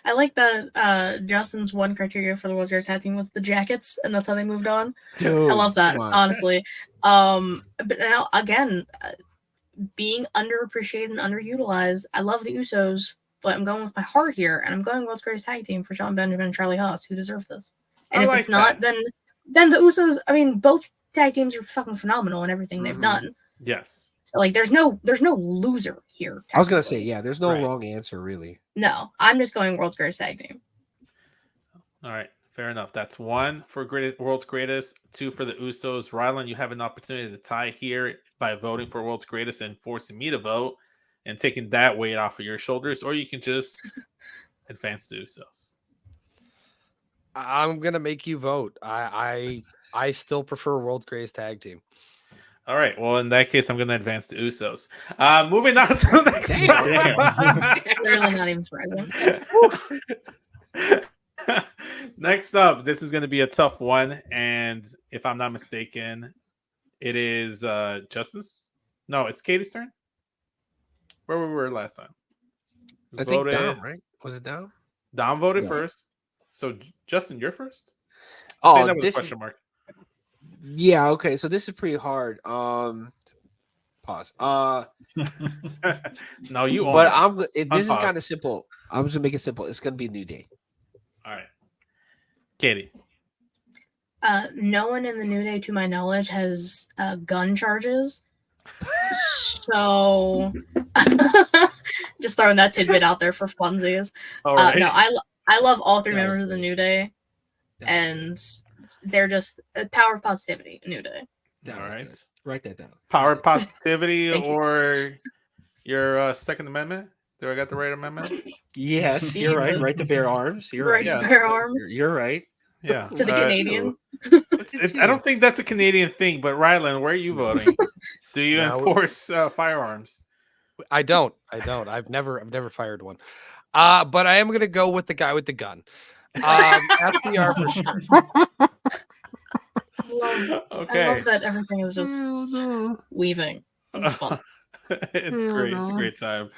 I like that Justin's one criteria for the World's Greatest Tag Team was the jackets, and that's how they moved on. Dude, I love that, honestly. But now again, being underappreciated and underutilized, I love the Usos, but I'm going with my heart here, and I'm going World's Greatest Tag Team for Shelton Benjamin and Charlie Haas, who deserve this. And if it's not, then the Usos. I mean, both tag teams are fucking phenomenal in everything they've done. Yes. So there's no loser here. I was gonna say, there's no wrong answer, really. No, I'm just going World's Greatest Tag Team. All right, fair enough. That's 1 for World's Greatest, 2 for the Usos. Rylan, you have an opportunity to tie here by voting for World's Greatest and forcing me to vote and taking that weight off of your shoulders, or you can just advance the Usos. I'm gonna make you vote. I still prefer World's Greatest Tag Team. All right. Well, in that case, I'm going to advance the Usos. Moving on to the next one. Literally not even surprising. Next up, this is going to be a tough one, and if I'm not mistaken, it is Justice. No, it's Katie's turn. Where we were last time? I think Dom, right? Was it Dom? Dom voted first. So Justin, you're first. Say that Oh, with a this is question mark. yeah. Okay, so this is pretty hard. Pause. No, you own But it. I'm. This is kind Unpause. of simple. I'm just gonna make it simple. It's gonna be New Day. All right, Katie. No one in the New Day, to my knowledge, has gun charges. So, just throwing that tidbit out there for funsies. All right. No, I love all three That was members of the great. New Day, and they're just a power of positivity. New Day. That All was right. good. Write that down. Power positivity Thank you. or your Second Amendment? Do I got the right amendment? Yes, you're right. Jesus. Right to bear arms. You're Right, right. Yeah. bare arms You're right. Yeah. to the Canadian. I don't think that's a Canadian thing, but Rylan, where are you voting? Do you No. enforce firearms? I don't. I've never fired one. But I am gonna go with the guy with the gun. FDR for sure. Okay. I love that everything is just weaving. It's fun. It's great. It's a great time.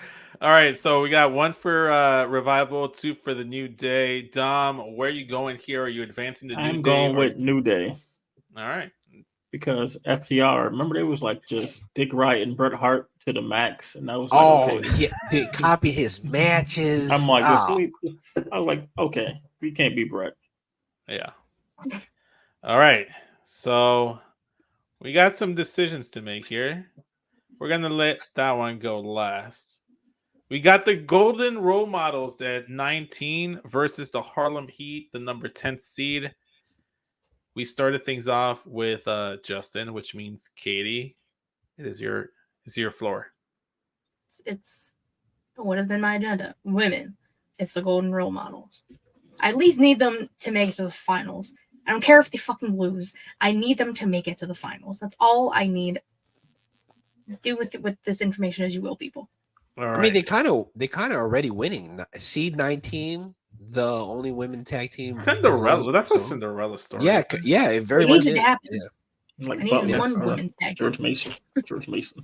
All right, so we got one for Revival, two for the New Day. Dom, where are you going here? Are you advancing the New I'm Day? going with New Day All right. because FTR. Remember, they was like just Dick Wright and Bret Hart to the max, and I was like, Oh, okay. yeah. They copy his matches. I'm like, Oh. I was like, okay, we can't be Bret. Yeah. All right. So we got some decisions to make here. We're gonna let that one go last. We got the Golden Role Models at 19 versus the Harlem Heat, the number 10th seed. We started things off with Justin, which means Katie. It is your floor. It's what has been my agenda. Women. It's the golden role models. I at least need them to make it to the finals. I don't care if they fucking lose. I need them to make it to the finals. That's all I need. Do with this information as you will, people. All right. I mean, they kind of already winning. Seed 19, the only women tag team. Cinderella. That's a So- Cinderella story. Yeah, yeah, it very It much needed is. to happen. Yeah. Like I need Butler, one women's tag team. George Mason.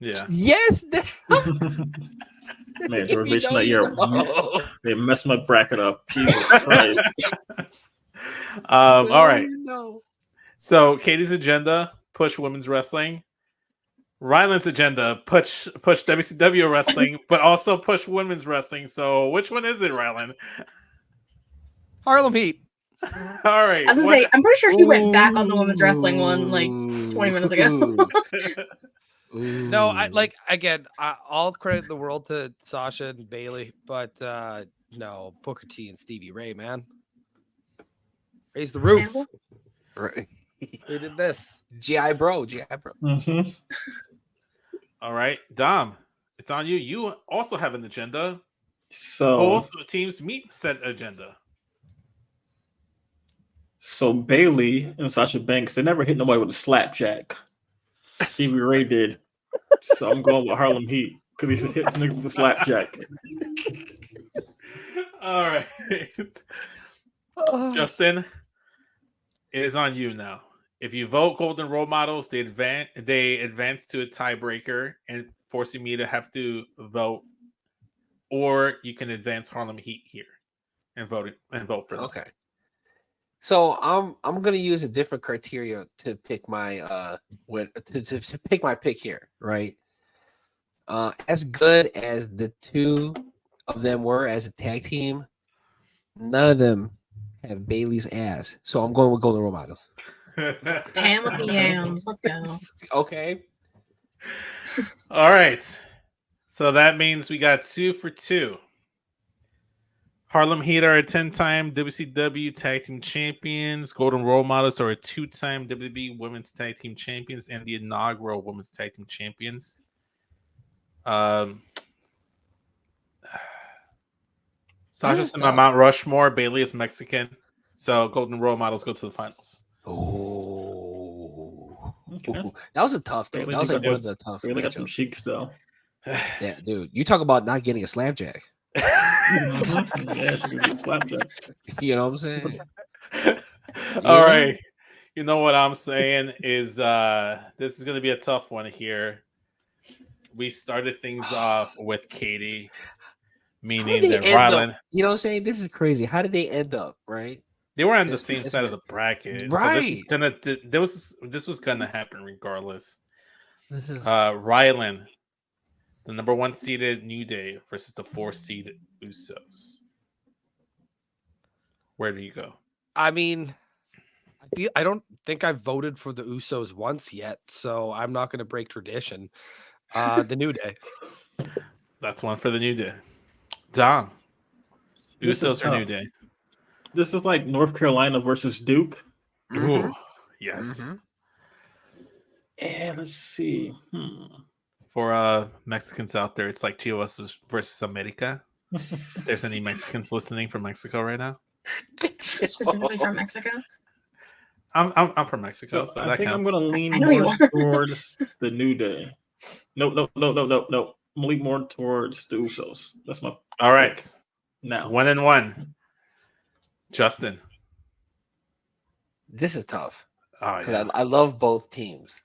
Yeah. Yes. Man, George You Mason know that you year, know. they messed my bracket up. Jesus Christ. All right. You know. So Katie's agenda, push women's wrestling. Ryland's agenda, push WCW wrestling, but also push women's wrestling. So which one is it, Ryland? Harlem Heat. All right. I was gonna say, I'm pretty sure he went back on the women's wrestling one like 20 minutes ago. No, I like again. I'll credit the world to Sasha and Bailey, but no, Booker T and Stevie Ray, man, raise the roof. Right. Who did this? GI bro. Mhm. All right, Dom, it's on you. You also have an agenda. So Both teams meet said agenda. Bailey and Sasha Banks, they never hit nobody with a slapjack. Stevie Ray did. So I'm going with Harlem Heat because he hit niggas with a slapjack. All right. Justin, it is on you now. If you vote Golden Role Models, they advance to a tiebreaker and forcing me to have to vote, or you can advance Harlem Heat here and vote for them. Okay. So I'm gonna use a different criteria to pick my to pick my pick here, right? As good as the two of them were as a tag team, none of them have Bailey's ass. So I'm going with Golden Role Models. Pam with the yams. Let's go. Okay. All right. So that means we got 2 for 2. Harlem Heat are a 10-time WCW Tag Team Champions. Golden Role Models are a 2-time WWE Women's Tag Team Champions and the inaugural Women's Tag Team Champions. Sasha's in my Mount Rushmore. Bailey is Mexican. So Golden Role Models go to the finals. Oh, Okay. that was a tough. Though. Bailey That was like got one of those- the tough. Bailey got some matchups. cheeks though. Yeah, dude. You talk about not getting a slapjack. Mhm. Yeah, she can get slapjack. You know what I'm saying? All right. You know what I'm saying is this is going to be a tough one here. We started things off with Katie, meaning that Rylan. You know what I'm saying? This is crazy. How did they end up, right? They were on the This- same this side of man- the bracket, Right. so this was gonna happen regardless. This is Rylan, the number 1 seeded New Day versus the 4 seeded Usos. Where do you go? I mean, I don't think I've voted for the Usos once yet, so I'm not going to break tradition. The New Day. That's one for the New Day. Dom, This is Usos or New tough. Day? This is like North Carolina versus Duke. Ooh, yes. And let's see. For Mexicans out there, it's like Chivas versus America. If there's any Mexicans listening from Mexico right now, Specifically from Mexico. I'm from Mexico, so I that think counts. I'm going to lean I know you more are. towards the New Day. No. I'm going to lean more towards the Usos. That's my All right, now. 1-1. Justin. This is tough. Oh, 'Cause yeah. I love both teams.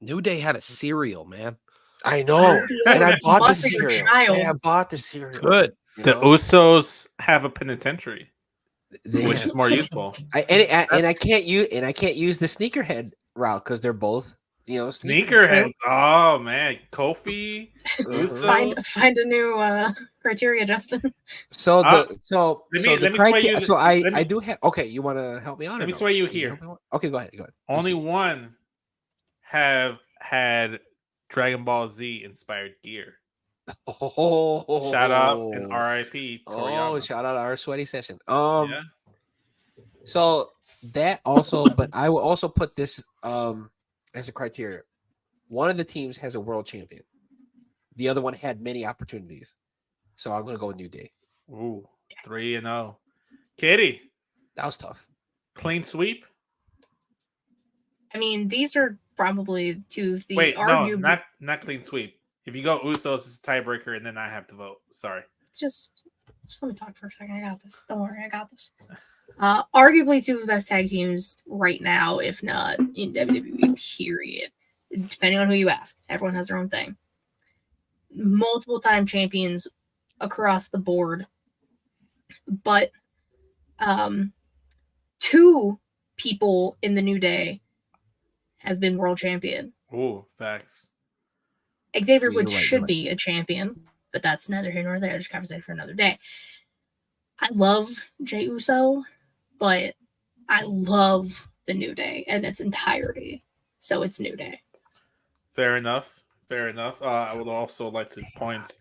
New Day had a cereal, man. I know, and I bought the Must be your cereal. child. And I bought the cereal. Good. you The know? Usos have a penitentiary, They- which is more useful. I can't use the sneakerhead route because they're both Sneakerheads. Oh man, Kofi. Usos. Find a new criteria, Justin. So Uh, the so let so me- the let me sway criteria. you- So let me- I do have. Okay, you want to help me out? Let or me no? sway you Can here. help me out? Okay, go ahead. Let's Only see. one have had Dragon Ball Z inspired gear. Oh, Shout out and RIP Toriyama. Oh, shout out our sweaty session. Yeah. So that also, but I will also put this as a criteria. One of the teams has a world champion. The other one had many opportunities. So I'm gonna go with New Day. Ooh, 3-0. Katie, That was tough. clean sweep. I mean, these are probably two of the Wait, no, arguably not clean sweep. If you go Usos, it's a tiebreaker, and then I have to vote. Sorry. just let me talk for a second. I got this. Don't worry, I got this. Arguably two of the best tag teams right now, if not in WWE, period. Depending on who you ask. Everyone has their own thing. Multiple time champions across the board. But two people in the New Day have been world champion. Ooh, facts. Xavier You're Woods right, should you're right. be a champion, but that's neither here nor there. There's a conversation for another day. I love Jey Uso, but I love the New Day in its entirety. So it's New Day. Fair enough. Fair enough. I would also like to point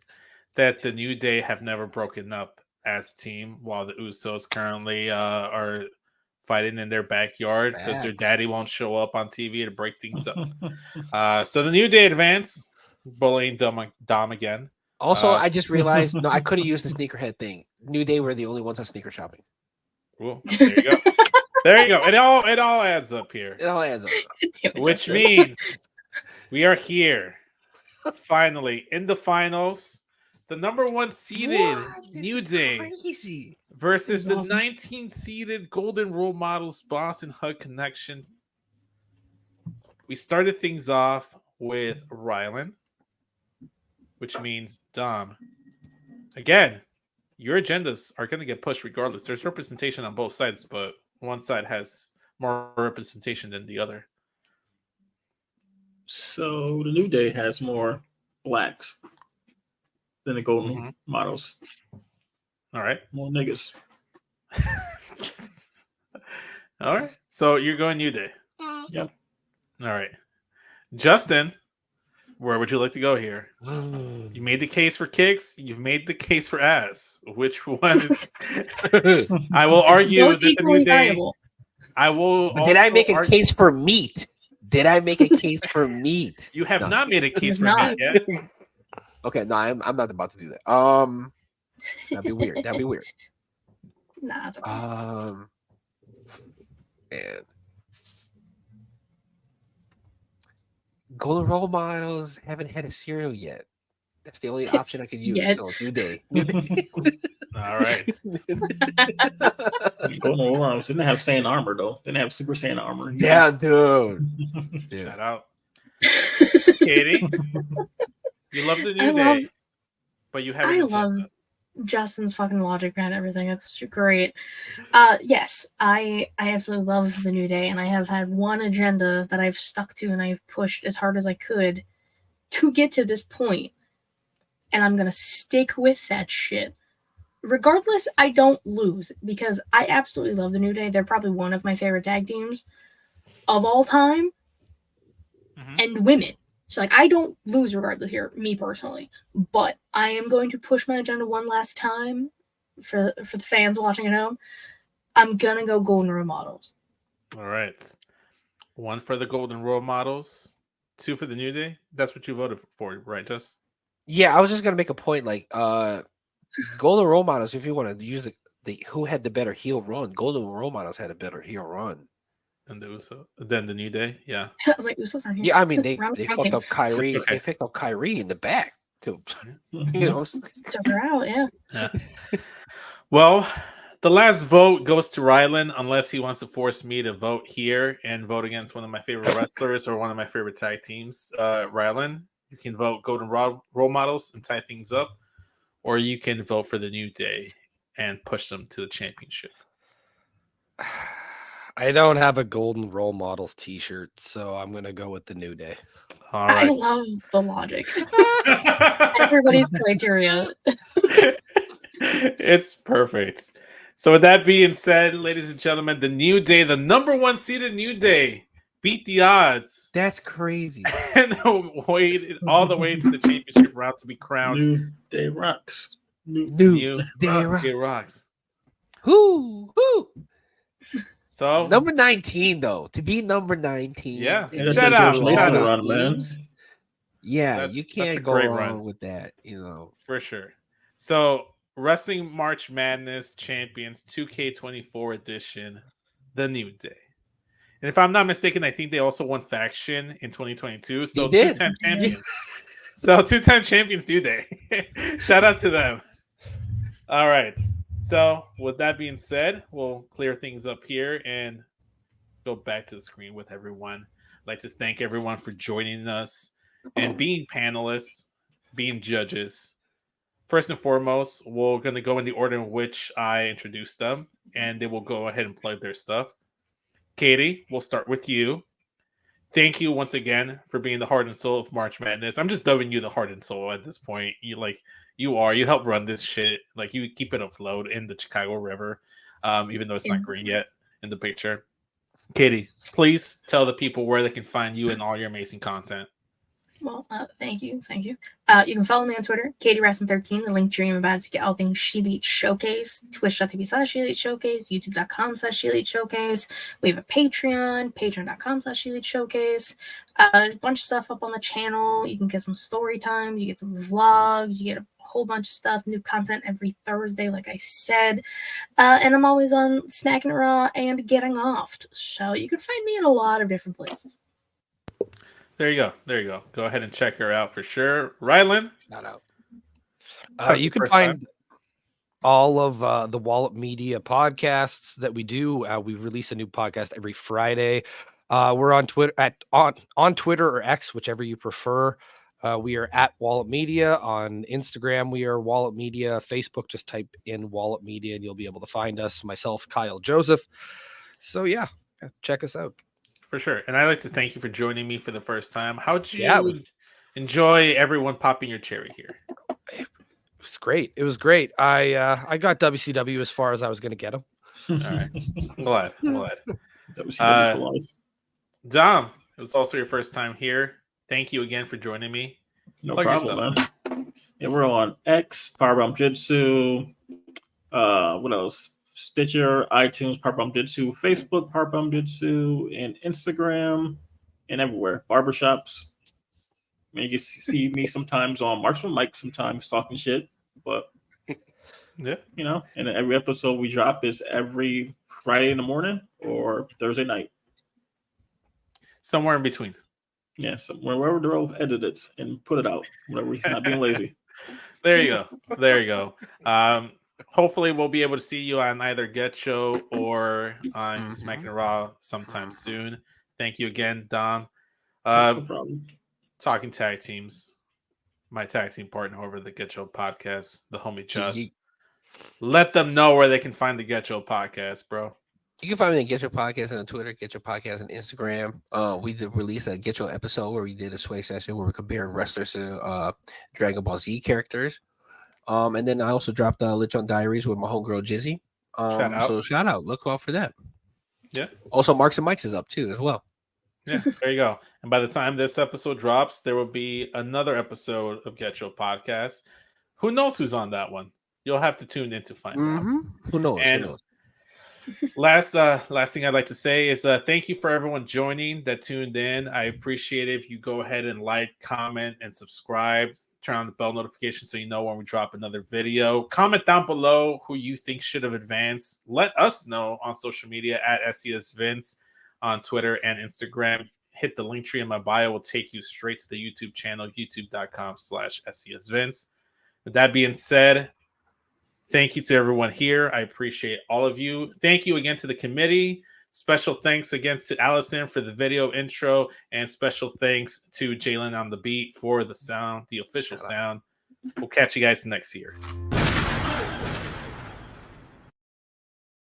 that the New Day have never broken up as a team, while the Usos currently are fighting in their backyard because their Facts. daddy won't show up on TV to break things up. So the New Day advance, bullying Dom again. Also, I just realized no, I could have used the sneakerhead thing. New Day were the only ones on sneaker shopping. Ooh, there you go. There you go. It all adds up here. It all adds up. Damn it, Which Justin. means we are here finally in the finals. The number 1 seeded What? This New is Day crazy. versus This is the awesome. 19 seeded Golden Role Models Boston Hug Connection. We started things off with Rylan, which means Dom. Again, your agendas are going to get pushed regardless. There's representation on both sides, but one side has more representation than the other. So the New Day has more blacks than the Golden Models. All right. More niggas. All right. So you're going New Day. Yep. All right. Justin, where would you like to go here? You made the case for kicks. You've made the case for ass. Which one is... I will argue Both that the equally New Day... valuable. I will. But did I also make a argue- case for meat? Did I make a case for meat? You have No, not made a case for not. me yet. Okay, no, I'm not about to do that. That'd be weird. That'd be weird. Nah, it's okay. Man. Golden Role Models haven't had a cereal yet. That's the only option I could use. Yet. So New Day. New Day. All right. Golden Role Models didn't have Saiyan armor though. Didn't have Super Saiyan armor. Yeah, dude. Yeah. Shout out. Katie, you love the I New Day, love- but you have I an love agenda. Justin's fucking logic behind everything. It's great. Yes, I absolutely love the New Day, and I have had one agenda that I've stuck to and I've pushed as hard as I could to get to this point, and I'm gonna stick with that shit. Regardless, I don't lose because I absolutely love the New Day. They're probably one of my favorite tag teams of all time, and women. So like I don't lose regardless here, me personally. But I am going to push my agenda one last time for the fans watching at home. I'm gonna go Golden Role Models. All right. 1 for the Golden Role Models, 2 for the New Day. That's what you voted for, right, Jess? Yeah, I was just gonna make a point. Like, Golden Role Models. If you want to use the who had the better heel run, Golden Role Models had a better heel run Than the New Day. Yeah. I was like, Usos aren't here. Yeah, I mean they Round fucked king. up Kyrie. Okay. They fucked up Kyrie in the back too. Mhm. You know, Took her out, yeah. Well, the last vote goes to Rylan, unless he wants to force me to vote here and vote against one of my favorite wrestlers or one of my favorite tag teams. Rylan, you can vote Golden Role Models and tie things up, or you can vote for the New Day and push them to the championship. I don't have a Golden Role Models t-shirt, so I'm going to go with the New Day. All I right. love the logic. Everybody's criteria. It's perfect. So with that being said, ladies and gentlemen, the New Day, the number 1 seeded New Day, beat the odds that's crazy. and waited all the way to the championship round to be crowned New Day rocks. New Day Day Rocks. Who? So Number 19 though. To be number 19. Yeah. and That's Shout a out, congratulations shout out. run, man. teams, yeah, That's- you that's a can't go great wrong run. with that. You know. for sure. So Wrestling March Madness Champions 2K24 edition, the New Day. And if I'm not mistaken, I think they also won Faction in 2022. So They did. 2-time champions. So 2-time champions New Day. Shout out to them. All right. So with that being said, we'll clear things up here and let's go back to the screen with everyone. I'd like to thank everyone for joining us and being panelists, being judges. First and foremost, we're going to go in the order in which I introduced them, and they will go ahead and plug their stuff. Katie, we'll start with you. Thank you once again for being the heart and soul of March Madness. I'm just dubbing you the heart and soul at this point. You help run this shit. Like, you keep it afloat in the Chicago River, even though it's not green yet in the picture. Katie, please tell the people where they can find you and all your amazing content. Well, thank you. You can follow me on Twitter, KatieWrestling13, the link dream about it to get all things ShElite Showcase, twitch.tv/ShElite Showcase, youtube.com/ShElite Showcase. We have a Patreon, patreon.com/ShElite Showcase. There's a bunch of stuff up on the channel. You can get some story time, you get some vlogs, you get a whole bunch of stuff, new content every Thursday, like I said. And I'm always on Smackin' Raw and Getting Offed. So you can find me in a lot of different places. There you go. Go ahead and check her out for sure. Rylan? Shout out. You can find all of the Wallop Media podcasts that we do. We release a new podcast every Friday. We're on Twitter on Twitter or X, whichever you prefer. We are at Wallop Media. On Instagram, we are Wallop Media. Facebook, just type in Wallop Media and you'll be able to find us. Myself, Kyle Joseph. So yeah, check us out. For sure. And I'd like to thank you for joining me for the first time. How'd you enjoy everyone popping your cherry here? It was great. I got WCW as far as I was going to get them. All right. I'm glad. WCW for life. Dom, it was also your first time here. Thank you again for joining me. No Plug your problem, stuff. man. Yeah, we're on X, Powerbomb Jutsu. What else? Stitcher, iTunes, Powerbomb Jutsu, Facebook, Powerbomb Jutsu, and Instagram, and everywhere. Barbershops. I mean, you can see me sometimes on Marksman Mike, sometimes talking shit, but Yeah. you know, and every episode we drop is every Friday in the morning or Thursday night. Somewhere in between. Yeah, somewhere wherever the road edit it and put it out. Whenever he's not being lazy. There you go. Hopefully we'll be able to see you on either Getcho or on Smackin' Raw sometime soon. Thank you again, Dom. No problem. Talking tag teams. My tag team partner over the Getcho podcast, the homie Just. Let them know where they can find the Getcho podcast, bro. You can find me at Getcho Podcast on Twitter, Getcho Podcast on Instagram. We did release a Getcho episode where we did a sway session where we compared wrestlers to Dragon Ball Z characters. And then I also dropped Lechon Diaries with my homegirl Jizzy. Shout out. So shout out. Look out for that. Yeah. Also, Marks and Mikes is up too as well. Yeah, there you go. And by the time this episode drops, there will be another episode of Getcho Podcast. Who knows who's on that one? You'll have to tune in to find out. Who knows? And Who knows? last thing I'd like to say is thank you for everyone joining that tuned in. I appreciate it if you go ahead and like, comment, and subscribe. Turn on the bell notification so you know when we drop another video. Comment down below who you think should have advanced. Let us know on social media at SESvince on Twitter and Instagram. Hit the link tree in my bio. Will take you straight to the YouTube channel, youtube.com/SESvince. With that being said, thank you to everyone here. I appreciate all of you. Thank you again to the committee. Special thanks again to Allison for the video intro, and special thanks to JLan on the beat for the sound, the official sound. We'll catch you guys next year.